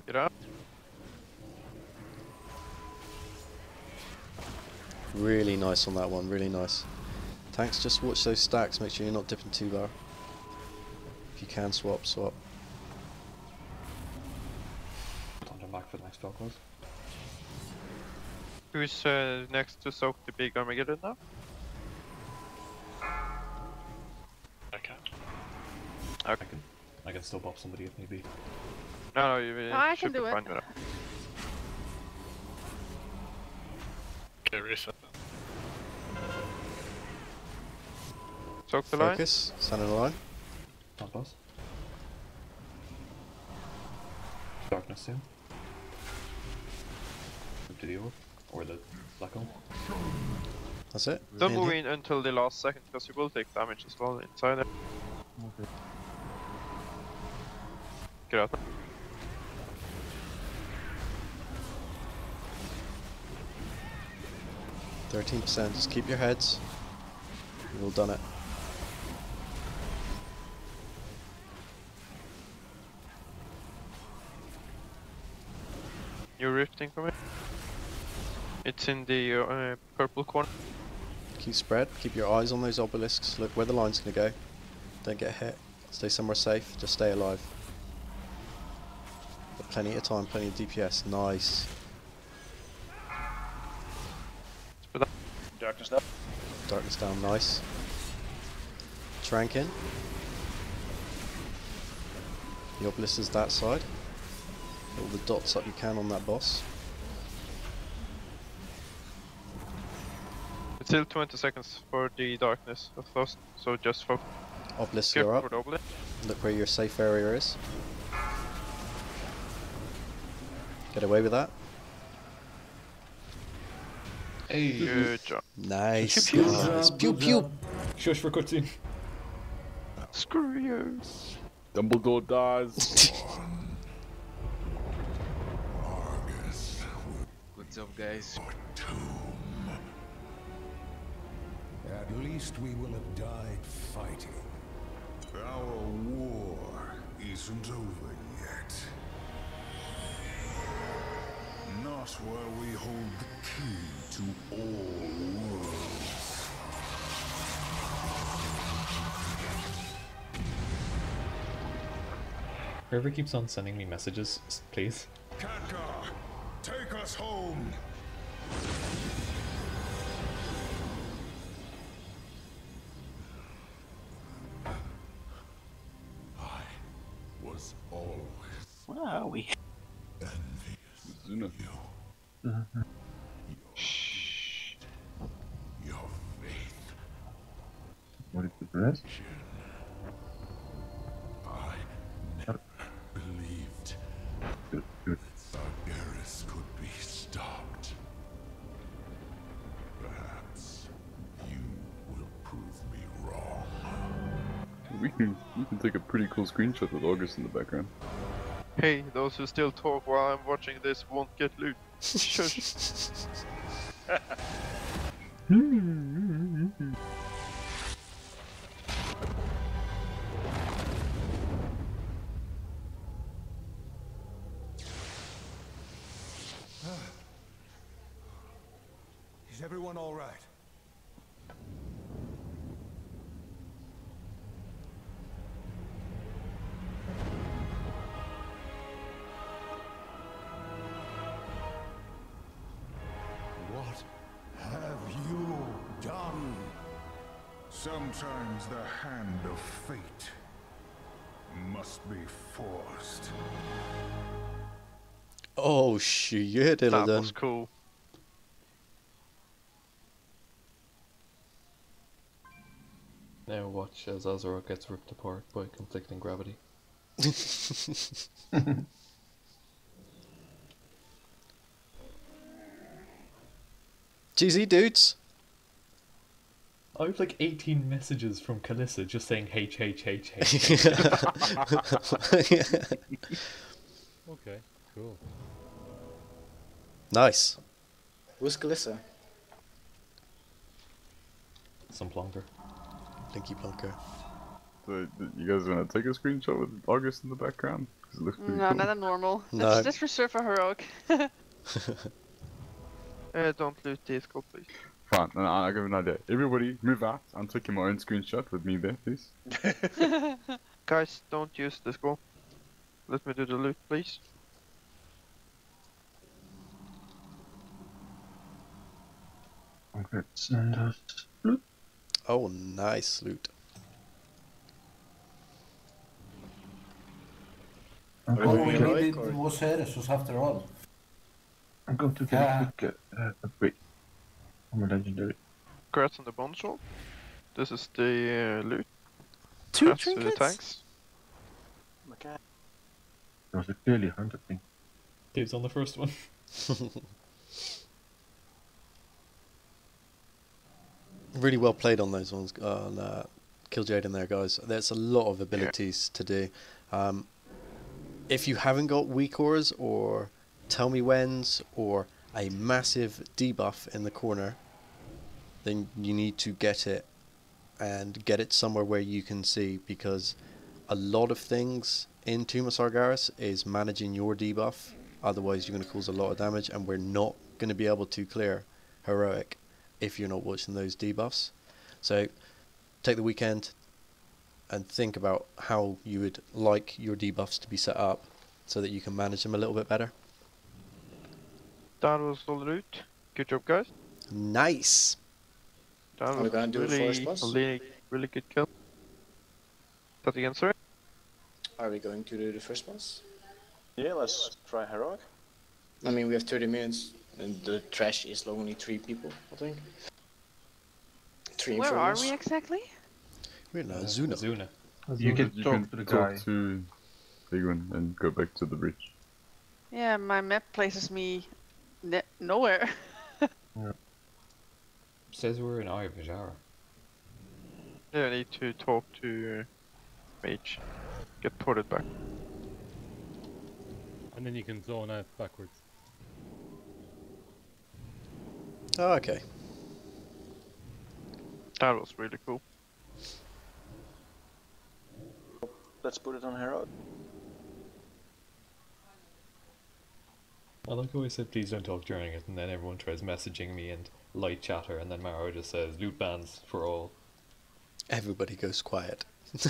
Get up. Really nice on that one, really nice. Tanks, just watch those stacks, make sure you're not dipping too low. If you can swap, swap. I'm back for the next spell close. Who's next to soak the big Armageddon now? Okay. Okay. I can still bop somebody if need be. No, you I should can do be it. fine with that. Okay, reset. Soak the line. Focus, stand in a line. Not boss. Darkness soon. Move to the orb. Or the black hole. That's it. Don't In move here. in until the last second, because you will take damage as well inside there. Okay. Get out. 13%, just keep your heads. You've all done it. You're rifting from it. It's in the purple corner. Keep spread, keep your eyes on those obelisks, look where the line's going to go. Don't get hit, stay somewhere safe, just stay alive. Got plenty of time, plenty of DPS, nice. Darkness down. Darkness down, nice. Trank in. The obelisk is that side. Get all the dots up you can on that boss. It's still 20 seconds for the darkness of those, so just focus. Obelisk, Careful you're for up. the obelisk. Look where your safe area is. Get away with that. Hey! Good job. Nice, Pew, pew. guys. Pew pew! Shush for cutscene. Screw you. Dumbledore dies. Good job, guys. At least we will have died fighting. Our war isn't over yet. Not while we hold the key to all worlds. Whoever keeps on sending me messages, please. Katka, take us home. I was always Where are we? envious. Zuna. Your faith. What is the rest? I never believed Good, good. Sargaras could be stopped. Perhaps you will prove me wrong. We can take a pretty cool screenshot with August in the background. Hey, those who still talk while I'm watching this won't get loot. Shush. Is everyone all right? What have you done? Sometimes the hand of fate must be forced. Oh shit, That Illidan. was cool. Now watch as Azeroth gets ripped apart by conflicting gravity. GZ dudes. I have like 18 messages from Kalissa just saying H. Okay, cool. Nice. Who's Kalissa? Some plonker. Blinky plonker. So, you guys want to take a screenshot with August in the background? 'Cause it looks pretty No, cool. not a normal. No. Let's reserve for Heroic. Don't loot this gold, please. Fine, no, I give an idea. Everybody, move out. I'm taking my own screenshot with me there, please. Guys, don't use this gold. Let me do the loot, please. Okay, send us loot. Oh, nice loot. All we needed was Heroes after all. I'm going to get a quick upgrade on my legendary. Congrats on the bone sword. This is the loot. Two That's trinkets? tanks. Okay. There was a clearly hunter thing. Dave's on the first one. Really well played on those ones, on Kil'jaden there, guys. There's a lot of abilities to do. If you haven't got weak auras or tell me whens or a massive debuff in the corner, then you need to get it and get it somewhere where you can see, because a lot of things in Tomb of Sargaras is managing your debuff. Otherwise you're going to cause a lot of damage, and we're not going to be able to clear Heroic if you're not watching those debuffs. So take the weekend and think about how you would like your debuffs to be set up so that you can manage them a little bit better. That was all the loot. Good job, guys. Nice. That Are we was gonna do the first really, boss? really good kill. That again, sorry? Are we going to do the first boss? Yeah, let's try Heroic. I mean, we have 30 minutes, and the trash is only 3 people, I think. 3 Where are infernals. we exactly? We're in Zuna. Zuna. You can You talk can to the talk guy. to Bigwin and go back to the bridge. Yeah, my map places me nowhere. Says we're in Eye of Vajara. Yeah, I need to talk to Mage. Get ported back. And then you can zone out backwards. Oh, okay. That was really cool. Let's put it on Heroic. I like how I said please don't talk during it, and then everyone tries messaging me and light chatter, and then Maro just says loot bans for all. Everybody goes quiet. It's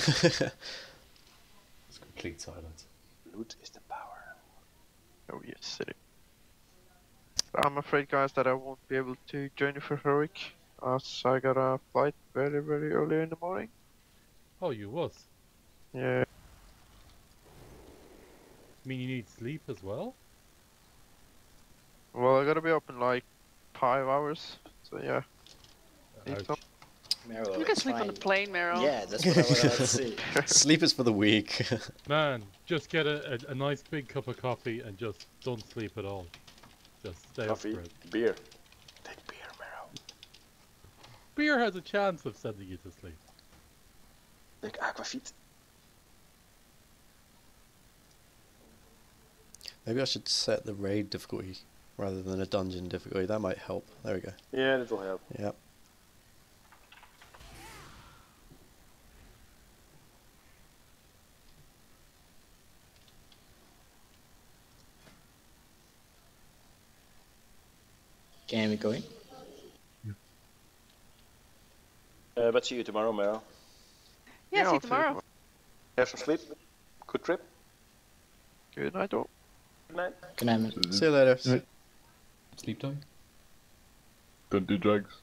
complete silence. Loot is the power. Oh yes, city. I'm afraid, guys, that I won't be able to join you for Heroic, as I got a flight very, very early in the morning. Oh, you was? Yeah. I mean, you need sleep as well? Well, I gotta be up in like 5 hours, so yeah. Need Ouch. some. Mero, You can it's sleep on fine. the plane, Mero. Yeah, that's what I would like to see. Sleep is for the weak. Man, just get a nice big cup of coffee and just don't sleep at all. Just stay Coffee, up for it. beer. Take beer, Mero. Beer has a chance of sending you to sleep. Take Aquafit. Maybe I should set the raid difficulty rather than a dungeon difficulty. That might help. There we go. Yeah, that will help. Yep. Can we go in? But see you tomorrow, Mero. Yeah, see I'll you tomorrow. Have some sleep. Good trip. Good night, all. Good night. Good night, man. See you later. Sleep time? Don't do drugs.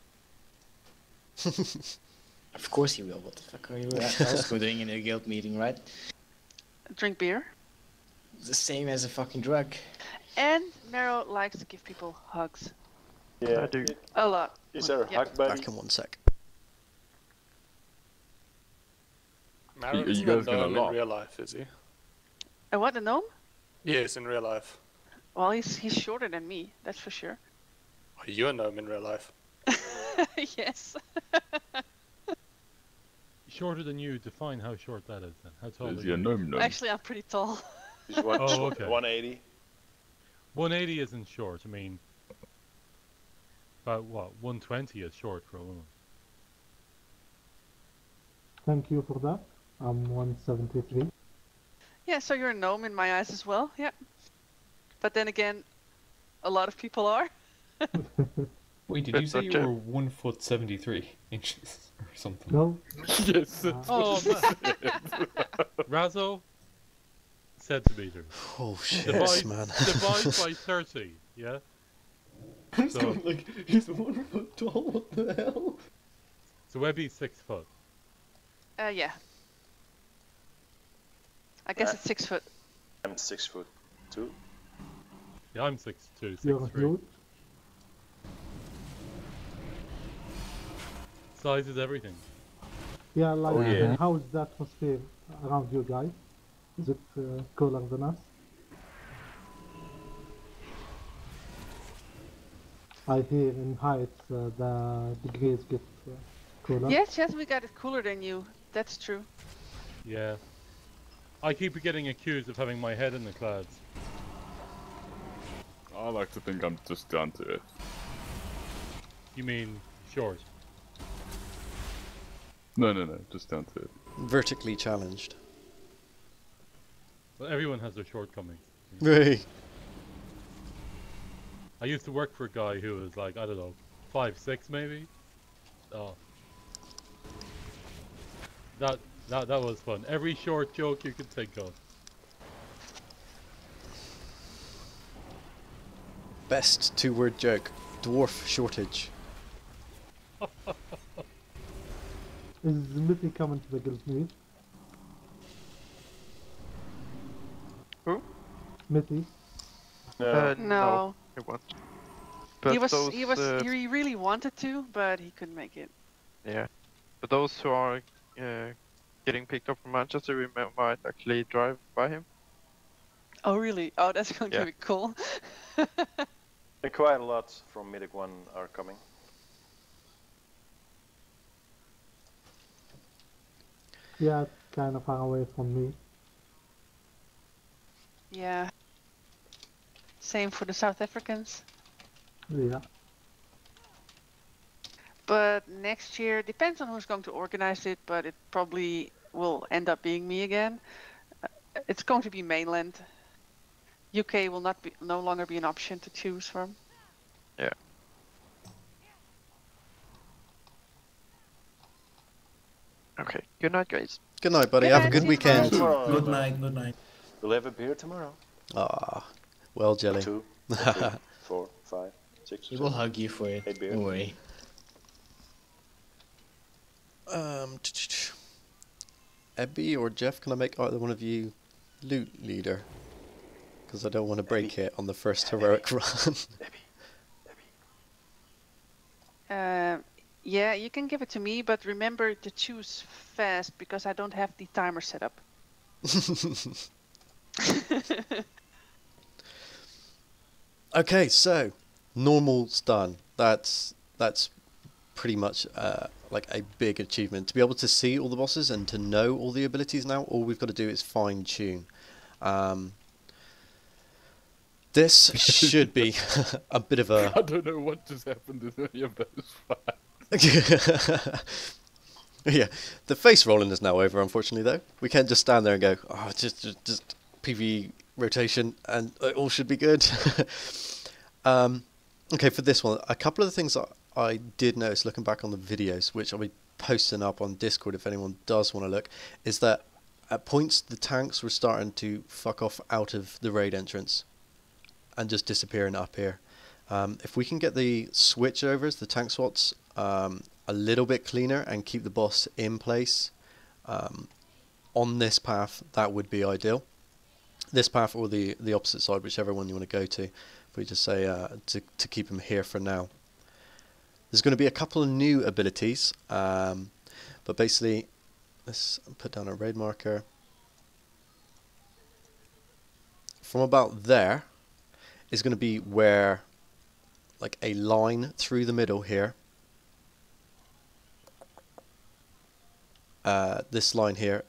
Of course he will. What the fuck are you also doing in a guild meeting, right? Drink beer. The same as a fucking drug. And Mero likes to give people hugs. Yeah, I do. A lot. Is there a Yeah. hug buddy? Back in 1 sec. Maro Are you isn't guys a gonna gnome in laugh? real life, is he? And what, a gnome? Yes, in real life. Well, he's shorter than me, that's for sure. Are you a gnome in real life? Yes. Shorter than you, define how short that is then. How tall Is are he a you? gnome? Actually, I'm pretty tall. He's one, Oh, okay. 180. 180 isn't short, I mean... About what, 120 is short for a woman. Thank you for that. I'm 173. Yeah, so you're a gnome in my eyes as well, yeah. But then again, a lot of people are. Wait, did you say you were 1 foot 73 inches or something? No. Yes, that's Oh, what he man. said. Razo, centimeters. Oh shit, Divide, man. divide by 30, yeah? It's So- going like, he's 1 foot tall, what the hell? So Webby's 6 foot. Yeah. I guess it's 6 foot. I'm 6'2". Yeah, I'm 6'2", You're 6'3". huge. Size is everything. Yeah, like, Oh, yeah. how is the atmosphere around you guys? Is it cooler than us? I hear in heights the degrees get cooler. Yes, we got it cooler than you. That's true. Yeah. I keep getting accused of having my head in the clouds. I like to think I'm just down to it. You mean short? No, just down to it. Vertically challenged. Well, everyone has their shortcomings. Right. I used to work for a guy who was like, I don't know, 5'6" maybe? Oh. That was fun. Every short joke you could think of. Best 2-word joke. Dwarf shortage. Is Mithy coming to the guild meet? Who? Mithy? No. He won't. But He really wanted to, but he couldn't make it. Yeah. But those who are getting picked up from Manchester, we might actually drive by him. Oh, really? Oh, that's going to Yeah. be cool. Quite a lot from Medic 1 are coming. Yeah, it's kind of far away from me. Yeah. Same for the South Africans. Yeah. But next year, depends on who's going to organize it, but it probably will end up being me again. It's going to be mainland. UK will no longer be an option to choose from. Yeah. Okay. Good night, guys. Good night, buddy. Good Have a night, good see you weekend. Tomorrow. Good night, good night. We'll have a beer tomorrow. Ah, well, Jelly. 2, 3, 4, 5, 6, He will 7, hug you for it. 8 beer. Don't worry. Ebby or Jeff, can I make either one of you loot leader? Because I don't want to break it on the first heroic run. Yeah, you can give it to me, but remember to choose fast because I don't have the timer set up. Okay, so normal's done. That's pretty much like a big achievement to be able to see all the bosses and to know all the abilities. Now all we've got to do is fine tune. This should be a bit of a... I don't know what just happened in any of those fights. Yeah, the face rolling is now over, unfortunately, though. We can't just stand there and go, oh, just PvE rotation, and it all should be good. Okay, for this one, a couple of the things that I did notice looking back on the videos, which I'll be posting up on Discord if anyone does want to look, is that at points the tanks were starting to fuck off out of the raid entrance and just disappearing up here. If we can get the switch overs, the tank swots, a little bit cleaner and keep the boss in place on this path, that would be ideal. this path or the opposite side, whichever one you want to go to. If we just say to keep him here for now. There's going to be a couple of new abilities, but basically, let's put down a raid marker. From about there is going to be where, like, a line through the middle here. This line here,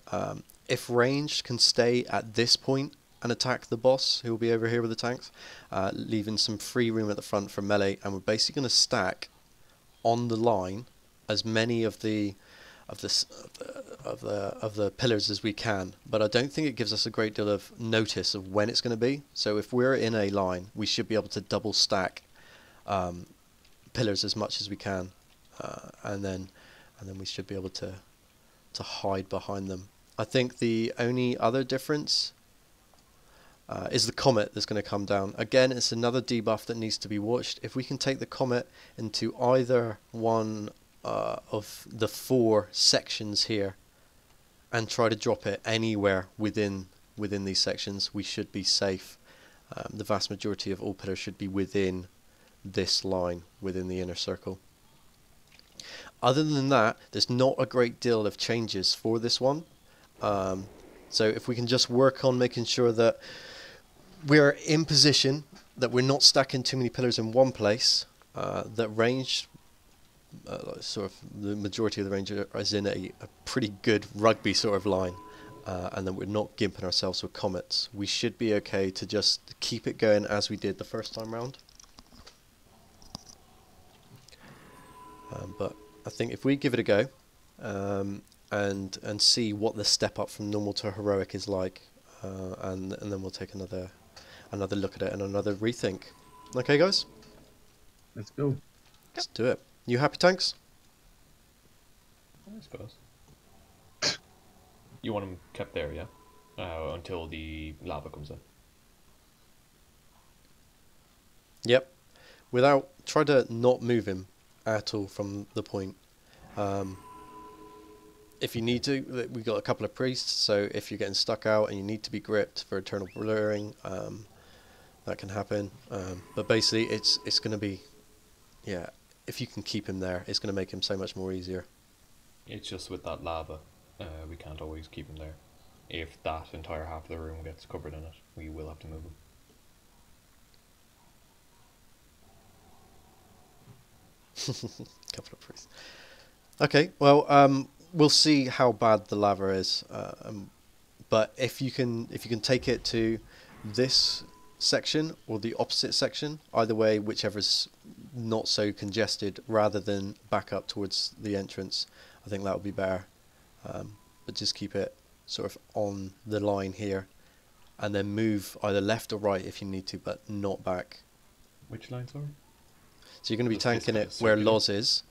if ranged, can stay at this point and attack the boss, who will be over here with the tanks, leaving some free room at the front for melee. And we're basically going to stack on the line as many of the pillars as we can, but I don't think it gives us a great deal of notice of when it's going to be. So if we're in a line, we should be able to double stack pillars as much as we can, and then we should be able to hide behind them. I think the only other difference is the comet that's going to come down. Again, it's another debuff that needs to be watched. If we can take the comet into either one of the 4 sections here and try to drop it anywhere within these sections, we should be safe. The vast majority of all pillars should be within this line, within the inner circle. Other than that, there's not a great deal of changes for this one. So if we can just work on making sure that we're in position, that we're not stacking too many pillars in one place, that range, sort of the majority of the range is in a pretty good rugby sort of line, and then we're not gimping ourselves with comets, we should be okay to just keep it going as we did the first time round. But I think if we give it a go, and see what the step up from normal to heroic is like, and then we'll take another look at it and another rethink. Okay, guys? Let's go. Let's do it. You happy, tanks? I suppose. You want him kept there, yeah? Until the lava comes in. Yep. Try to not move him at all from the point. If you need to, we've got a couple of priests, so if you're getting stuck out and you need to be gripped for eternal blurring, that can happen. But basically, it's going to be, yeah, if you can keep him there, it's going to make him so much more easier. It's just with that lava, we can't always keep him there. If that entire half of the room gets covered in it, we will have to move him. Couple of priests. Okay, well, we'll see how bad the lava is. But if you can take it to this section or the opposite section, either way, whichever's not so congested, rather than back up towards the entrance, I think that would be better. But just keep it sort of on the line here, and then move either left or right if you need to, but not back. Which line, sorry? So you're going to be tanking it where Loz is.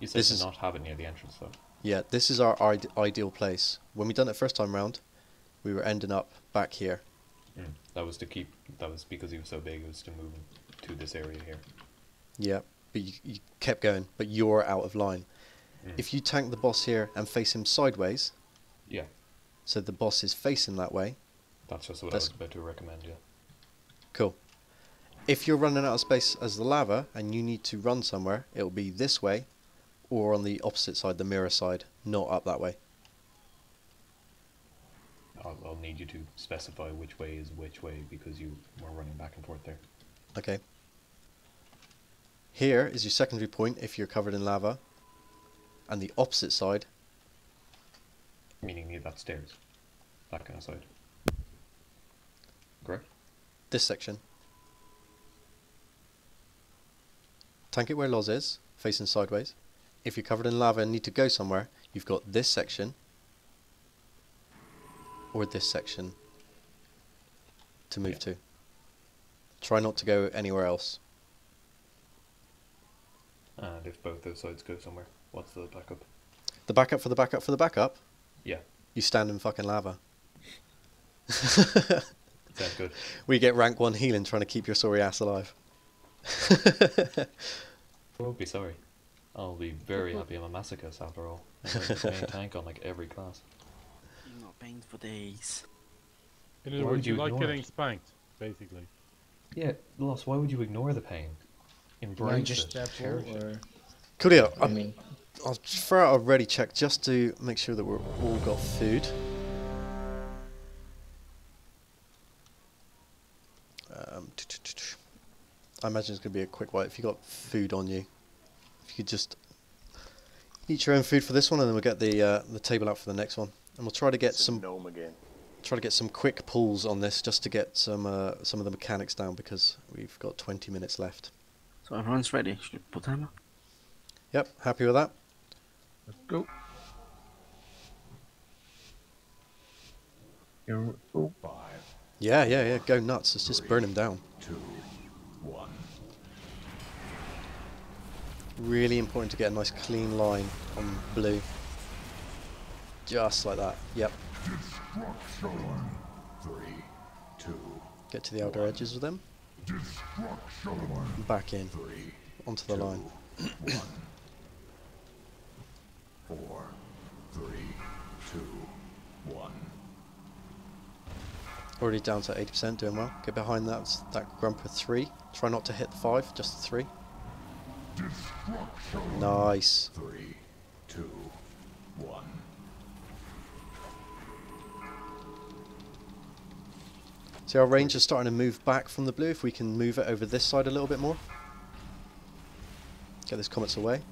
You said to not have it near the entrance, though. Yeah, this is our ideal place. When we done it first time round, we were ending up back here. That was because he was so big, it was to move him to this area here. Yeah, but you kept going, but you're out of line. If you tank the boss here and face him sideways, yeah, so the boss is facing that way. That's just what I was about to recommend, yeah. Cool. If you're running out of space as the lava and you need to run somewhere, it will be this way, or on the opposite side, the mirror side, not up that way. I'll need you to specify which way is which way, because you were running back and forth there. Okay. Here is your secondary point if you're covered in lava, and the opposite side. Meaning near that stairs, that kind of side. Correct? This section. Tank it where Loz is, facing sideways. If you're covered in lava and need to go somewhere, you've got this section, or this section to move to. Try not to go anywhere else. And if both those sides go somewhere, what's the backup? The backup for the backup for the backup? Yeah. You stand in fucking lava. Sounds good. We get rank 1 healing trying to keep your sorry ass alive. I won't be sorry. I'll be very happy I'm a masochist after all. I'm the main tank on like every class. You're not pained for days. In other Why words, would you you like ignore getting it? spanked, basically. Yeah, Loss, why would you ignore the pain? Embrace just it, cherish it. or Coolio, I mean, I'll throw out a ready check just to make sure that we're all got food. I imagine it's going to be a quick white. If you got food on you, if you could just eat your own food for this one, and then we'll get the table out for the next one, and we'll try to get It's a some gnome again. quick pulls on this just to get some of the mechanics down because we've got 20 minutes left. So everyone's ready. Should we put timer? Yep, happy with that. Let's go. Here we go. 5, Yeah, go nuts. Let's just burn him down. 2, 1. Really important to get a nice clean line on blue. Just like that. Yep. Destruction. 3, 2. Get to the outer edges of them. Destruction. Back in. 3, Onto the line. 1. 4, 3, 2, 1. Already down to 80%, doing well. Get behind that grump with 3. Try not to hit the 5, just the 3. Destruction. Nice. 3, 2, 1. See, our range is starting to move back from the blue. If we can move it over this side a little bit more. Get these comets away.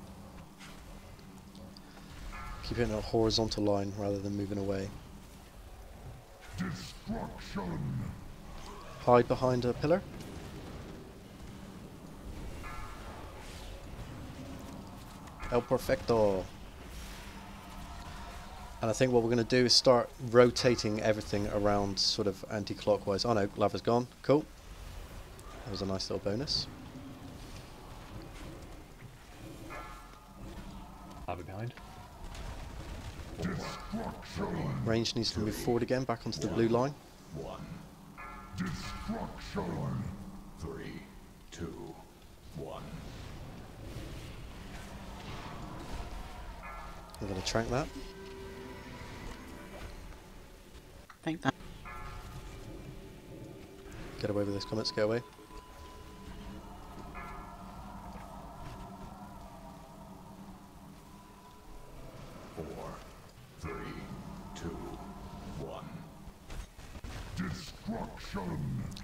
Keep it in a horizontal line rather than moving away. Destruction. Hide behind a pillar. El Perfecto. And I think what we're going to do is start rotating everything around sort of anti-clockwise. Oh no, lava's gone. Cool. That was a nice little bonus. Lava behind. Range needs to move forward again, back onto the blue line. 1. Destruction. 3, 2, 1. We're going to track that. Think that. Get away with those comets, get away.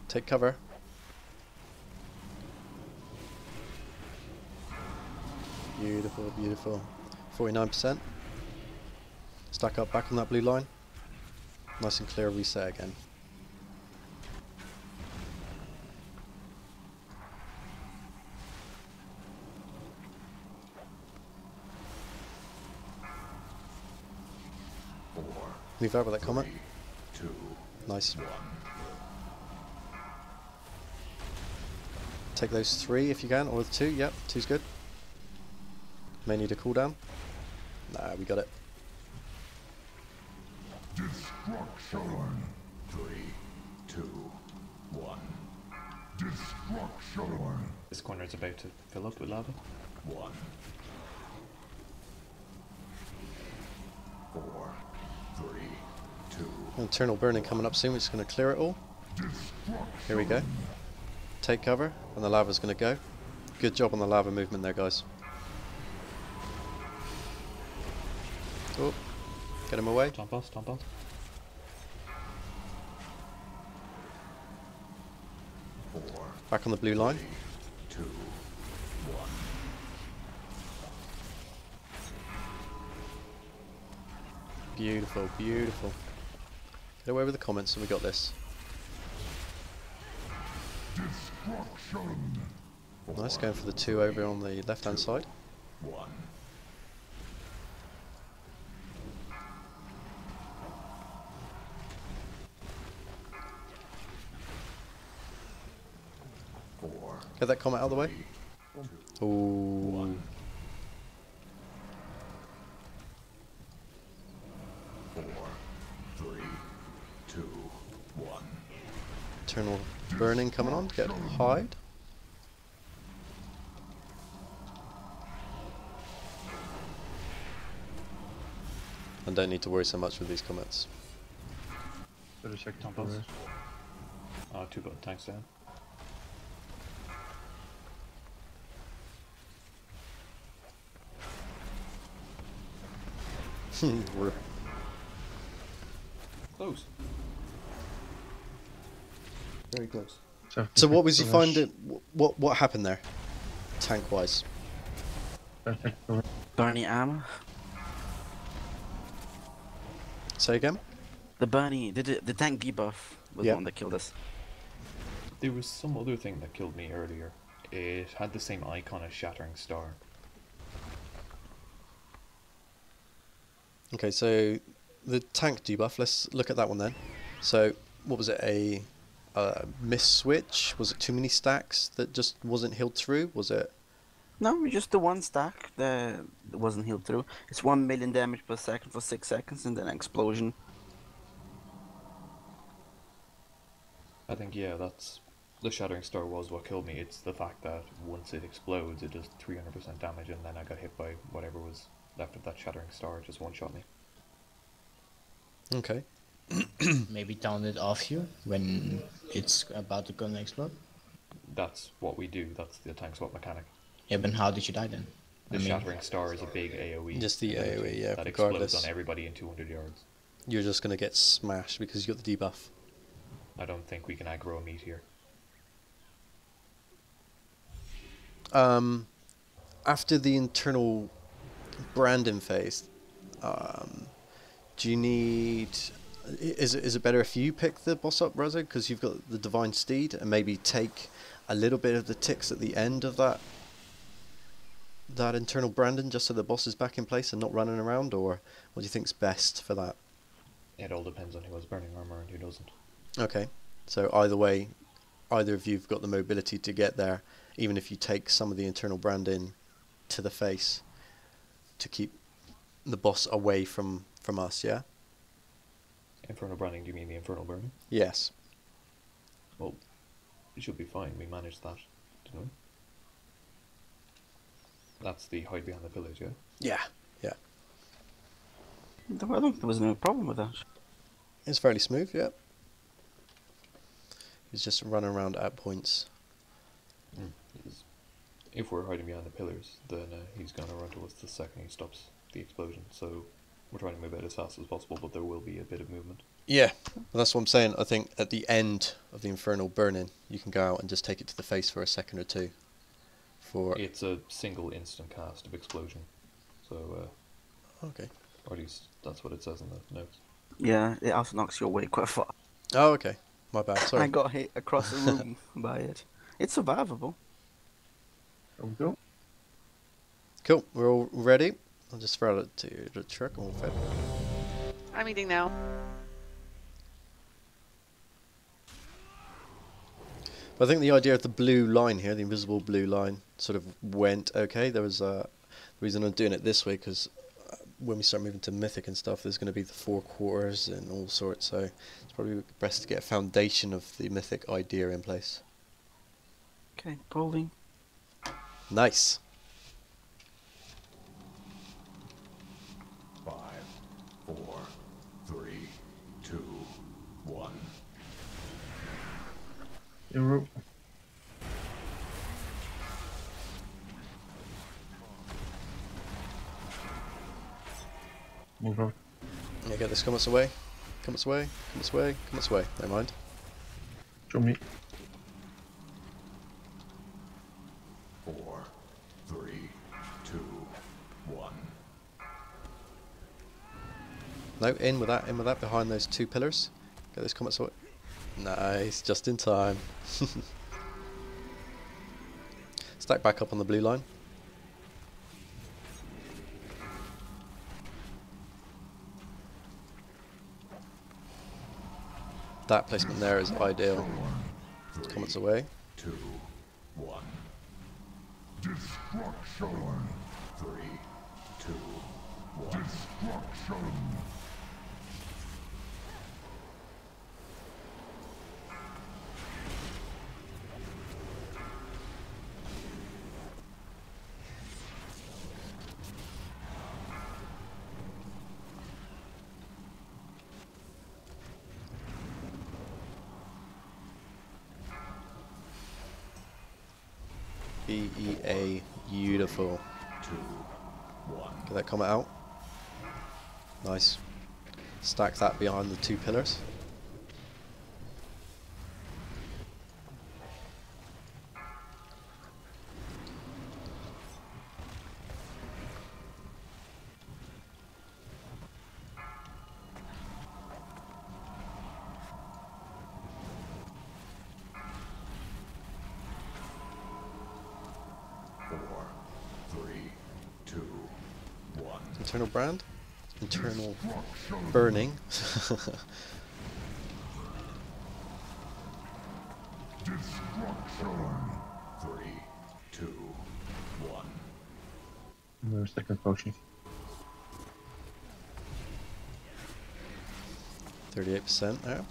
Take cover. Beautiful, beautiful. 49%. Stack up back on that blue line. Nice and clear, reset again. Move out with that comet. Nice. Take those 3 if you can, or the 2. Yep, 2's good. May need a cooldown. Nah, we got it. Destruction. 3, 2, 1. Destruction. This corner is about to fill up with lava. 1. 4, 3, 2. Internal burning coming up soon. We're just going to clear it all. Here we go. Take cover, and the lava's going to go. Good job on the lava movement there, guys. Oh, get him away. Stomp out, stomp out. Back on the blue line. 2, 1. Beautiful, beautiful. Get away with the comments, and we got this. Destruction. Nice, going for the 2 over on the left-hand side. 1. Get that comment out of the way. Ooh. 4, 3, 2, 1. Eternal burning coming on. Get hide. And don't need to worry so much with these comments. Better check Top temporary. us. 2 blood tanks down. We're close. Very close. So what was you finding? What happened there, tank wise? Burning armor. Say again? The tank debuff was the one that killed us. There was some other thing that killed me earlier. It had the same icon as Shattering Star. Okay, so the tank debuff, let's look at that one then. So, what was it, a miss switch? Was it too many stacks that just wasn't healed through? Was it? No, just the one stack that wasn't healed through. It's 1 million damage per second for 6 seconds and then explosion. I think, yeah, that's... The Shattering Star was what killed me. It's the fact that once it explodes, it does 300% damage, and then I got hit by whatever was left of that Shattering Star. It just one-shot me. Okay. Maybe down it off you when it's about to gonna explode? That's what we do. That's the tank swap mechanic. Yeah, but how did you die then? The Shattering Star is a big AoE. Just the AoE, yeah, that regardless. explodes on everybody in 200 yards. You're just going to get smashed because you got the debuff. I don't think we can aggro a meat here. After the internal branding phase, do you need... Is it better if you pick the boss up, Raze, because you've got the Divine Steed, and maybe take a little bit of the ticks at the end of that internal branding, just so the boss is back in place and not running around, or what do you think's best for that? It all depends on who has burning armor and who doesn't. Okay, so either way, either of you've got the mobility to get there, even if you take some of the internal branding to the face to keep the boss away from us, yeah? Infernal branding, do you mean the infernal burning? Yes. Well, it should be fine. We managed that, didn't we? That's the hide behind the pillars, yeah? Yeah, yeah. I don't think there was no problem with that. It's fairly smooth, yeah. He's just running around at points. If we're hiding behind the pillars, then he's going to run to us the second he stops the explosion. So we're trying to move out as fast as possible, but there will be a bit of movement. Yeah, that's what I'm saying. I think at the end of the infernal burning, you can go out and just take it to the face for a second or two. It's a single instant cast of explosion. So, okay. Or at least that's what it says in the notes. Yeah, it also knocks you away quite far. Oh, okay. My bad, sorry. I got hit across the room by it. It's survivable. There we go. Cool, we're all ready. I'll just throw it to the truck and we'll fit. I'm eating now. But I think the idea of the blue line here, the invisible blue line, sort of went okay. There was the reason I'm doing it this way because when we start moving to Mythic and stuff, there's going to be the 4 quarters and all sorts. So it's probably best to get a foundation of the Mythic idea in place. Okay, pulling. Nice. 5, 4, 3, 2, 1. Hero. Move out. Yeah, get this comets away. Comets away. Comets away. Comets away. Never mind. Show me. 4, 3, 2, 1. No, in with that, behind those 2 pillars. Get those comets away. Nice, just in time. Stack back up on the blue line. That placement there is ideal. Comets away. 2, 1. Destruction. 3, 2, 1. Destruction. PEA, beautiful. Get that comet out. Nice. Stack that behind the 2 pillars. Internal brand? Internal burning. Destruction. 3, 2, 1. Where's the potion? 38% there.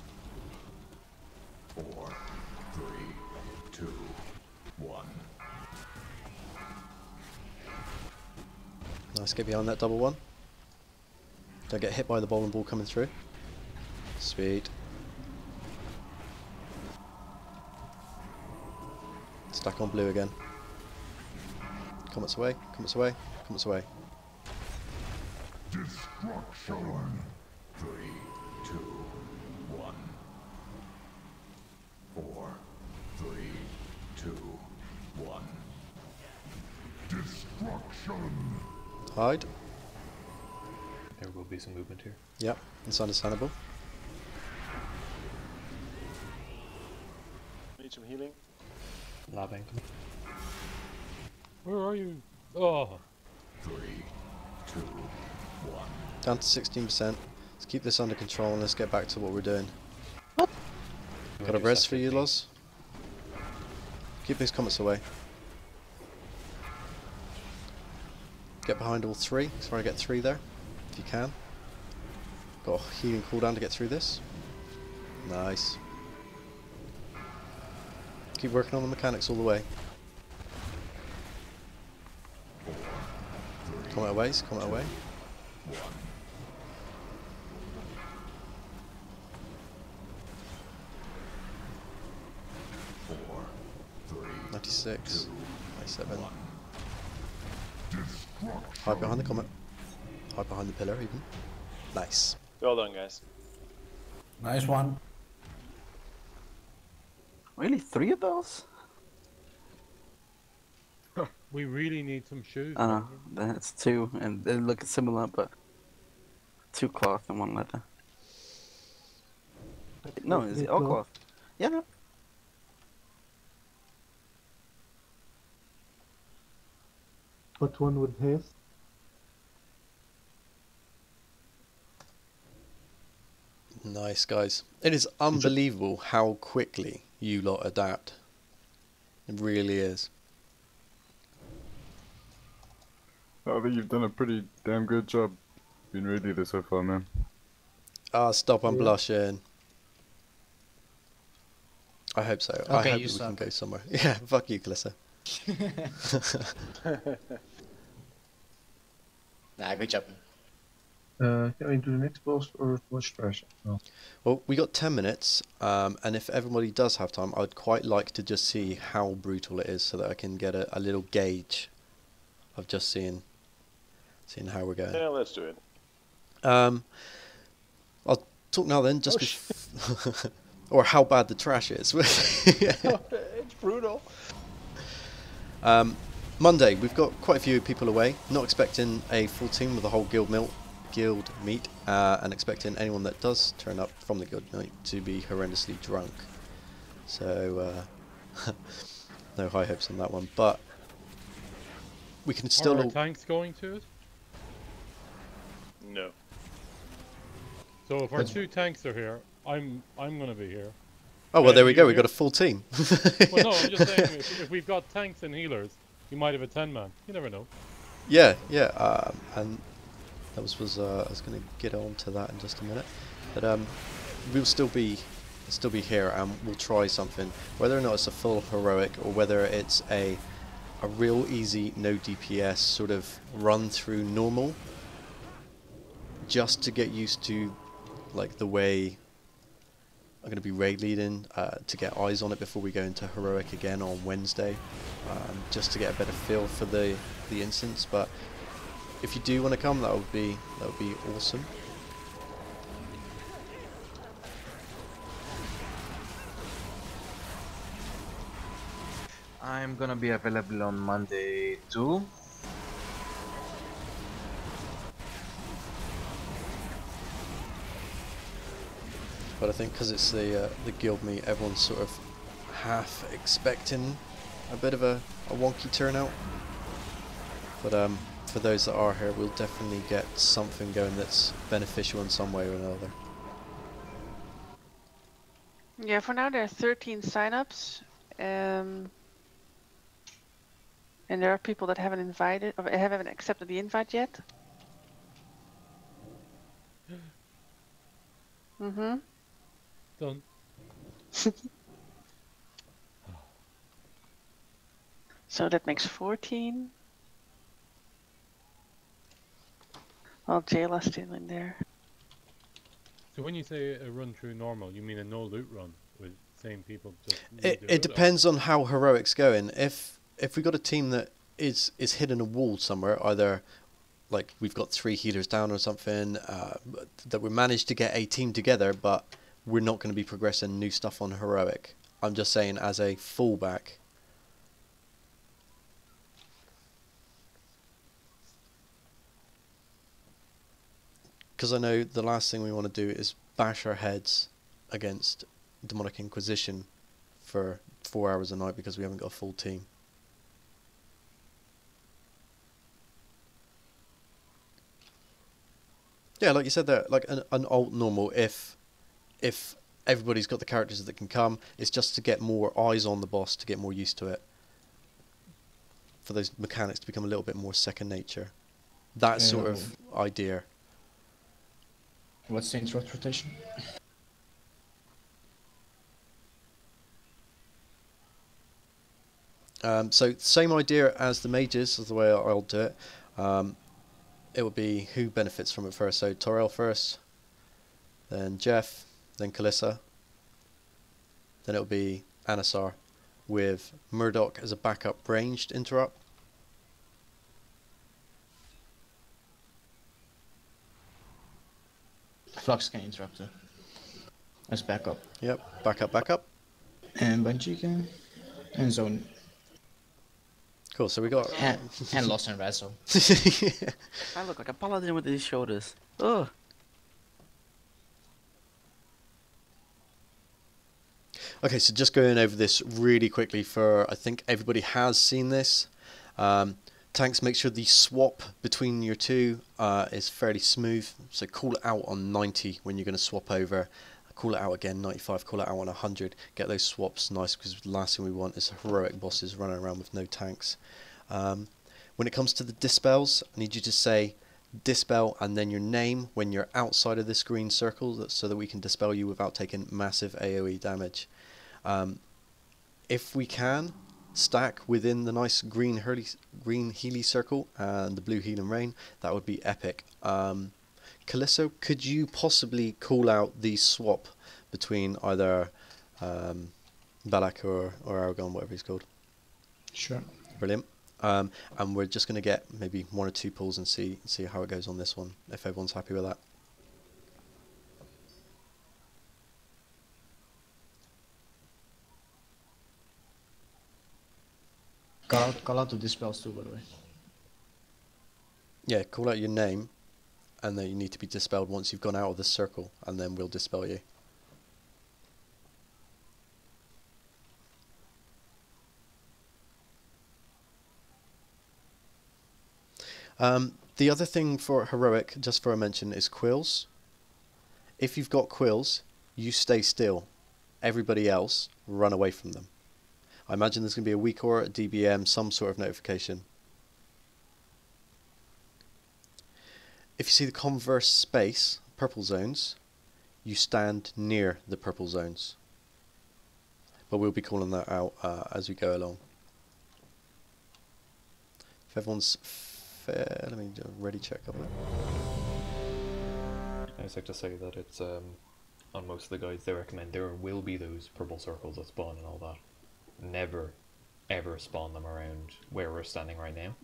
4, 3, 2, 1. Nice, get behind that double one. Don't get hit by the bowling ball coming through. Sweet. Stack on blue again. Comets away, comets away, comets away. Destruction. 3, 2, 1. 4, 3, 2, 1. Destruction. Hide. There will be some movement here. Yep, it's understandable. Need some healing. Lab anchor. Where are you? Oh. 3, 2, 1. Down to 16%. Let's keep this under control and let's get back to what we're doing. Got a res for you, Loz. Keep these comets away. Get behind all 3. Try to get 3 there, if you can. Got a healing cooldown to get through this. Nice. Keep working on the mechanics all the way. Comet away, comet away. 96, 97. Hide behind the comet. Hide behind the pillar even. Nice. Well done, guys. Nice one. Really, 3 of those? We really need some shoes. That's 2, and they look similar, but 2 cloth and 1 leather. No, is it all cloth? Yeah. But one with haste. Nice, guys. It is unbelievable how quickly you lot adapt. It really is. I think you've done a pretty damn good job being raid leader so far, man. Ah, stop, I'm blushing. I hope so. I hope we can go somewhere. Yeah, fuck you, Calissa. Nah, good job. Can we do the next boss or watch trash? No. Well, we got 10 minutes, and if everybody does have time, I'd quite like to just see how brutal it is so that I can get a little gauge of just seeing how we're going. Yeah, let's do it. I'll talk now then, just or how bad the trash is. It's brutal. Monday, we've got quite a few people away. Not expecting a full team with the whole guild meet, and expecting anyone that does turn up from the guild meet to be horrendously drunk. So, no high hopes on that one, but we can still. Are our tanks going to it? No. So if our 2 tanks are here, I'm gonna be here. Oh well, there we go. We've got a full team. Well, no, I'm just saying if we've got tanks and healers, you might have a 10-man. You never know. Yeah, yeah, and that was I was going to get on to that in just a minute, but we'll still be here and we'll try something, whether or not it's a full heroic or whether it's a real easy no DPS sort of run through normal, just to get used to like the way are going to be raid leading to get eyes on it before we go into Heroic again on Wednesday, just to get a better feel for the instance. But if you do want to come, that would be awesome. I'm gonna be available on Monday too. But I think because it's the guild meet, everyone's sort of half expecting a bit of a wonky turnout. But for those that are here, we'll definitely get something going that's beneficial in some way or another. Yeah, for now there are 13 signups, and there are people that haven't invited or haven't accepted the invite yet. Mm-hmm. Done. So that makes 14. Well, Jayla's still in there. So when you say a run through normal, you mean a no loot run with same people? Just It depends on how Heroic's going. If we got a team that is hitting a wall somewhere, either like we've got 3 healers down or something, that we managed to get a team together, but we're not going to be progressing new stuff on Heroic. I'm just saying as a fallback. Because I know the last thing we want to do is bash our heads against Demonic Inquisition for 4 hours a night because we haven't got a full team. Yeah, like you said there, like an alt normal, if everybody's got the characters that can come, it's just to get more eyes on the boss, to get more used to it. For those mechanics to become a little bit more second nature. That sort of idea. What's the interrupt rotation? So same idea as the mages is the way I'll do it. It will be who benefits from it first. So Torel first, then Jeff, then Kalissa, then it'll be Anasar with Murdoch as a backup ranged interrupt. Flux can interrupt her. As backup. Yep, backup. And Bungie can. And Zone. Cool, so we got... And Lost and Razzle. I look like a paladin with these shoulders. Ugh. Okay, so just going over this really quickly for... I think everybody has seen this. Tanks, make sure the swap between your two is fairly smooth. So call it out on 90 when you're going to swap over. Call it out again, 95, call it out on 100. Get those swaps nice, because the last thing we want is heroic bosses running around with no tanks. When it comes to the dispels, I need you to say dispel and then your name when you're outside of this green circle, so that we can dispel you without taking massive AoE damage. If we can, stack within the nice green Healy circle and the blue healing rain, that would be epic. Callisto, could you possibly call out the swap between either Balak or Aragon, whatever he's called? Sure. Brilliant. And we're just going to get maybe 1 or 2 pulls and see how it goes on this one, if everyone's happy with that. Call out the dispels too, by the way. Yeah, call out your name, and then you need to be dispelled once you've gone out of the circle, and then we'll dispel you. The other thing for heroic, just for a mention, is quills. If you've got quills, you stay still. Everybody else, run away from them. I imagine there's going to be a weak aura, a DBM, some sort of notification. If you see the converse space, purple zones, you stand near the purple zones. But we'll be calling that out as we go along. If everyone's fair, let me do a ready check of it. I just like to say that it's on most of the guides, they recommend there will be those purple circles that spawn and all that. Never, ever spawn them around where we're standing right now.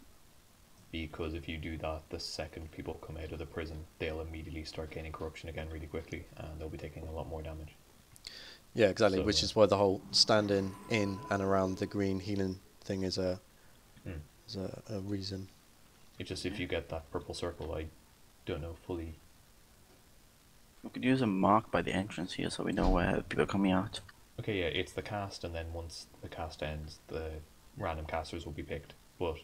Because if you do that, the second people come out of the prison, they'll immediately start gaining corruption again really quickly, and they'll be taking a lot more damage. Yeah, exactly. So, which is why the whole standing in and around the green healing thing is a reason. It's just if you get that purple circle, I don't know fully. We could use a mark by the entrance here so we know where people are coming out. Okay, yeah, it's the cast, and then once the cast ends, the random casters will be picked. But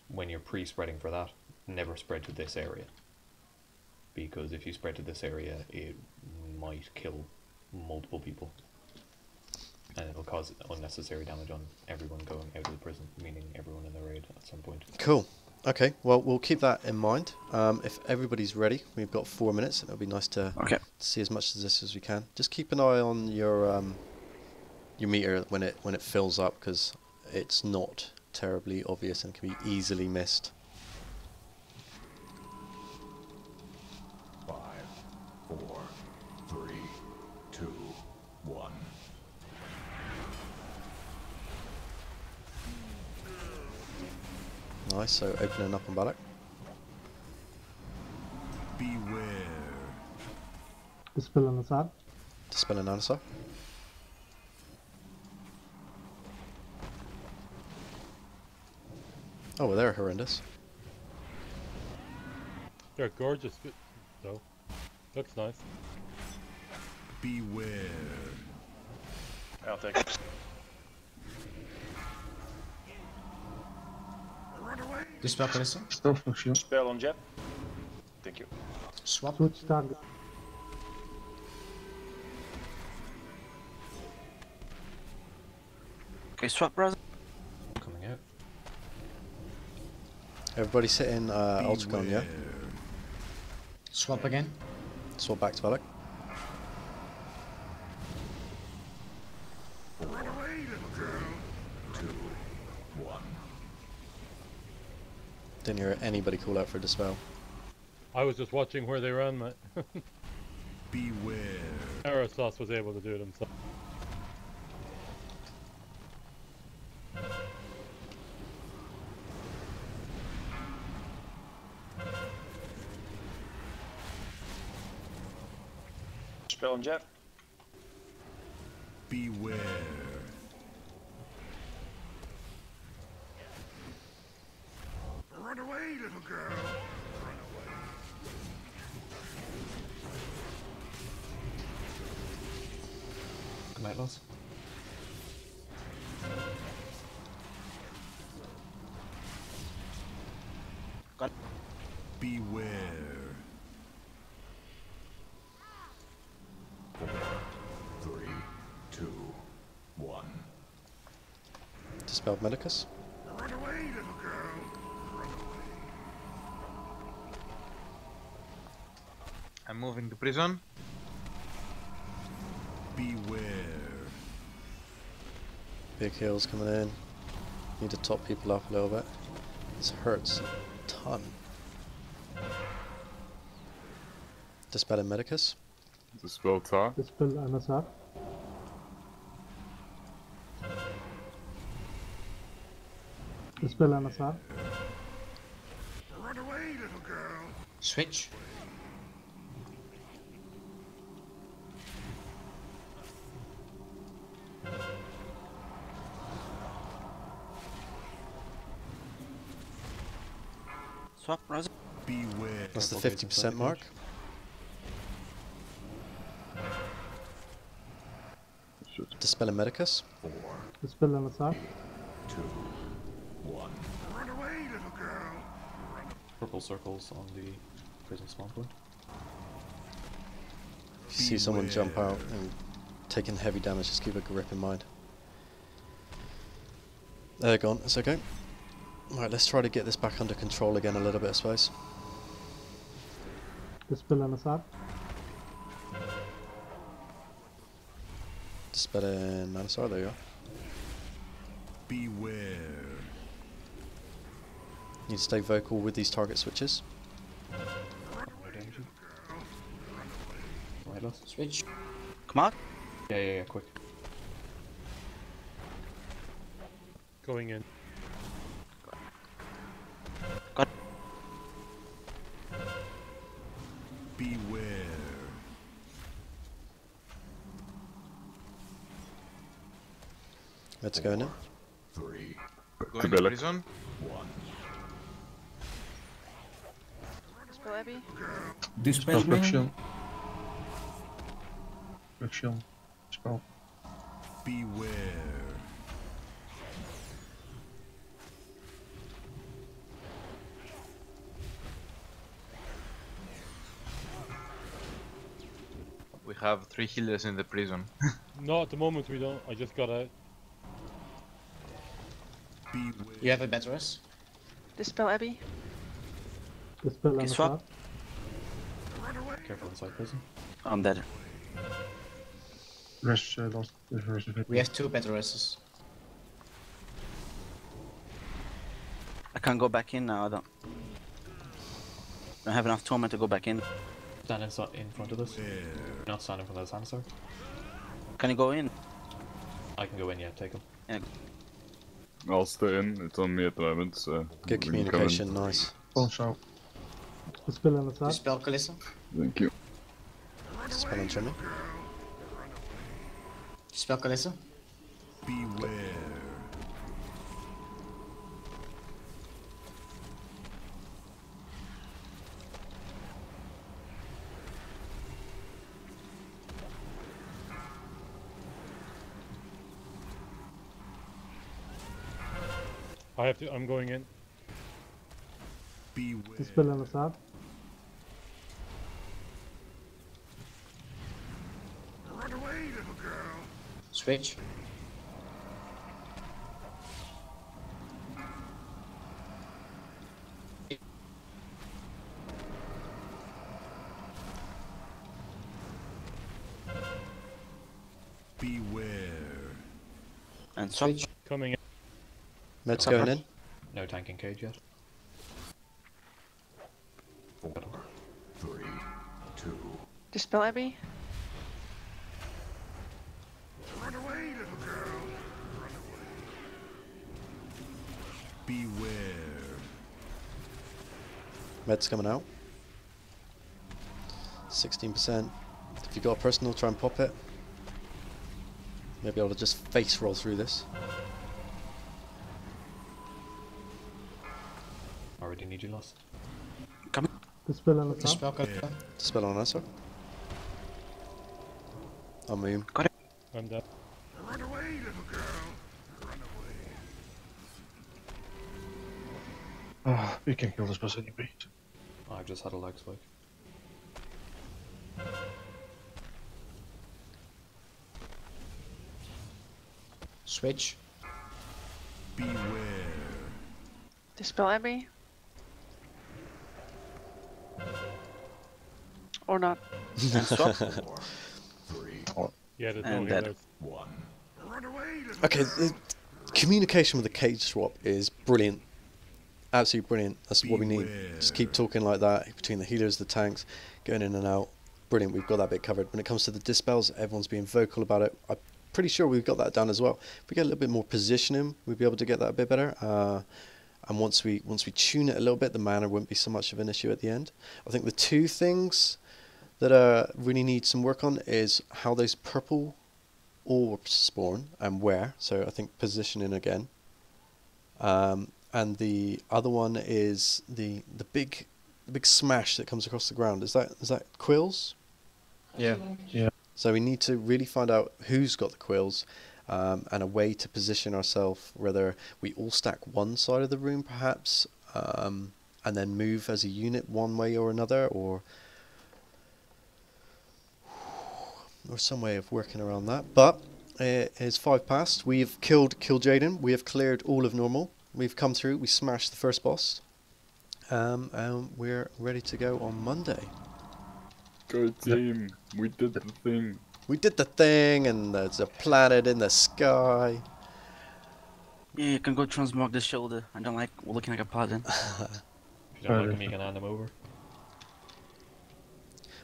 when you're pre-spreading for that, never spread to this area. Because if you spread to this area, it might kill multiple people. And it'll cause unnecessary damage on everyone going out of the prison, meaning everyone in the raid at some point. Cool. Okay, well, we'll keep that in mind. If everybody's ready, we've got 4 minutes. It'll be nice to see as much of this as we can. Just keep an eye on your meter when it fills up, because it's not terribly obvious and can be easily missed. 5, 4, 3, 2, 1. Nice, so opening up on Balak. Beware. Dispel on the side. Dispel an answer. Oh, well, they're horrendous. They're gorgeous, though. Looks nice. Beware. I'll take it. Dispel Callisto. Stuff no shield. Spell on Jet. Thank you. Swap. Switch target. Okay, swap Raze. Coming out. Everybody sit in Ultragon, yeah? Swap again. Swap back to Balak. Run away, little girl. 2, 1. Didn't hear anybody call out for Dispel. I was just watching where they ran, mate. Beware. Aerosauce was able to do it himself. Spell on Jet. Beware. Run away, little girl. Run away. Come out, lads. Beware. 4, 3, 2, 1. Dispelled Medacus. Run away, little girl. Run away. I'm moving to prison. Beware. Big heals coming in. Need to top people up a little bit. This hurts a ton. Dispelling Medacus. Dispel Tar. Dispel NSR. Dispel NSR. Run away, little girl. Switch. Swap Raze. Beware. That's the 50% mark. Dispelling Medacus. 4, Dispel NSR. 2, 1. Run away, little girl. Purple circles on the prison spawn point. If you see someone jump out and taking heavy damage, just keep a grip in mind. They're gone, it's okay. Right, let's try to get this back under control again a little bit, I suppose. Dispel NSR. Dispelling Manasar, there you are. Beware. Need to stay vocal with these target switches. Right, lads. Switch. Come out. Yeah, quick. Going in. Got. Beware. Let's go now. 3. Go in the prison. 1. Spell Abby. Dispel Spell me. shield. Shield. Spell. Beware. We have 3 healers in the prison. No, at the moment we don't. I just got out. Beware. You have a Batteris? Dispel Abby. Dispel on the swap. side. Careful inside prison. I'm dead. Rest lost. Rest of it. We have 2 Batterises. I can't go back in now. I don't have enough torment to go back in. Stand in front of us. You're not standing in front of the Sandstar. Can you go in? I can go in, yeah, take him. Yeah. I'll stay in. It's on me at the moment, so... Good we can come in. communication, nice. Also, Dispel on the side. Dispel Callisto. Thank you. Dispel on Jimmy. Dispel Callisto. Beware. I have to. I'm going in. Beware. Dispel on the side. Run away, little girl. Switch. Beware. And swap. Switch. Coming in. Med's going in. No tanking cage yet. 4. 3. 2. Dispel Abby. Run away, little girl. Run away. Beware. Med's coming out. 16%. If you've got a personal, try and pop it. Maybe I'll just face roll through this. Already need you lost. Come. Dispel on the side. Dispel Callisto. Dispel on us, sir. I'll move. Got it. I'm dead. Run away, little girl. Run away. we can kill this boss anyway. I've just had a lag spike. Switch. Beware. Dispel Abby. Or not. And swap. 4. 3. Yeah, there's And no dead. healers. 1. Run away, little Okay, girl. the communication with the cage swap is brilliant. Absolutely brilliant. That's what we need. Just keep talking like that between the healers, the tanks, going in and out. Brilliant, we've got that bit covered. When it comes to the dispels, everyone's being vocal about it. I'm pretty sure we've got that down as well. If we get a little bit more positioning, we'll be able to get that a bit better. And once we tune it a little bit, the mana won't be so much of an issue at the end. I think the 2 things that really need some work on is how those purple orbs spawn and where. So I think positioning again. And the other one is the big smash that comes across the ground. Is that quills? Yeah. Yeah. So we need to really find out who's got the quills, and a way to position ourselves, whether we all stack one side of the room perhaps, and then move as a unit one way or another, or some way of working around that. But it is 5 past. We've killed Kil'jaden. We have cleared all of normal. We've come through. We smashed the first boss. And we're ready to go on Monday. Go team, we did the thing. We did the thing, and there's a planet in the sky. Yeah, you can go transmog the shoulder. I don't like looking like a paladin. If you don't like him, you can hand him over.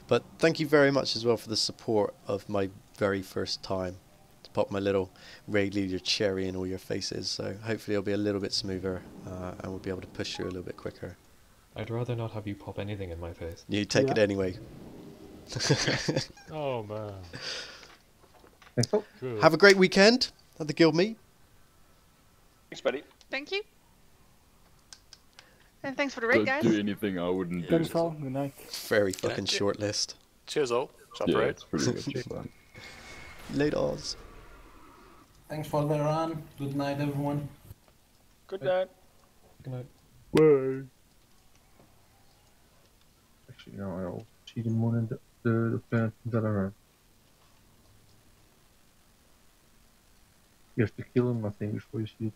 But thank you very much as well for the support of my very first time. To pop my little raid leader cherry in all your faces. So hopefully it'll be a little bit smoother and we'll be able to push through a little bit quicker. I'd rather not have you pop anything in my face. You take it anyway. Oh man. Good. Have a great weekend at the guild meet. Thanks, buddy. Thank you. And thanks for the raid, guys. Don't do anything I wouldn't do. Thanks all. Good night. Very fucking short list. Cheers all. Shop Yeah, raid. it's pretty good. Fun. Laters. Thanks for the run. Good night, everyone. Good night. Good night. Bye. Actually, no, I'll see the moon and the planet that are around. You have to kill him, I think, before you see it.